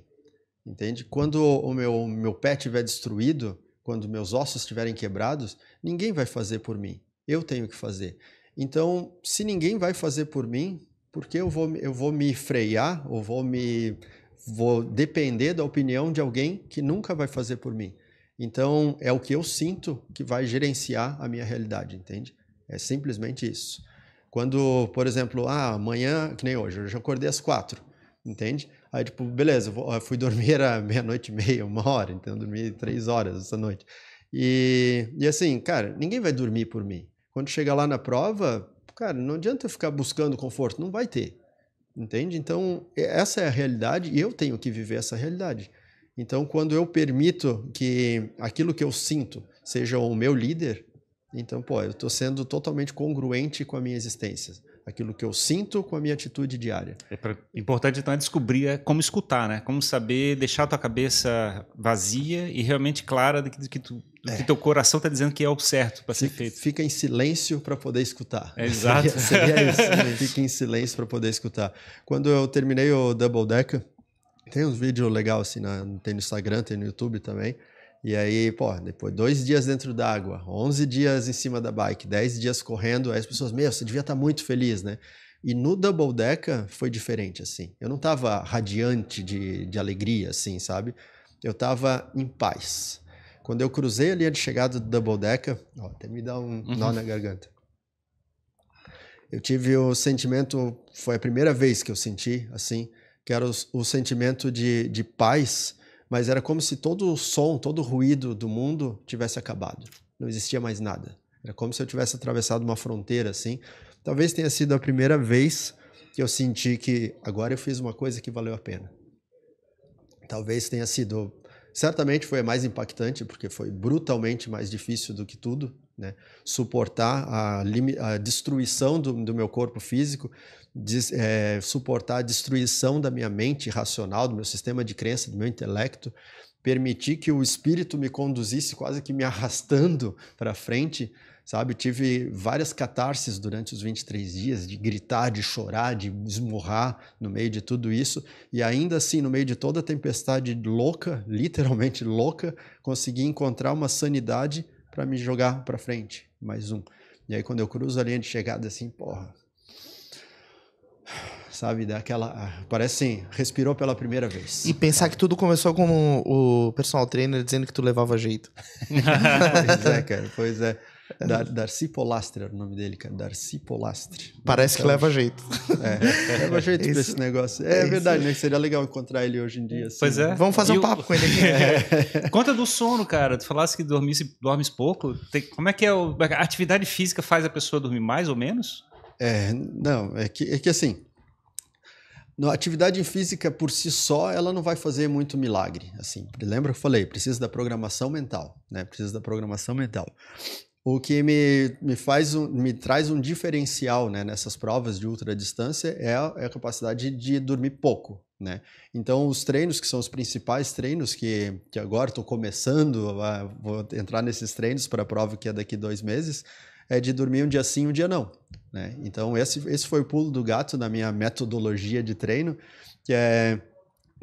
entende? Quando o meu pé estiver destruído, quando meus ossos estiverem quebrados, ninguém vai fazer por mim. Eu tenho que fazer. Então, se ninguém vai fazer por mim, por que eu vou me frear ou vou depender da opinião de alguém que nunca vai fazer por mim? Então, é o que eu sinto que vai gerenciar a minha realidade, entende? É simplesmente isso. Quando, por exemplo, amanhã, que nem hoje, eu já acordei às 4, entende? Aí, tipo, beleza, eu fui dormir à 00:30, 1h, então eu dormi 3 horas essa noite. E assim, cara, ninguém vai dormir por mim. Quando chegar lá na prova, cara, não adianta eu ficar buscando conforto, não vai ter, entende? Então, essa é a realidade e eu tenho que viver essa realidade. Então, quando eu permito que aquilo que eu sinto seja o meu líder, então, eu estou sendo totalmente congruente com a minha existência. Aquilo que eu sinto com a minha atitude diária. Importante, então, é descobrir como escutar, né? Como saber deixar a tua cabeça vazia e realmente clara do que teu coração está dizendo que é o certo para ser feito. Fica em silêncio para poder escutar. Exato. Seria isso, né? Fica em silêncio para poder escutar. Quando eu terminei o Double Decker, tem uns vídeos legais assim, tem no Instagram, tem no YouTube também. E aí, pô, depois 2 dias dentro d'água, 11 dias em cima da bike, 10 dias correndo, aí as pessoas, meu, você devia estar muito feliz, né? E no Double Deca foi diferente, assim. Eu não tava radiante de alegria, assim, sabe? Eu tava em paz. Quando eu cruzei a linha de chegada do Double Deca, ó, até me dá um nó na garganta. Eu tive o sentimento, foi a primeira vez que eu senti, assim, que era o sentimento de paz, mas era como se todo o som, todo o ruído do mundo tivesse acabado. Não existia mais nada. Era como se eu tivesse atravessado uma fronteira, assim. Talvez tenha sido a primeira vez que eu senti que agora eu fiz uma coisa que valeu a pena. Talvez tenha sido... Certamente foi a mais impactante, porque foi brutalmente mais difícil do que tudo, né? Suportar a destruição do meu corpo físico, suportar a destruição da minha mente racional, do meu sistema de crença, do meu intelecto, permitir que o espírito me conduzisse quase que me arrastando para frente, sabe? Tive várias catarses durante os 23 dias, de gritar, de chorar, de esmurrar no meio de tudo isso, e ainda assim, no meio de toda a tempestade louca, literalmente louca, consegui encontrar uma sanidade para me jogar para frente, mais um. E aí quando eu cruzo a linha de chegada assim, porra, sabe, daquela, parece assim, respirou pela primeira vez. E pensar, sabe, que tudo começou com o personal trainer dizendo que tu levava jeito. Pois é, cara, pois é. Darcy Polastri era o nome dele, cara. Darcy Polastri. Parece que leva jeito. Leva jeito pra esse negócio. É verdade, né? Seria legal encontrar ele hoje em dia. Assim, pois é. Vamos fazer um papo com ele aqui. Conta do sono, cara. Tu falasse que dormes pouco. Como é que é a atividade física faz a pessoa dormir mais ou menos? Não, é que assim, a atividade física por si só, ela não vai fazer muito milagre. Assim, lembra que eu falei? Precisa da programação mental, né? Precisa da programação mental. O que me traz um diferencial, né, nessas provas de ultradistância é a capacidade de dormir pouco, né? Então, os treinos, que são os principais treinos, que agora estou começando, vou entrar nesses treinos para a prova que é daqui 2 meses, é de dormir um dia sim, um dia não, né? Então, esse foi o pulo do gato na minha metodologia de treino, que é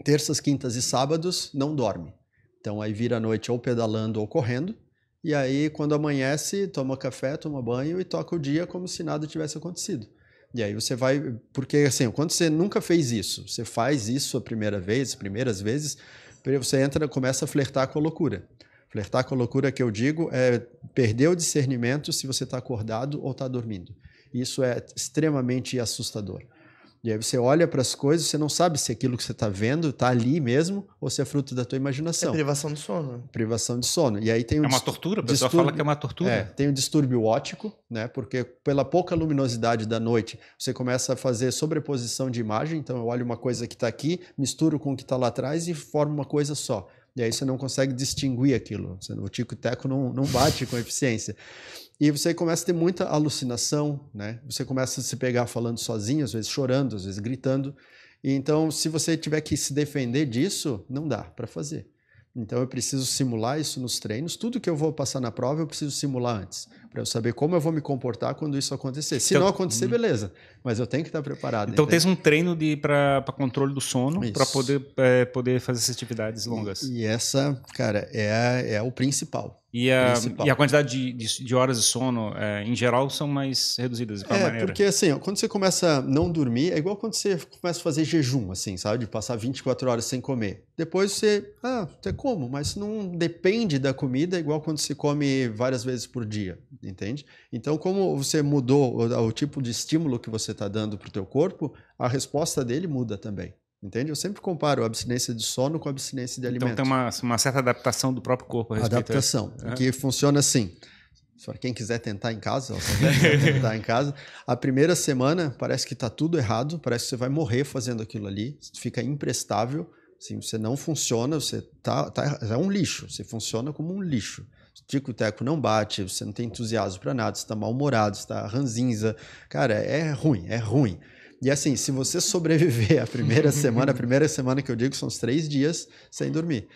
terças, quintas e sábados, não dorme. Então, aí vira a noite ou pedalando ou correndo. E aí, quando amanhece, toma café, toma banho e toca o dia como se nada tivesse acontecido. E aí você vai... Porque, assim, quando você nunca fez isso, você faz isso a primeira vez, as primeiras vezes, você começa a flertar com a loucura. Flertar com a loucura, que eu digo, é perder o discernimento se você está acordado ou está dormindo. Isso é extremamente assustador. E aí você olha para as coisas, você não sabe se aquilo que você está vendo está ali mesmo ou se é fruto da tua imaginação. É privação de sono. Privação de sono. E aí tem uma tortura? O pessoal fala que é uma tortura. Tem o distúrbio óptico, né? Porque pela pouca luminosidade da noite, você começa a fazer sobreposição de imagem. Então eu olho uma coisa que está aqui, misturo com o que está lá atrás e formo uma coisa só. E aí você não consegue distinguir aquilo. O tico e teco não bate com eficiência. E você começa a ter muita alucinação, né? Você começa a se pegar falando sozinho, às vezes chorando, às vezes gritando. E então, se você tiver que se defender disso, não dá para fazer. Então, eu preciso simular isso nos treinos. Tudo que eu vou passar na prova, eu preciso simular antes, para eu saber como eu vou me comportar quando isso acontecer. Se não acontecer, beleza. Mas eu tenho que estar preparado. Então, tem um treino para controle do sono, para poder fazer essas atividades longas. E essa, cara, é o principal. E a quantidade de horas de sono, em geral, são mais reduzidas de qual maneira? Porque assim, quando você começa a não dormir, é igual quando você começa a fazer jejum, assim, sabe? De passar 24 horas sem comer. Depois você, até como, mas não depende da comida, igual quando você come várias vezes por dia, entende? Então, como você mudou o tipo de estímulo que você está dando para o teu corpo, a resposta dele muda também. Entende? Eu sempre comparo a abstinência de sono com a abstinência de alimento. Então tem uma certa adaptação do próprio corpo a respeito. Adaptação, que funciona assim. Para quem quiser tentar em casa, a primeira semana parece que está tudo errado, parece que você vai morrer fazendo aquilo ali, fica imprestável, assim, você não funciona, você é um lixo, você funciona como um lixo. O tico e teco não bate, você não tem entusiasmo para nada, você está mal-humorado, você está ranzinza. Cara, é ruim, é ruim. E assim, se você sobreviver a primeira semana que eu digo são os 3 dias sem dormir.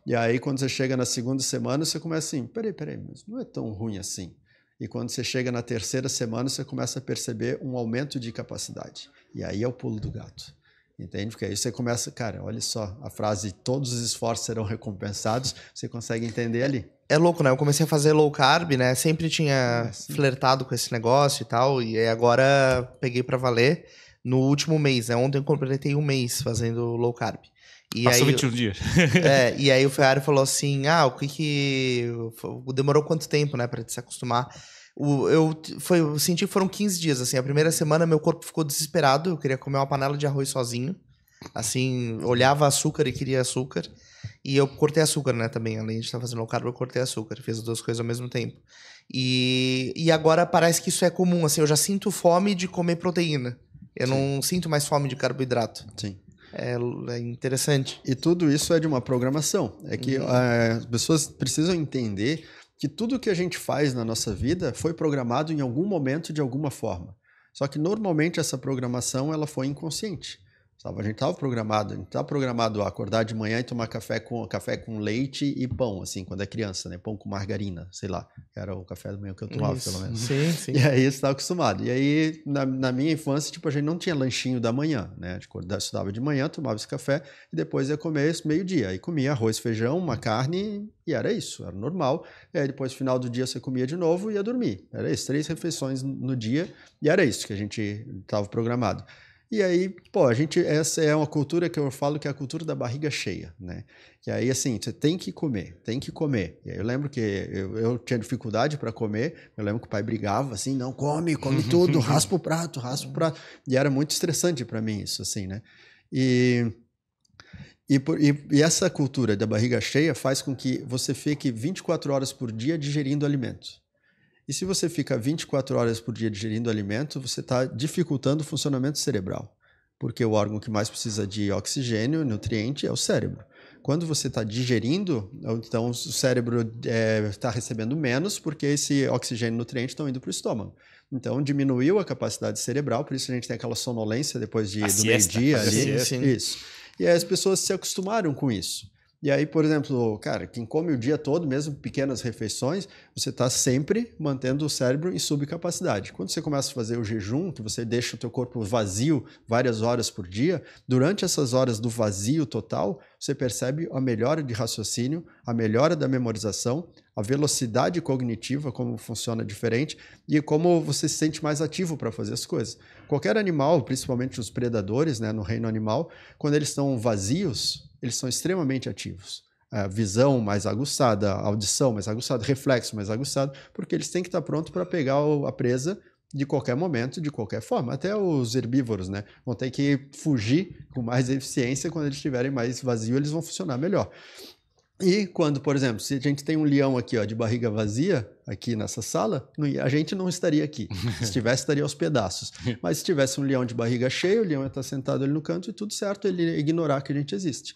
E aí, quando você chega na segunda semana, você começa assim, peraí, mas não é tão ruim assim. E quando você chega na terceira semana, você começa a perceber um aumento de capacidade. E aí é o pulo do gato. entende? Porque aí você começa, cara, olha só, a frase todos os esforços serão recompensados, você consegue entender ali. É louco, né? Eu comecei a fazer low carb, né? Sempre tinha flertado com esse negócio e tal, e aí agora peguei pra valer no último mês, né? Ontem eu completei um mês fazendo low carb. E Passou aí, 21 dias. e aí o Ferrari falou assim, demorou quanto tempo, né, pra se acostumar? Eu senti que foram 15 dias, assim, a primeira semana meu corpo ficou desesperado, eu queria comer uma panela de arroz sozinho, assim, olhava açúcar e queria açúcar, e eu cortei açúcar, né, também, além de estar fazendo low carb, eu cortei açúcar, fiz as duas coisas ao mesmo tempo. E agora parece que isso é comum, assim, eu já sinto fome de comer proteína, eu não sinto mais fome de carboidrato. Sim. É interessante. E tudo isso é de uma programação. É que as pessoas precisam entender que tudo que a gente faz na nossa vida foi programado em algum momento de alguma forma. Só que normalmente essa programação ela foi inconsciente. A gente estava programado a acordar de manhã e tomar café com leite e pão, assim, quando é criança, né? Pão com margarina, sei lá. Era o café da manhã que eu tomava, pelo menos. Sim, sim. E aí você estava acostumado. E aí, na minha infância, tipo, a gente não tinha lanchinho da manhã, né? A gente estudava de manhã, tomava esse café e depois ia comer meio-dia. Aí comia arroz, feijão, uma carne e era isso, era normal. E aí depois, no final do dia, você comia de novo e ia dormir. Era isso, 3 refeições no dia e era isso que a gente estava programado. E aí, essa é uma cultura que eu falo que é a cultura da barriga cheia, né? Que aí, assim, você tem que comer. E aí eu lembro que eu tinha dificuldade para comer, eu lembro que o pai brigava, assim, não, come tudo, raspa o prato. E era muito estressante para mim isso, assim, né? E essa cultura da barriga cheia faz com que você fique 24 horas por dia digerindo alimentos. E se você fica 24 horas por dia digerindo alimento, você está dificultando o funcionamento cerebral, porque o órgão que mais precisa de oxigênio, nutriente, é o cérebro. Quando você está digerindo, então o cérebro está recebendo menos, porque esse oxigênio e nutriente estão indo para o estômago. Então diminuiu a capacidade cerebral, por isso a gente tem aquela sonolência depois do meio-dia ali. Isso. E aí as pessoas se acostumaram com isso. E aí, por exemplo, cara, quem come o dia todo, mesmo pequenas refeições, você está sempre mantendo o cérebro em subcapacidade. Quando você começa a fazer o jejum, que você deixa o teu corpo vazio várias horas por dia, durante essas horas do vazio total, você percebe a melhora de raciocínio, a melhora da memorização, a velocidade cognitiva, como funciona diferente, e como você se sente mais ativo para fazer as coisas. Qualquer animal, principalmente os predadores, né, no reino animal, quando eles estão vazios, eles são extremamente ativos. A visão mais aguçada, a audição mais aguçada, reflexo mais aguçado, porque eles têm que estar prontos para pegar a presa de qualquer momento, de qualquer forma. Até os herbívoros, né, vão ter que fugir com mais eficiência. Quando eles estiverem mais vazios, eles vão funcionar melhor. E quando, por exemplo, se a gente tem um leão aqui, ó, de barriga vazia, aqui nessa sala, a gente não estaria aqui. Se tivesse, estaria aos pedaços. Mas se tivesse um leão de barriga cheia, o leão ia estar sentado ali no canto e tudo certo, ele ia ignorar que a gente existe.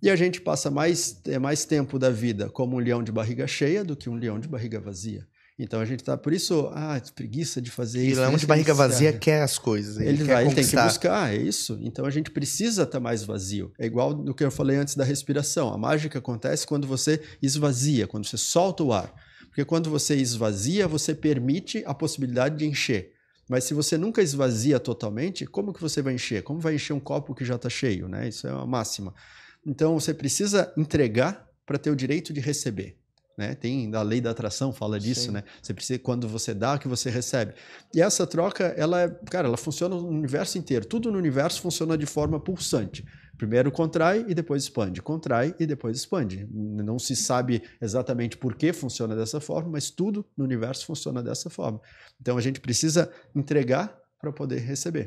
E a gente passa mais tempo da vida como um leão de barriga cheia do que um leão de barriga vazia. Então a gente tá, por isso, preguiça de fazer isso. E o leão de barriga vazia quer as coisas. Ele tem que buscar, é isso. Então a gente precisa estar mais vazio. É igual do que eu falei antes da respiração. A mágica acontece quando você esvazia, quando você solta o ar. Porque quando você esvazia, você permite a possibilidade de encher. Mas se você nunca esvazia totalmente, como que você vai encher? Como vai encher um copo que já está cheio, né? Isso é uma máxima. Então você precisa entregar para ter o direito de receber. Né? Tem a lei da atração, fala disso, né? Você precisa, quando você dá, que você recebe. E essa troca, ela funciona no universo inteiro. Tudo no universo funciona de forma pulsante. Primeiro contrai e depois expande. Contrai e depois expande. Não se sabe exatamente por que funciona dessa forma, mas tudo no universo funciona dessa forma. Então a gente precisa entregar para poder receber.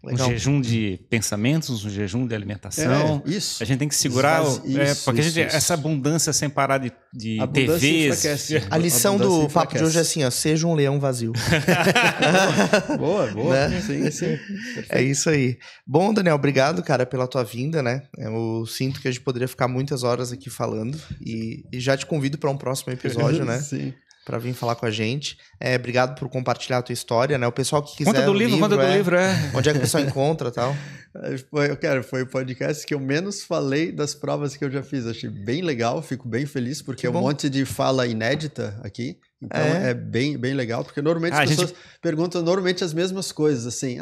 Legal. Um jejum de pensamentos, um jejum de alimentação. Isso. A gente tem que segurar. Porque essa abundância sem parar de TVs. A lição do papo de hoje é assim: ó, seja um leão vazio. Boa. Né? Sim. É isso aí. Bom, Daniel, obrigado, cara, pela tua vinda, né? Eu sinto que a gente poderia ficar muitas horas aqui falando. E já te convido para um próximo episódio, né? Sim. Para vir falar com a gente. Obrigado por compartilhar a tua história, né? O pessoal que quiser conta do livro. Onde é que o pessoal encontra e tal? Foi o podcast que eu menos falei das provas que eu já fiz. Achei bem legal, fico bem feliz, porque é um monte de fala inédita aqui. Então é bem legal, porque normalmente as pessoas perguntam as mesmas coisas, assim,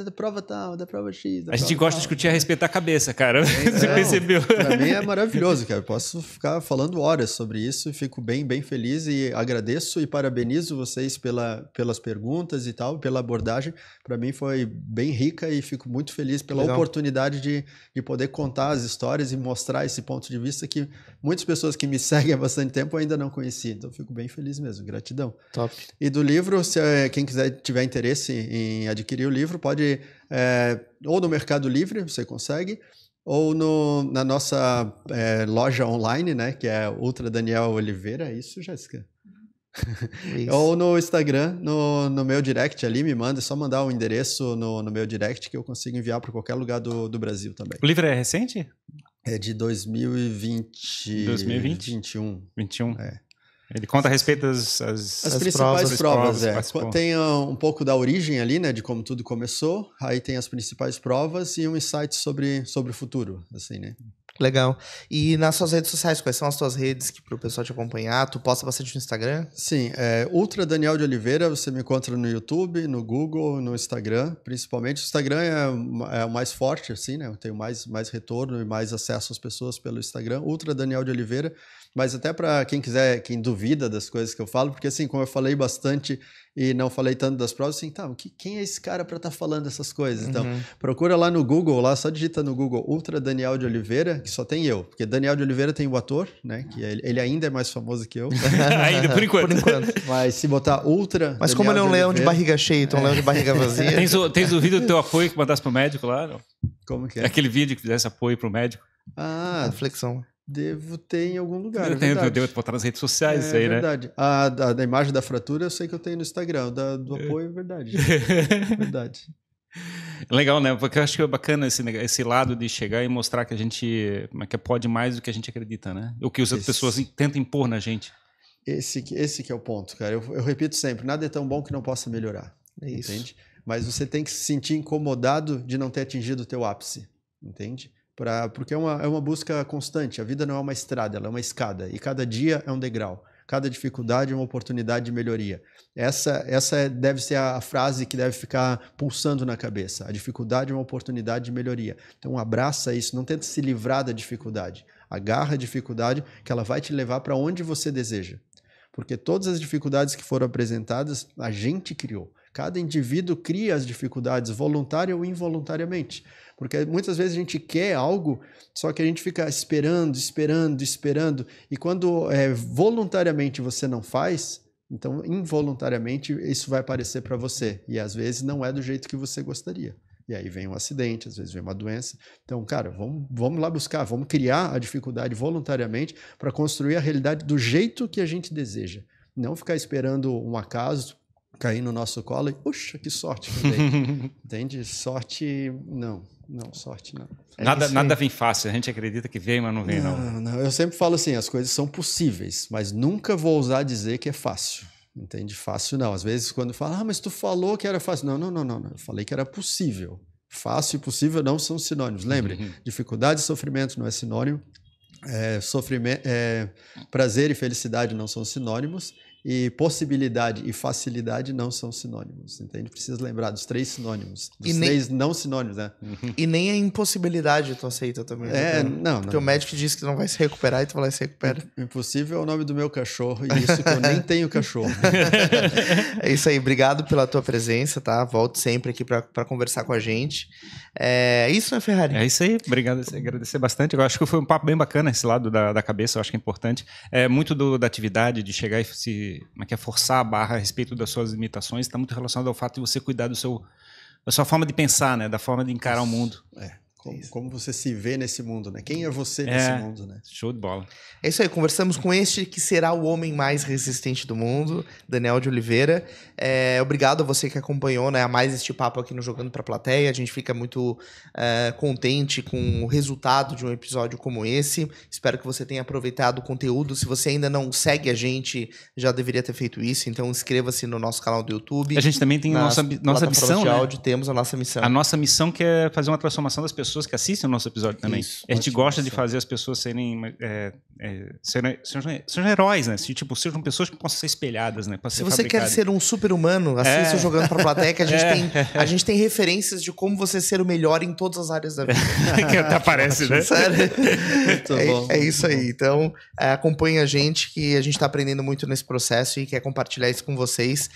da prova tal, da prova X. A gente gosta de discutir a respeito da cabeça, cara. Você percebeu? Pra mim é maravilhoso, cara. Eu posso ficar falando horas sobre isso e fico bem feliz e agradeço e parabenizo vocês pelas perguntas e tal, pela abordagem. Para mim foi bem rica e fico muito feliz pela oportunidade de poder contar as histórias e mostrar esse ponto de vista que muitas pessoas que me seguem há bastante tempo ainda não conheciam. Então fico bem feliz mesmo. Gratidão. Top. E do livro, se quem tiver interesse em adquirir o livro, pode ou no Mercado Livre, você consegue, ou na nossa loja online, né, que é Ultra Daniel Oliveira, é isso, Jéssica? Isso. Ou no Instagram, no meu direct ali, é só mandar o endereço no meu direct que eu consigo enviar para qualquer lugar do Brasil também. O livro é recente? É de 2020. 2021. 21. É. Ele conta a respeito das principais provas. Tem um pouco da origem ali, né, de como tudo começou. Aí tem as principais provas e um insight sobre o futuro, assim, né? Legal. E nas suas redes sociais, quais são as tuas redes para o pessoal te acompanhar? Tu posta bastante no Instagram? Sim, Ultra Daniel de Oliveira, você me encontra no YouTube, no Google, no Instagram, principalmente. O Instagram é o mais forte, assim, né? Eu tenho mais retorno e mais acesso às pessoas pelo Instagram. Ultra Daniel de Oliveira, mas até para quem quiser, quem duvida das coisas que eu falo, porque assim, como eu falei bastante e não falei tanto das provas, assim, quem é esse cara para estar falando essas coisas? Então, procura lá no Google, só digita no Google Ultra Daniel de Oliveira, que só tem eu, porque Daniel de Oliveira tem o ator, né, que ele ainda é mais famoso que eu. Ainda, por enquanto. Mas se botar Ultra Mas Daniel como ele é um leão Oliveira, de barriga cheia, então um leão de barriga vazia. Tens o vídeo do teu apoio que mandasse pro médico lá? Não? Como que é? Aquele vídeo que fizesse apoio pro médico. A flexão. Devo ter em algum lugar. Eu devo botar nas redes sociais isso aí, né? É verdade. Da imagem da fratura eu sei que eu tenho no Instagram. Do apoio é verdade. Verdade. Legal, né? Porque eu acho que é bacana esse lado de chegar e mostrar que a gente que pode mais do que a gente acredita, né? O que as outras pessoas tentam impor na gente. Esse que é o ponto, cara. Eu repito sempre, nada é tão bom que não possa melhorar. Entende? Mas você tem que se sentir incomodado de não ter atingido o teu ápice. Entende? Porque é uma busca constante. A vida não é uma estrada, ela é uma escada. E cada dia é um degrau. Cada dificuldade é uma oportunidade de melhoria. Essa deve ser a frase que deve ficar pulsando na cabeça. A dificuldade é uma oportunidade de melhoria. Então abraça isso, não tenta se livrar da dificuldade. Agarra a dificuldade que ela vai te levar para onde você deseja. Porque todas as dificuldades que foram apresentadas, a gente criou. Cada indivíduo cria as dificuldades voluntária ou involuntariamente. Porque muitas vezes a gente quer algo, só que a gente fica esperando. E quando voluntariamente você não faz, então involuntariamente isso vai aparecer para você. E às vezes não é do jeito que você gostaria. E aí vem um acidente, às vezes vem uma doença. Então, cara, vamos lá buscar, vamos criar a dificuldade voluntariamente para construir a realidade do jeito que a gente deseja. Não ficar esperando um acaso cair no nosso colo e, puxa, que sorte que eu dei. Entende? Sorte, não, sorte não. Nada vem fácil, a gente acredita que vem, mas não vem não. Eu sempre falo assim, as coisas são possíveis, mas nunca vou ousar dizer que é fácil. Entende? Fácil não. Às vezes quando fala, mas tu falou que era fácil. Não. Eu falei que era possível. Fácil e possível não são sinônimos. Lembre, dificuldade e sofrimento não é sinônimo. Prazer e felicidade não são sinônimos. E possibilidade e facilidade não são sinônimos, entende? Precisa lembrar dos 3 sinônimos, dos 3 não sinônimos, né? E nem a impossibilidade tu aceita também. Não. Porque o médico diz que não vai se recuperar e tu vai lá e se recupera. Impossível é o nome do meu cachorro, e isso que eu nem tenho cachorro. É isso aí, obrigado pela tua presença, tá? Volte sempre aqui para conversar com a gente. É isso, né, Ferrari? É isso aí, obrigado, agradecer bastante. Eu acho que foi um papo bem bacana esse lado da cabeça, eu acho que é importante. É muito da atividade, de chegar e forçar a barra a respeito das suas limitações, está muito relacionado ao fato de você cuidar da sua forma de pensar, né? Da forma de encarar o mundo. Como você se vê nesse mundo, né? Quem é você nesse mundo, né? Show de bola. É isso aí, conversamos com este que será o homem mais resistente do mundo, Daniel de Oliveira. Obrigado a você que acompanhou, né, a mais este papo aqui no Jogando Pra Plateia. A gente fica muito contente com o resultado de um episódio como esse. Espero que você tenha aproveitado o conteúdo. Se você ainda não segue a gente, já deveria ter feito isso. Então inscreva-se no nosso canal do YouTube. A gente também tem nossa missão, de áudio, temos a nossa missão. A nossa missão que é fazer uma transformação das pessoas pessoas que assistem o nosso episódio também. Isso, E a gente gosta de fazer as pessoas serem sejam heróis, né? Tipo, sejam pessoas que possam ser espelhadas, né? Se você quer ser um super-humano, assista o Jogando pra Plateia, que a gente tem referências de como você ser o melhor em todas as áreas da vida. Que até aparece, né? Sério. Muito bom. É isso aí. Então, acompanhe a gente, que a gente tá aprendendo muito nesse processo e quer compartilhar isso com vocês.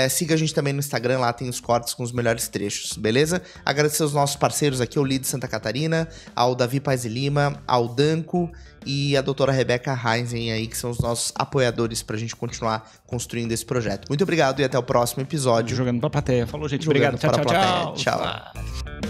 Siga a gente também no Instagram, lá tem os cortes com os melhores trechos, beleza? Agradecer aos nossos parceiros aqui, ao Lid Santa Catarina, ao Davi Paz e Lima, ao Danco e a doutora Rebeca Heinzen aí, que são os nossos apoiadores pra gente continuar construindo esse projeto. Muito obrigado e até o próximo episódio. Jogando pra Plateia. Falou, gente. Jogando Obrigado. para a Tchau, Plateia. tchau. Tchau.